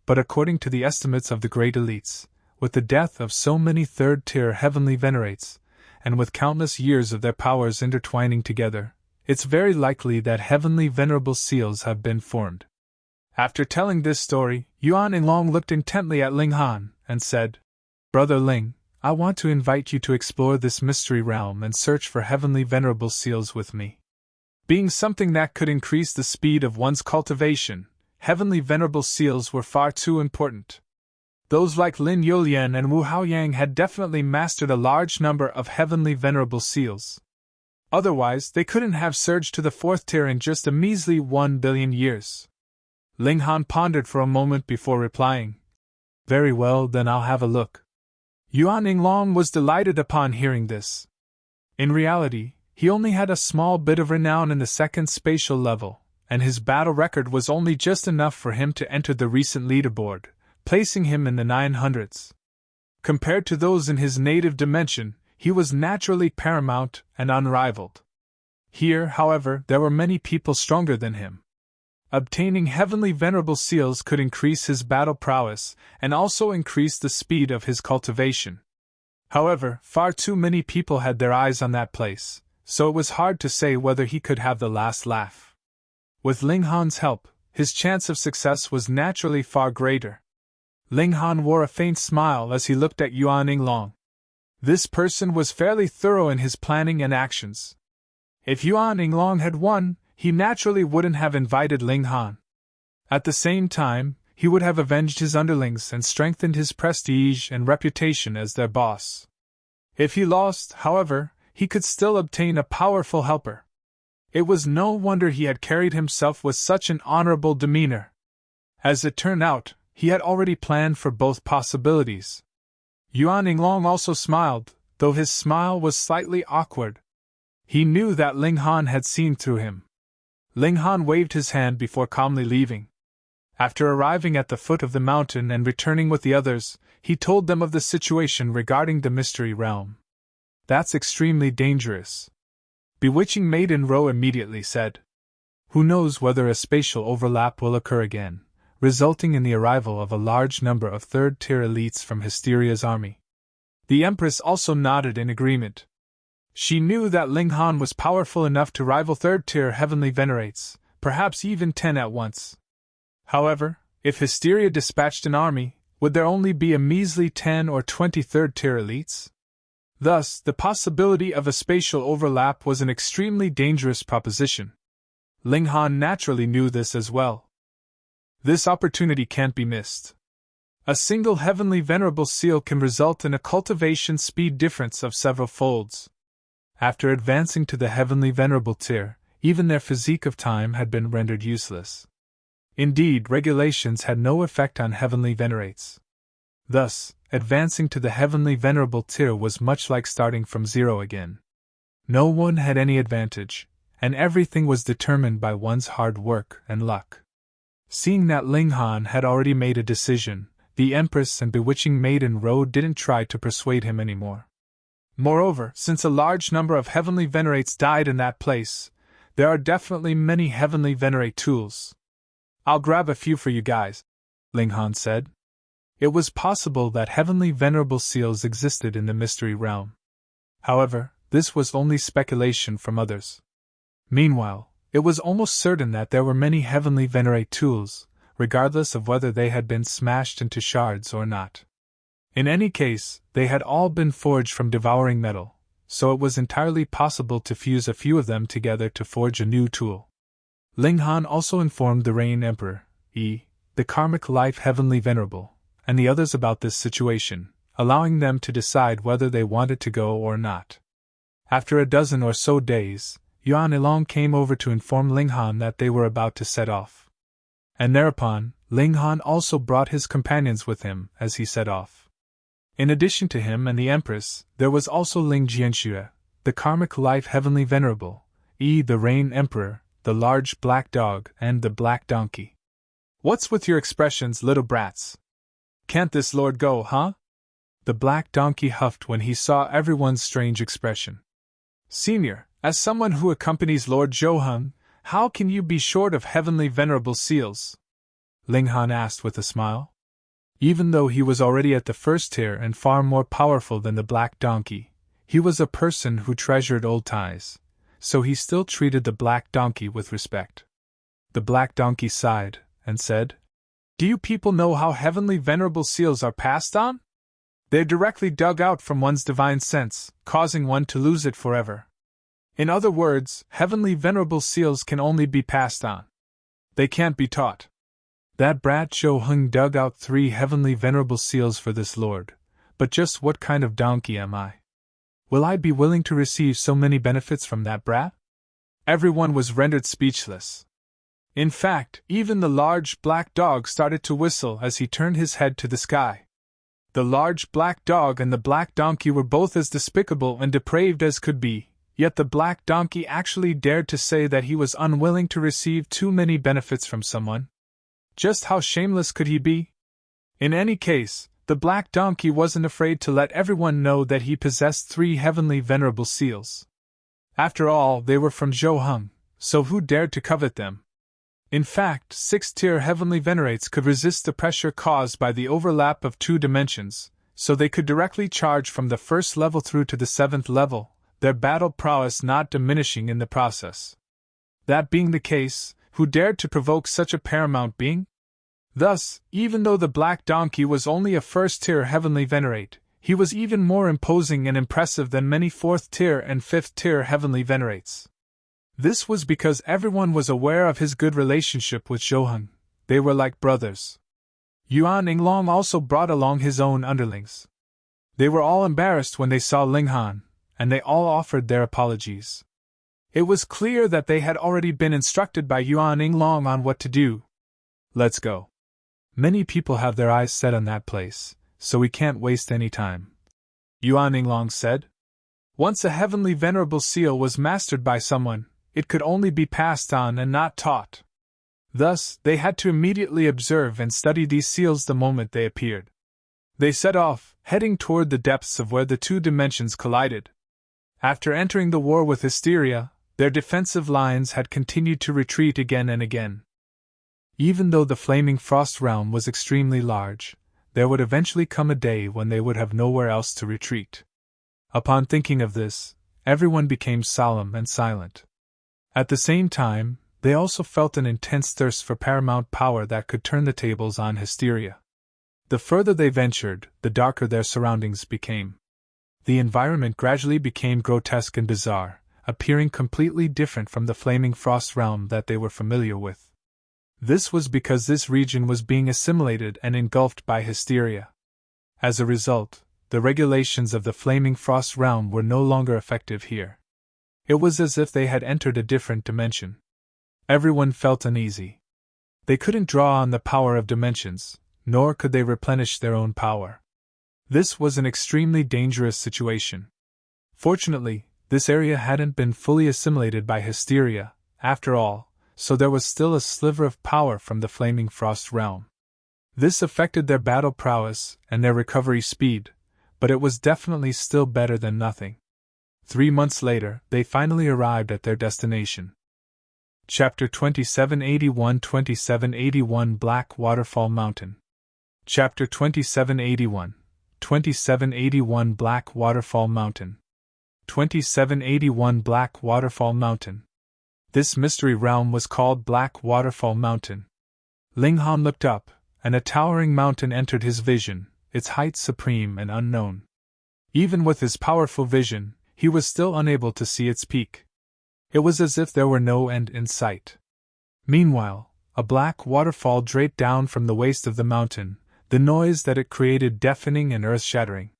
but according to the estimates of the great elites, with the death of so many third-tier heavenly venerates, and with countless years of their powers intertwining together, it's very likely that heavenly venerable seals have been formed." After telling this story, Yuan Yinglong looked intently at Ling Han and said, "Brother Ling, I want to invite you to explore this mystery realm and search for heavenly venerable seals with me. Being something that could increase the speed of one's cultivation, heavenly venerable seals were far too important. Those like Lin Youlian and Wu Haoyang had definitely mastered a large number of heavenly venerable seals. Otherwise, they couldn't have surged to the fourth tier in just a measly 1 billion years." Ling Han pondered for a moment before replying, "Very well, then I'll have a look." Yuan Yinglong was delighted upon hearing this. In reality, he only had a small bit of renown in the second spatial level, and his battle record was only just enough for him to enter the recent leaderboard, placing him in the 900s. Compared to those in his native dimension, he was naturally paramount and unrivaled. Here, however, there were many people stronger than him. Obtaining heavenly venerable seals could increase his battle prowess and also increase the speed of his cultivation. However, far too many people had their eyes on that place, so it was hard to say whether he could have the last laugh. With Ling Han's help, his chance of success was naturally far greater. Ling Han wore a faint smile as he looked at Yuan Yinglong. This person was fairly thorough in his planning and actions. If Yuan Yinglong had won, he naturally wouldn't have invited Ling Han. At the same time, he would have avenged his underlings and strengthened his prestige and reputation as their boss. If he lost, however, he could still obtain a powerful helper. It was no wonder he had carried himself with such an honorable demeanor. As it turned out, he had already planned for both possibilities. Yuan Yinglong also smiled, though his smile was slightly awkward. He knew that Ling Han had seen through him. Ling Han waved his hand before calmly leaving. After arriving at the foot of the mountain and returning with the others, he told them of the situation regarding the mystery realm. "That's extremely dangerous." Bewitching Maiden Ro immediately said, "Who knows whether a spatial overlap will occur again, resulting in the arrival of a large number of third-tier elites from Hysteria's army." The Empress also nodded in agreement. She knew that Ling Han was powerful enough to rival third-tier heavenly venerates, perhaps even 10 at once. However, if Hysteria dispatched an army, would there only be a measly 10 or 20 third-tier elites? Thus, the possibility of a spatial overlap was an extremely dangerous proposition. Ling Han naturally knew this as well. This opportunity can't be missed. A single heavenly venerable seal can result in a cultivation speed difference of several folds. After advancing to the heavenly venerable tier, even their physique of time had been rendered useless. Indeed, regulations had no effect on heavenly venerates. Thus, advancing to the heavenly venerable tier was much like starting from zero again. No one had any advantage, and everything was determined by one's hard work and luck. Seeing that Ling Han had already made a decision, the Empress and bewitching Maiden Ro didn't try to persuade him anymore. Moreover, since a large number of heavenly venerates died in that place, there are definitely many heavenly venerate tools. I'll grab a few for you guys, Ling Han said. It was possible that heavenly venerable seals existed in the mystery realm. However, this was only speculation from others. Meanwhile, it was almost certain that there were many heavenly venerate tools, regardless of whether they had been smashed into shards or not. In any case, they had all been forged from devouring metal, so it was entirely possible to fuse a few of them together to forge a new tool. Ling Han also informed the Rain Emperor, the Karmic Life Heavenly Venerable, and the others about this situation, allowing them to decide whether they wanted to go or not. After a dozen or so days, Yuan Yinglong came over to inform Ling Han that they were about to set off. And thereupon, Ling Han also brought his companions with him as he set off. In addition to him and the Empress, there was also Ling Jianxue, the Karmic Life Heavenly Venerable, the Rain Emperor, the large black dog, and the black donkey. What's with your expressions, little brats? Can't this lord go, huh? The black donkey huffed when he saw everyone's strange expression. Senior, as someone who accompanies Lord Zhouheng, how can you be short of heavenly venerable seals? Ling Han asked with a smile. Even though he was already at the first tier and far more powerful than the black donkey, he was a person who treasured old ties, so he still treated the black donkey with respect. The black donkey sighed and said, Do you people know how heavenly venerable seals are passed on? They're directly dug out from one's divine sense, causing one to lose it forever. In other words, heavenly venerable seals can only be passed on. They can't be taught. That brat Zhouheng dug out 3 heavenly venerable seals for this lord, but just what kind of donkey am I? Will I be willing to receive so many benefits from that brat? Everyone was rendered speechless. In fact, even the large black dog started to whistle as he turned his head to the sky. The large black dog and the black donkey were both as despicable and depraved as could be, yet the black donkey actually dared to say that he was unwilling to receive too many benefits from someone. Just how shameless could he be? In any case, the black donkey wasn't afraid to let everyone know that he possessed 3 heavenly venerable seals. After all, they were from Zhouheng, so who dared to covet them? In fact, 6th-tier heavenly venerates could resist the pressure caused by the overlap of 2 dimensions, so they could directly charge from the 1st level through to the 7th level, their battle prowess not diminishing in the process. That being the case, who dared to provoke such a paramount being? Thus, even though the black donkey was only a 1st-tier heavenly venerate, he was even more imposing and impressive than many 4th-tier and 5th-tier heavenly venerates. This was because everyone was aware of his good relationship with Zhouheng. They were like brothers. Yuan Yinglong also brought along his own underlings. They were all embarrassed when they saw Ling Han, and they all offered their apologies. It was clear that they had already been instructed by Yuan Yinglong on what to do. Let's go. Many people have their eyes set on that place, so we can't waste any time, Yuan Yinglong said. Once a heavenly venerable seal was mastered by someone, it could only be passed on and not taught. Thus, they had to immediately observe and study these seals the moment they appeared. They set off, heading toward the depths of where the 2 dimensions collided. After entering the war with Hysteria, their defensive lines had continued to retreat again and again. Even though the flaming frost realm was extremely large, there would eventually come a day when they would have nowhere else to retreat. Upon thinking of this, everyone became solemn and silent. At the same time, they also felt an intense thirst for paramount power that could turn the tables on Hysteria. The further they ventured, the darker their surroundings became. The environment gradually became grotesque and bizarre, appearing completely different from the flaming frost realm that they were familiar with. This was because this region was being assimilated and engulfed by Hysteria. As a result, the regulations of the flaming frost realm were no longer effective here. It was as if they had entered a different dimension. Everyone felt uneasy. They couldn't draw on the power of dimensions, nor could they replenish their own power. This was an extremely dangerous situation. Fortunately, this area hadn't been fully assimilated by hysteria, after all, so there was still a sliver of power from the flaming frost realm. This affected their battle prowess and their recovery speed, but it was definitely still better than nothing. 3 months later, they finally arrived at their destination. Chapter 2781 Black Waterfall Mountain. Chapter 2781 Black Waterfall Mountain. 2781 Black Waterfall Mountain. This mystery realm was called Black Waterfall Mountain. Yinglong looked up, and a towering mountain entered his vision, its height supreme and unknown. Even with his powerful vision, he was still unable to see its peak. It was as if there were no end in sight. Meanwhile, a black waterfall draped down from the waist of the mountain, the noise that it created deafening and earth-shattering.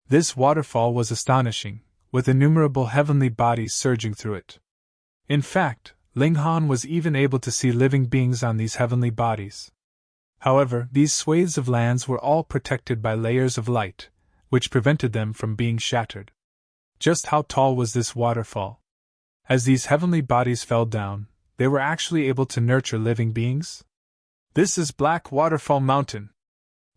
This waterfall was astonishing, with innumerable heavenly bodies surging through it. In fact, Yinglong was even able to see living beings on these heavenly bodies. However, these swathes of lands were all protected by layers of light, which prevented them from being shattered. Just how tall was this waterfall? As these heavenly bodies fell down, they were actually able to nurture living beings? This is Black Waterfall Mountain.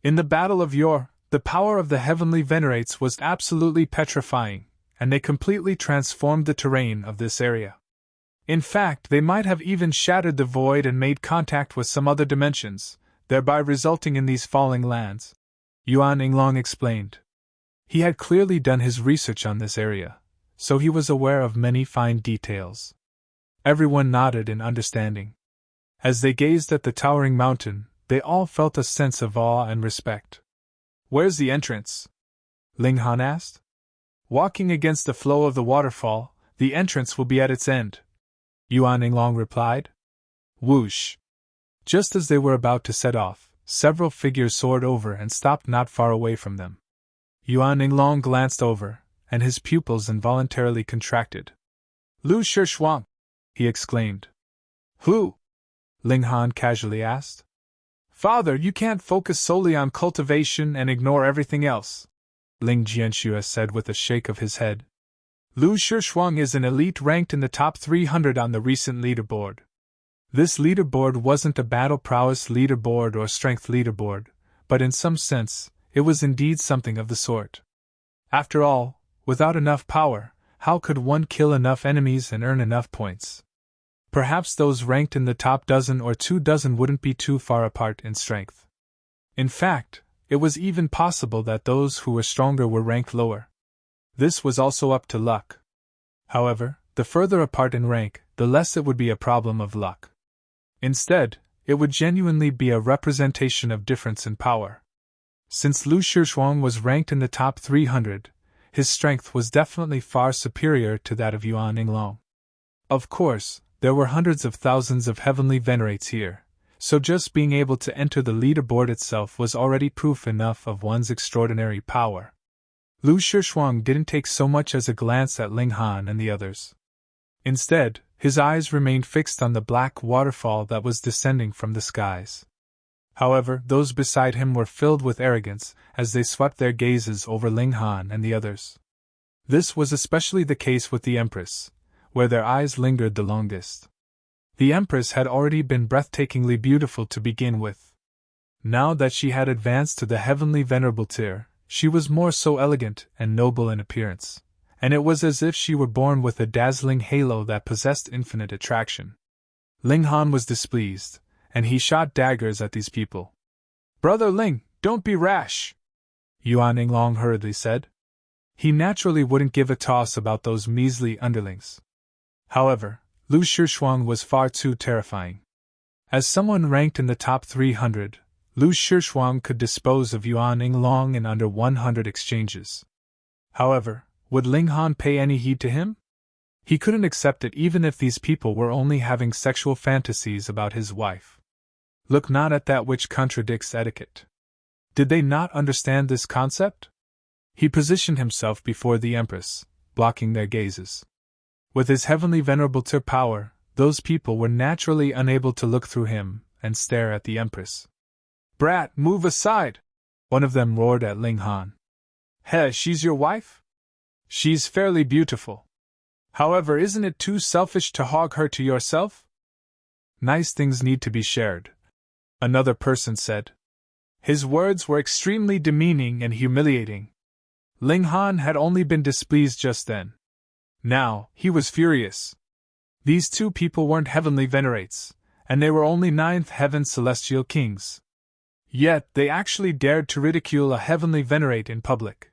In the Battle of Yore, the power of the heavenly venerates was absolutely petrifying, and they completely transformed the terrain of this area. In fact, they might have even shattered the void and made contact with some other dimensions, thereby resulting in these falling lands. Yinglong explained. He had clearly done his research on this area, so he was aware of many fine details. Everyone nodded in understanding. As they gazed at the towering mountain, they all felt a sense of awe and respect. "Where's the entrance?" Yinglong asked. "Walking against the flow of the waterfall, the entrance will be at its end," Yinglong replied. Whoosh! Just as they were about to set off, several figures soared over and stopped not far away from them. Yinglong glanced over, and his pupils involuntarily contracted. "Shishuang!" he exclaimed. "Who?" Yinglong casually asked. "Father, you can't focus solely on cultivation and ignore everything else," Ling Jianxue said with a shake of his head. Shishuang is an elite ranked in the top 300 on the recent leaderboard. This leaderboard wasn't a battle prowess leaderboard or strength leaderboard, but in some sense, it was indeed something of the sort. After all, without enough power, how could one kill enough enemies and earn enough points? Perhaps those ranked in the top dozen or 2 dozen wouldn't be too far apart in strength. In fact, it was even possible that those who were stronger were ranked lower. This was also up to luck. However, the further apart in rank, the less it would be a problem of luck. Instead, it would genuinely be a representation of difference in power. Since Shishuang was ranked in the top 300, his strength was definitely far superior to that of Yinglong. Of course, there were hundreds of thousands of heavenly venerates here, so just being able to enter the leaderboard itself was already proof enough of one's extraordinary power. Shishuang didn't take so much as a glance at Yinglong and the others. Instead, his eyes remained fixed on the black waterfall that was descending from the skies. However, those beside him were filled with arrogance as they swept their gazes over Yinglong and the others. This was especially the case with the Empress, where their eyes lingered the longest. The Empress had already been breathtakingly beautiful to begin with. Now that she had advanced to the heavenly venerable tier, she was more so elegant and noble in appearance, and it was as if she were born with a dazzling halo that possessed infinite attraction. Yinglong was displeased, and he shot daggers at these people. "Brother Ling, don't be rash," Yinglong hurriedly said. He naturally wouldn't give a toss about those measly underlings. However, Shishuang was far too terrifying. As someone ranked in the top 300, Shishuang could dispose of Yinglong in under 100 exchanges. However, would Yinglong pay any heed to him? He couldn't accept it even if these people were only having sexual fantasies about his wife. Look not at that which contradicts etiquette. Did they not understand this concept? He positioned himself before the Empress, blocking their gazes. With his heavenly venerable power, those people were naturally unable to look through him, and stare at the Empress. "Brat, move aside!" one of them roared at Ling Han. "Heh, she's your wife? She's fairly beautiful. However, isn't it too selfish to hog her to yourself?" "Nice things need to be shared," another person said. His words were extremely demeaning and humiliating. Ling Han had only been displeased just then. Now, he was furious. These two people weren't heavenly venerates, and they were only ninth heaven celestial kings. Yet, they actually dared to ridicule a heavenly venerate in public.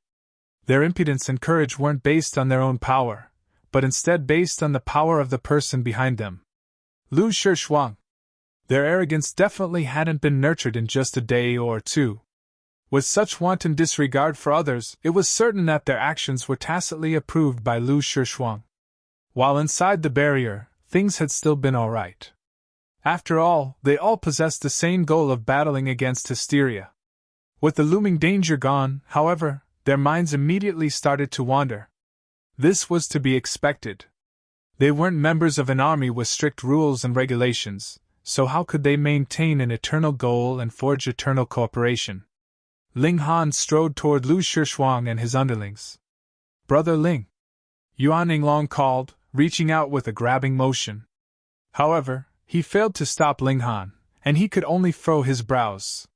Their impudence and courage weren't based on their own power, but instead based on the power of the person behind them. Lu Shishuang. Their arrogance definitely hadn't been nurtured in just a day or two. With such wanton disregard for others, it was certain that their actions were tacitly approved by Lu Shishuang. While inside the barrier, things had still been alright. After all, they all possessed the same goal of battling against hysteria. With the looming danger gone, however, their minds immediately started to wander. This was to be expected. They weren't members of an army with strict rules and regulations, so how could they maintain an eternal goal and forge eternal cooperation? Ling Han strode toward Lu Shishuang and his underlings. "Brother Ling," Yuan Yinglong called, reaching out with a grabbing motion. However, he failed to stop Ling Han, and he could only furrow his brows.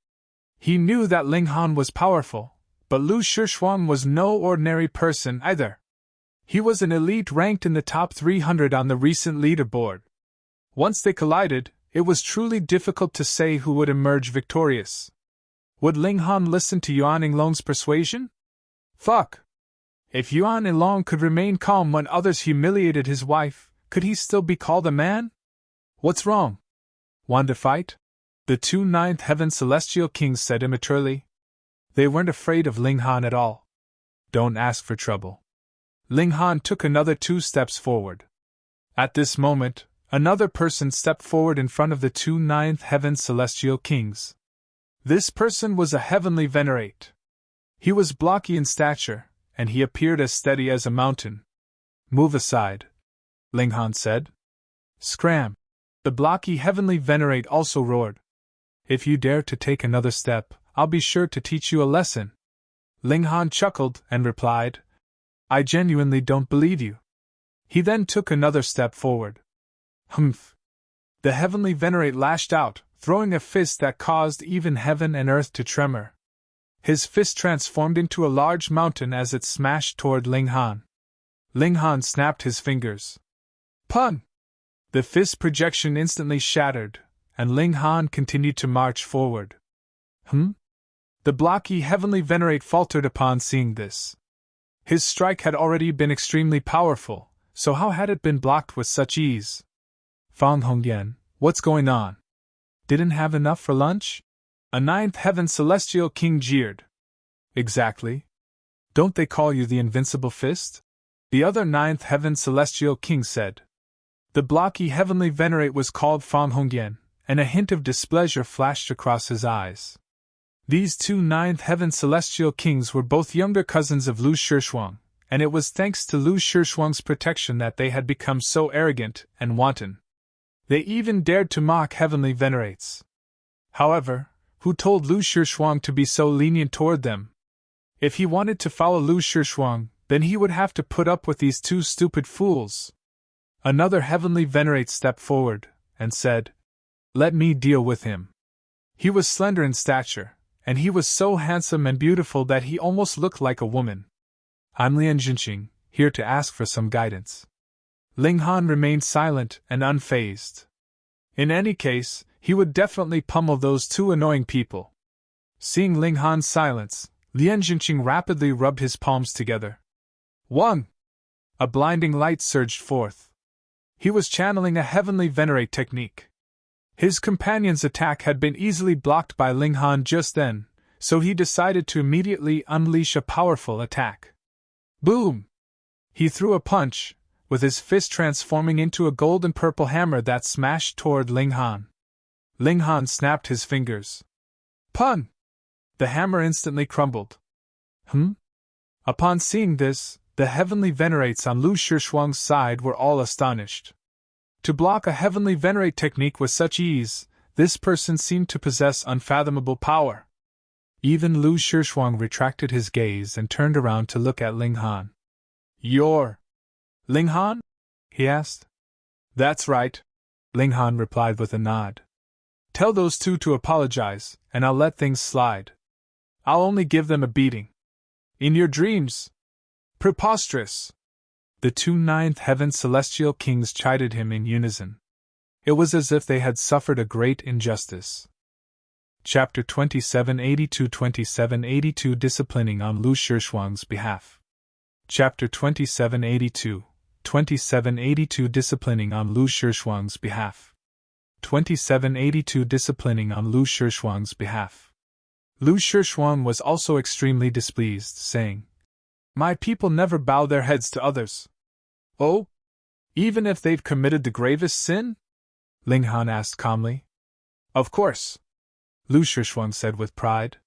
He knew that Ling Han was powerful, but Lu Shishuang was no ordinary person either. He was an elite ranked in the top 300 on the recent leaderboard. Once they collided, it was truly difficult to say who would emerge victorious. Would Ling Han listen to Yuan Yinglong's persuasion? Fuck! If Yuan Yinglong could remain calm when others humiliated his wife, could he still be called a man? "What's wrong? Want to fight?" the two ninth heaven celestial kings said immaturely. They weren't afraid of Ling Han at all. "Don't ask for trouble." Ling Han took another 2 steps forward. At this moment, another person stepped forward in front of the two ninth heaven celestial kings. This person was a heavenly venerate. He was blocky in stature, and he appeared as steady as a mountain. "Move aside," Ling Han said. "Scram!" the blocky heavenly venerate also roared. "If you dare to take another step, I'll be sure to teach you a lesson." Ling Han chuckled and replied, "I genuinely don't believe you." He then took another step forward. "Humph!" the heavenly venerate lashed out, throwing a fist that caused even heaven and earth to tremor. His fist transformed into a large mountain as it smashed toward Ling Han. Ling Han snapped his fingers. "Pun!" The fist projection instantly shattered, and Ling Han continued to march forward. The blocky heavenly venerate faltered upon seeing this. His strike had already been extremely powerful, so how had it been blocked with such ease? "Fang Hongyan, what's going on? Didn't have enough for lunch?" a ninth heaven celestial king jeered. "Exactly. Don't they call you the invincible fist?" the other ninth heaven celestial king said. The blocky heavenly venerate was called Fang Hongyan, and a hint of displeasure flashed across his eyes. These two ninth heaven celestial kings were both younger cousins of Lu Shishuang, and it was thanks to Lu Shishuang's protection that they had become so arrogant and wanton. They even dared to mock heavenly venerates. However, who told Lu Shishuang to be so lenient toward them? If he wanted to follow Lu Shishuang, then he would have to put up with these two stupid fools. Another heavenly venerate stepped forward and said, "Let me deal with him." He was slender in stature, and he was so handsome and beautiful that he almost looked like a woman. "I'm Lian Jinqing, here to ask for some guidance." Ling Han remained silent and unfazed. In any case, he would definitely pummel those two annoying people. Seeing Ling Han's silence, Lian Jinqing rapidly rubbed his palms together. "One!" A blinding light surged forth. He was channeling a heavenly venerate technique. His companion's attack had been easily blocked by Ling Han just then, so he decided to immediately unleash a powerful attack. Boom! He threw a punch, with his fist transforming into a gold and purple hammer that smashed toward Ling Han. Ling Han snapped his fingers. "Pun!" The hammer instantly crumbled. Upon seeing this, the heavenly venerates on Lu Shishuang's side were all astonished. To block a heavenly venerate technique with such ease, This person seemed to possess unfathomable power. Even Lu Shishuang retracted his gaze and turned around to look at Ling Han. "You're Ling Han?" he asked. "That's right," Ling Han replied with a nod. "Tell those two to apologize, and I'll let things slide. I'll only give them a beating. In your dreams? Preposterous!" The two ninth heaven celestial kings chided him in unison. It was as if they had suffered a great injustice. Chapter 2782 Disciplining on Lu Shishuang's behalf. Chapter 2782 Disciplining on Lu Shishuang's behalf. 2782 Disciplining on Lu Shishuang's behalf. Lu Shishuang was also extremely displeased, saying, "My people never bow their heads to others." "Oh? Even if they've committed the gravest sin?" Ling Han asked calmly. "Of course," Lu Shishuang said with pride.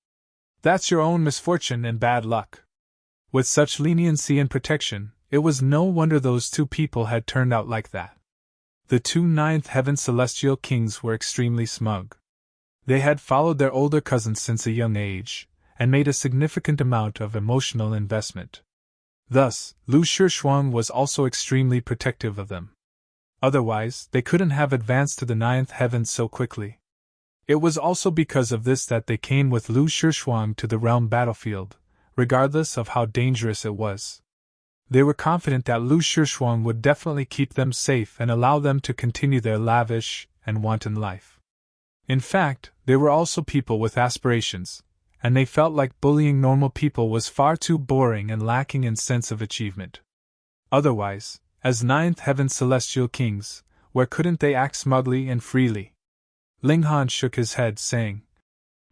"That's your own misfortune and bad luck." With such leniency and protection, it was no wonder those two people had turned out like that. The two ninth heaven celestial kings were extremely smug. They had followed their older cousins since a young age, and made a significant amount of emotional investment. Thus, Lu Shishuang was also extremely protective of them. Otherwise, they couldn't have advanced to the ninth heaven so quickly. It was also because of this that they came with Lu Shishuang to the realm battlefield, regardless of how dangerous it was. They were confident that Lu Shishuang would definitely keep them safe and allow them to continue their lavish and wanton life. In fact, they were also people with aspirations, and they felt like bullying normal people was far too boring and lacking in sense of achievement. Otherwise, as ninth heaven celestial kings, where couldn't they act smugly and freely? Ling Han shook his head, saying,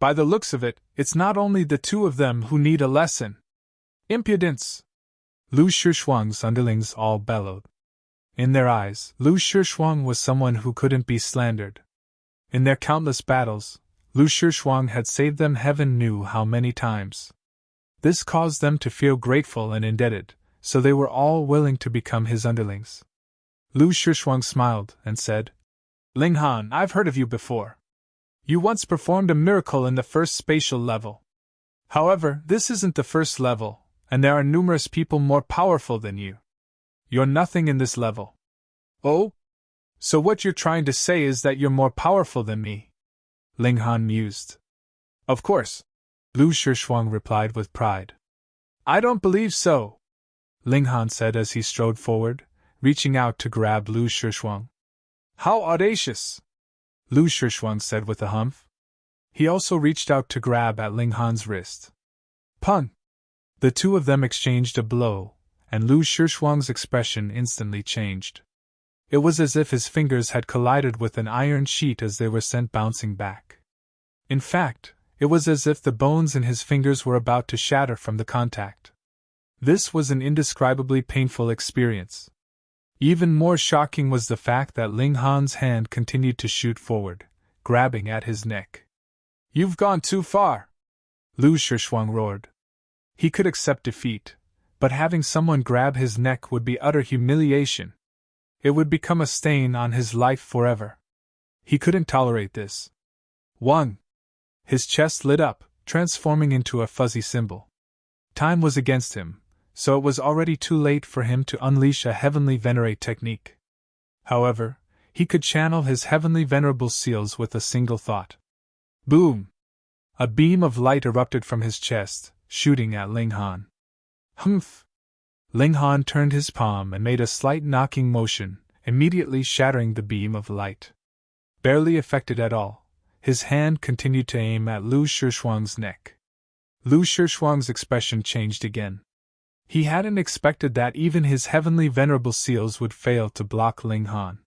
"By the looks of it, it's not only the two of them who need a lesson." "Impudence!" Lu Shishuang's underlings all bellowed. In their eyes, Lu Shishuang was someone who couldn't be slandered. In their countless battles, Lu Shishuang had saved them heaven knew how many times. This caused them to feel grateful and indebted, so they were all willing to become his underlings. Lu Shishuang smiled and said, "Ling Han, I've heard of you before. You once performed a miracle in the first spatial level. However, this isn't the first level, and there are numerous people more powerful than you. You're nothing in this level." "Oh? So what you're trying to say is that you're more powerful than me?" Ling Han mused. "Of course," Lu Shishuang replied with pride. "I don't believe so," Ling Han said as he strode forward, reaching out to grab Lu Shishuang. "How audacious!" Lu Shishuang said with a humph. He also reached out to grab at Ling Han's wrist. Pun! The two of them exchanged a blow, and Lu Shishuang's expression instantly changed. It was as if his fingers had collided with an iron sheet as they were sent bouncing back. In fact, it was as if the bones in his fingers were about to shatter from the contact. This was an indescribably painful experience. Even more shocking was the fact that Ling Han's hand continued to shoot forward, grabbing at his neck. "You've gone too far!" Lu Shishuang roared. He could accept defeat, but having someone grab his neck would be utter humiliation. It would become a stain on his life forever. He couldn't tolerate this. 1. His chest lit up, transforming into a fuzzy symbol. Time was against him, so it was already too late for him to unleash a heavenly venerate technique. However, he could channel his heavenly venerable seals with a single thought. Boom! A beam of light erupted from his chest, shooting at Ling Han. Humph! Ling Han turned his palm and made a slight knocking motion, immediately shattering the beam of light. Barely affected at all, his hand continued to aim at Lu Shishuang's neck. Lu Shishuang's expression changed again. He hadn't expected that even his heavenly venerable seals would fail to block Ling Han.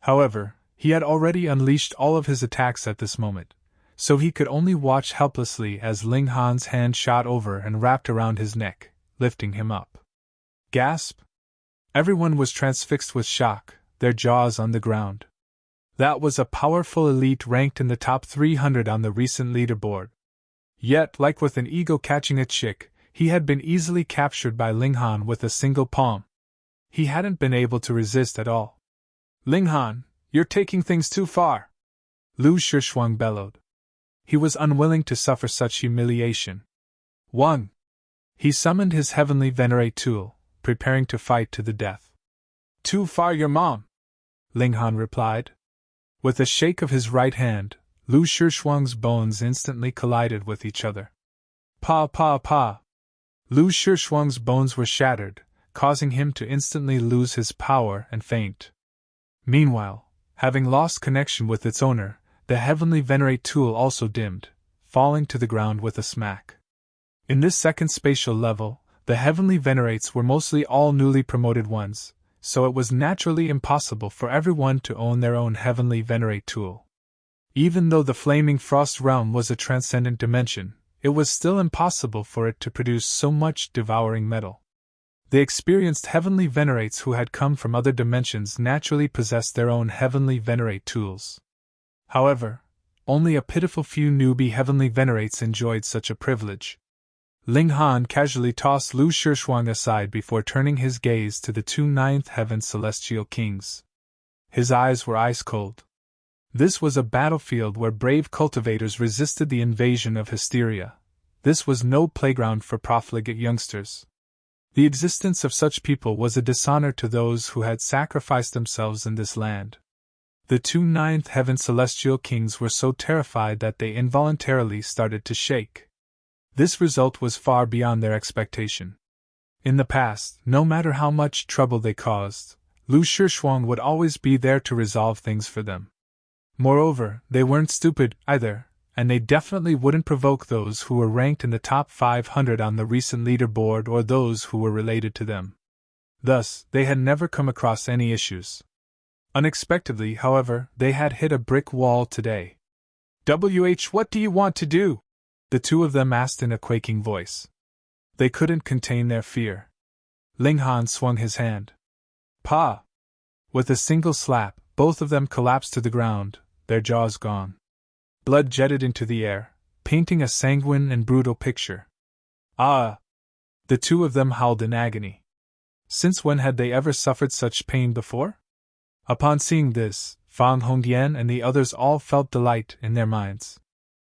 However, he had already unleashed all of his attacks at this moment, so he could only watch helplessly as Ling Han's hand shot over and wrapped around his neck, lifting him up. Gasp! Everyone was transfixed with shock, their jaws on the ground. That was a powerful elite ranked in the top 300 on the recent leaderboard. Yet, like with an eagle catching a chick, he had been easily captured by Ling Han with a single palm. He hadn't been able to resist at all. "Ling Han, you're taking things too far," Lu Shishuang bellowed. He was unwilling to suffer such humiliation. 1. He summoned his heavenly venerate tool, preparing to fight to the death. Too far, your mom, Linghan replied. With a shake of his right hand, Lu Shishuang's bones instantly collided with each other. Pa pa pa! Lu Shishuang's bones were shattered, causing him to instantly lose his power and faint. Meanwhile, having lost connection with its owner, the heavenly venerate tool also dimmed, falling to the ground with a smack. In this second spatial level, the heavenly venerates were mostly all newly promoted ones, so it was naturally impossible for everyone to own their own heavenly venerate tool. Even though the flaming frost realm was a transcendent dimension, it was still impossible for it to produce so much devouring metal. The experienced heavenly venerates who had come from other dimensions naturally possessed their own heavenly venerate tools. However, only a pitiful few newbie heavenly venerates enjoyed such a privilege. Linghan casually tossed Lu Shishuang aside before turning his gaze to the 2 ninth heaven celestial kings. His eyes were ice cold. This was a battlefield where brave cultivators resisted the invasion of hysteria. This was no playground for profligate youngsters. The existence of such people was a dishonor to those who had sacrificed themselves in this land. The 2 ninth heaven celestial kings were so terrified that they involuntarily started to shake. This result was far beyond their expectation. In the past, no matter how much trouble they caused, Lu Shishuang would always be there to resolve things for them. Moreover, they weren't stupid, either, and they definitely wouldn't provoke those who were ranked in the top 500 on the recent leaderboard or those who were related to them. Thus, they had never come across any issues. Unexpectedly, however, they had hit a brick wall today. What do you want to do? The two of them asked in a quaking voice. They couldn't contain their fear. Linghan swung his hand. Pa! With a single slap, both of them collapsed to the ground, their jaws gone. Blood jetted into the air, painting a sanguine and brutal picture. Ah! The two of them howled in agony. Since when had they ever suffered such pain before? Upon seeing this, Fang Hongyan and the others all felt delight in their minds.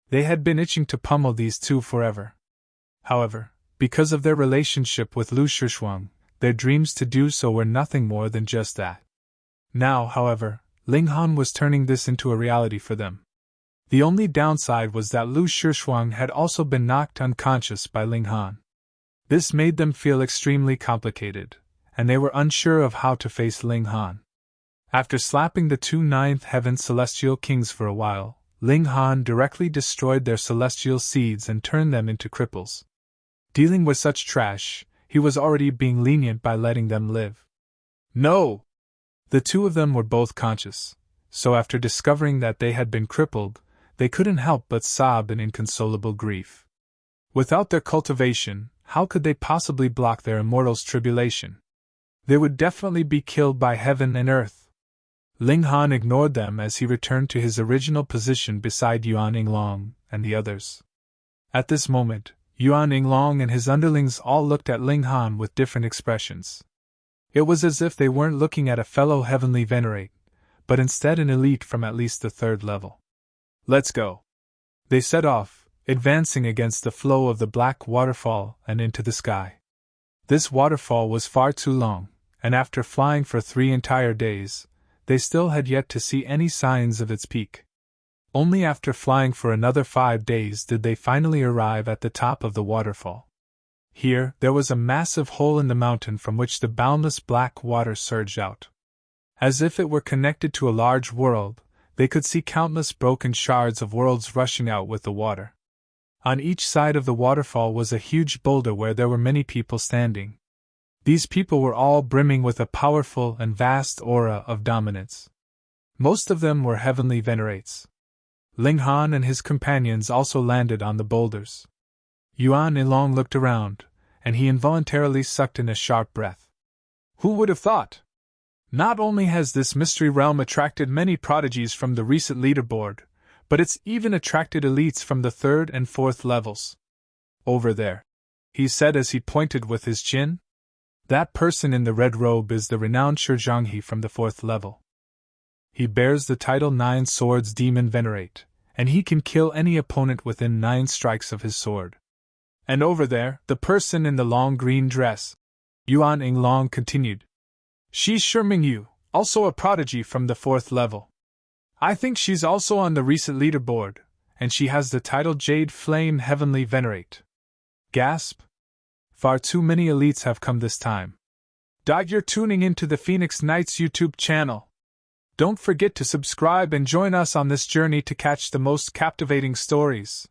They had been itching to pummel these two forever. However, because of their relationship with Lu Shishuang, their dreams to do so were nothing more than just that. Now, however, Linghan was turning this into a reality for them. The only downside was that Lu Shishuang had also been knocked unconscious by Linghan. This made them feel extremely complicated, and they were unsure of how to face Linghan. After slapping the 2 ninth heaven celestial kings for a while, Linghan directly destroyed their celestial seeds and turned them into cripples. Dealing with such trash, he was already being lenient by letting them live. No! The two of them were both conscious, so after discovering that they had been crippled, they couldn't help but sob in inconsolable grief. Without their cultivation, how could they possibly block their immortal's tribulation? They would definitely be killed by heaven and earth. Linghan ignored them as he returned to his original position beside Yuan Yinglong and the others. At this moment, Yuan Yinglong and his underlings all looked at Linghan with different expressions. It was as if they weren't looking at a fellow heavenly venerate, but instead an elite from at least the 3rd level. Let's go. They set off, advancing against the flow of the black waterfall and into the sky. This waterfall was far too long, and after flying for 3 entire days, they still had yet to see any signs of its peak. Only after flying for another 5 days did they finally arrive at the top of the waterfall. Here, there was a massive hole in the mountain from which the boundless black water surged out. As if it were connected to a large world, they could see countless broken shards of worlds rushing out with the water. On each side of the waterfall was a huge boulder where there were many people standing. These people were all brimming with a powerful and vast aura of dominance. Most of them were heavenly venerates. Linghan and his companions also landed on the boulders. Yuan Yinglong looked around, and he involuntarily sucked in a sharp breath. Who would have thought? Not only has this mystery realm attracted many prodigies from the recent leaderboard, but it's even attracted elites from the 3rd and 4th levels. Over there, he said as he pointed with his chin. That person in the red robe is the renowned Shi from the 4th level. He bears the title 9 Swords Demon Venerate, and he can kill any opponent within 9 strikes of his sword. And over there, the person in the long green dress, Yuan Yinglong continued. She's Shimingyu, also a prodigy from the 4th level. I think she's also on the recent leaderboard, and she has the title Jade Flame Heavenly Venerate. Gasp! Far too many elites have come this time. You're tuning into the Phoenix Knights YouTube channel. Don't forget to subscribe and join us on this journey to catch the most captivating stories.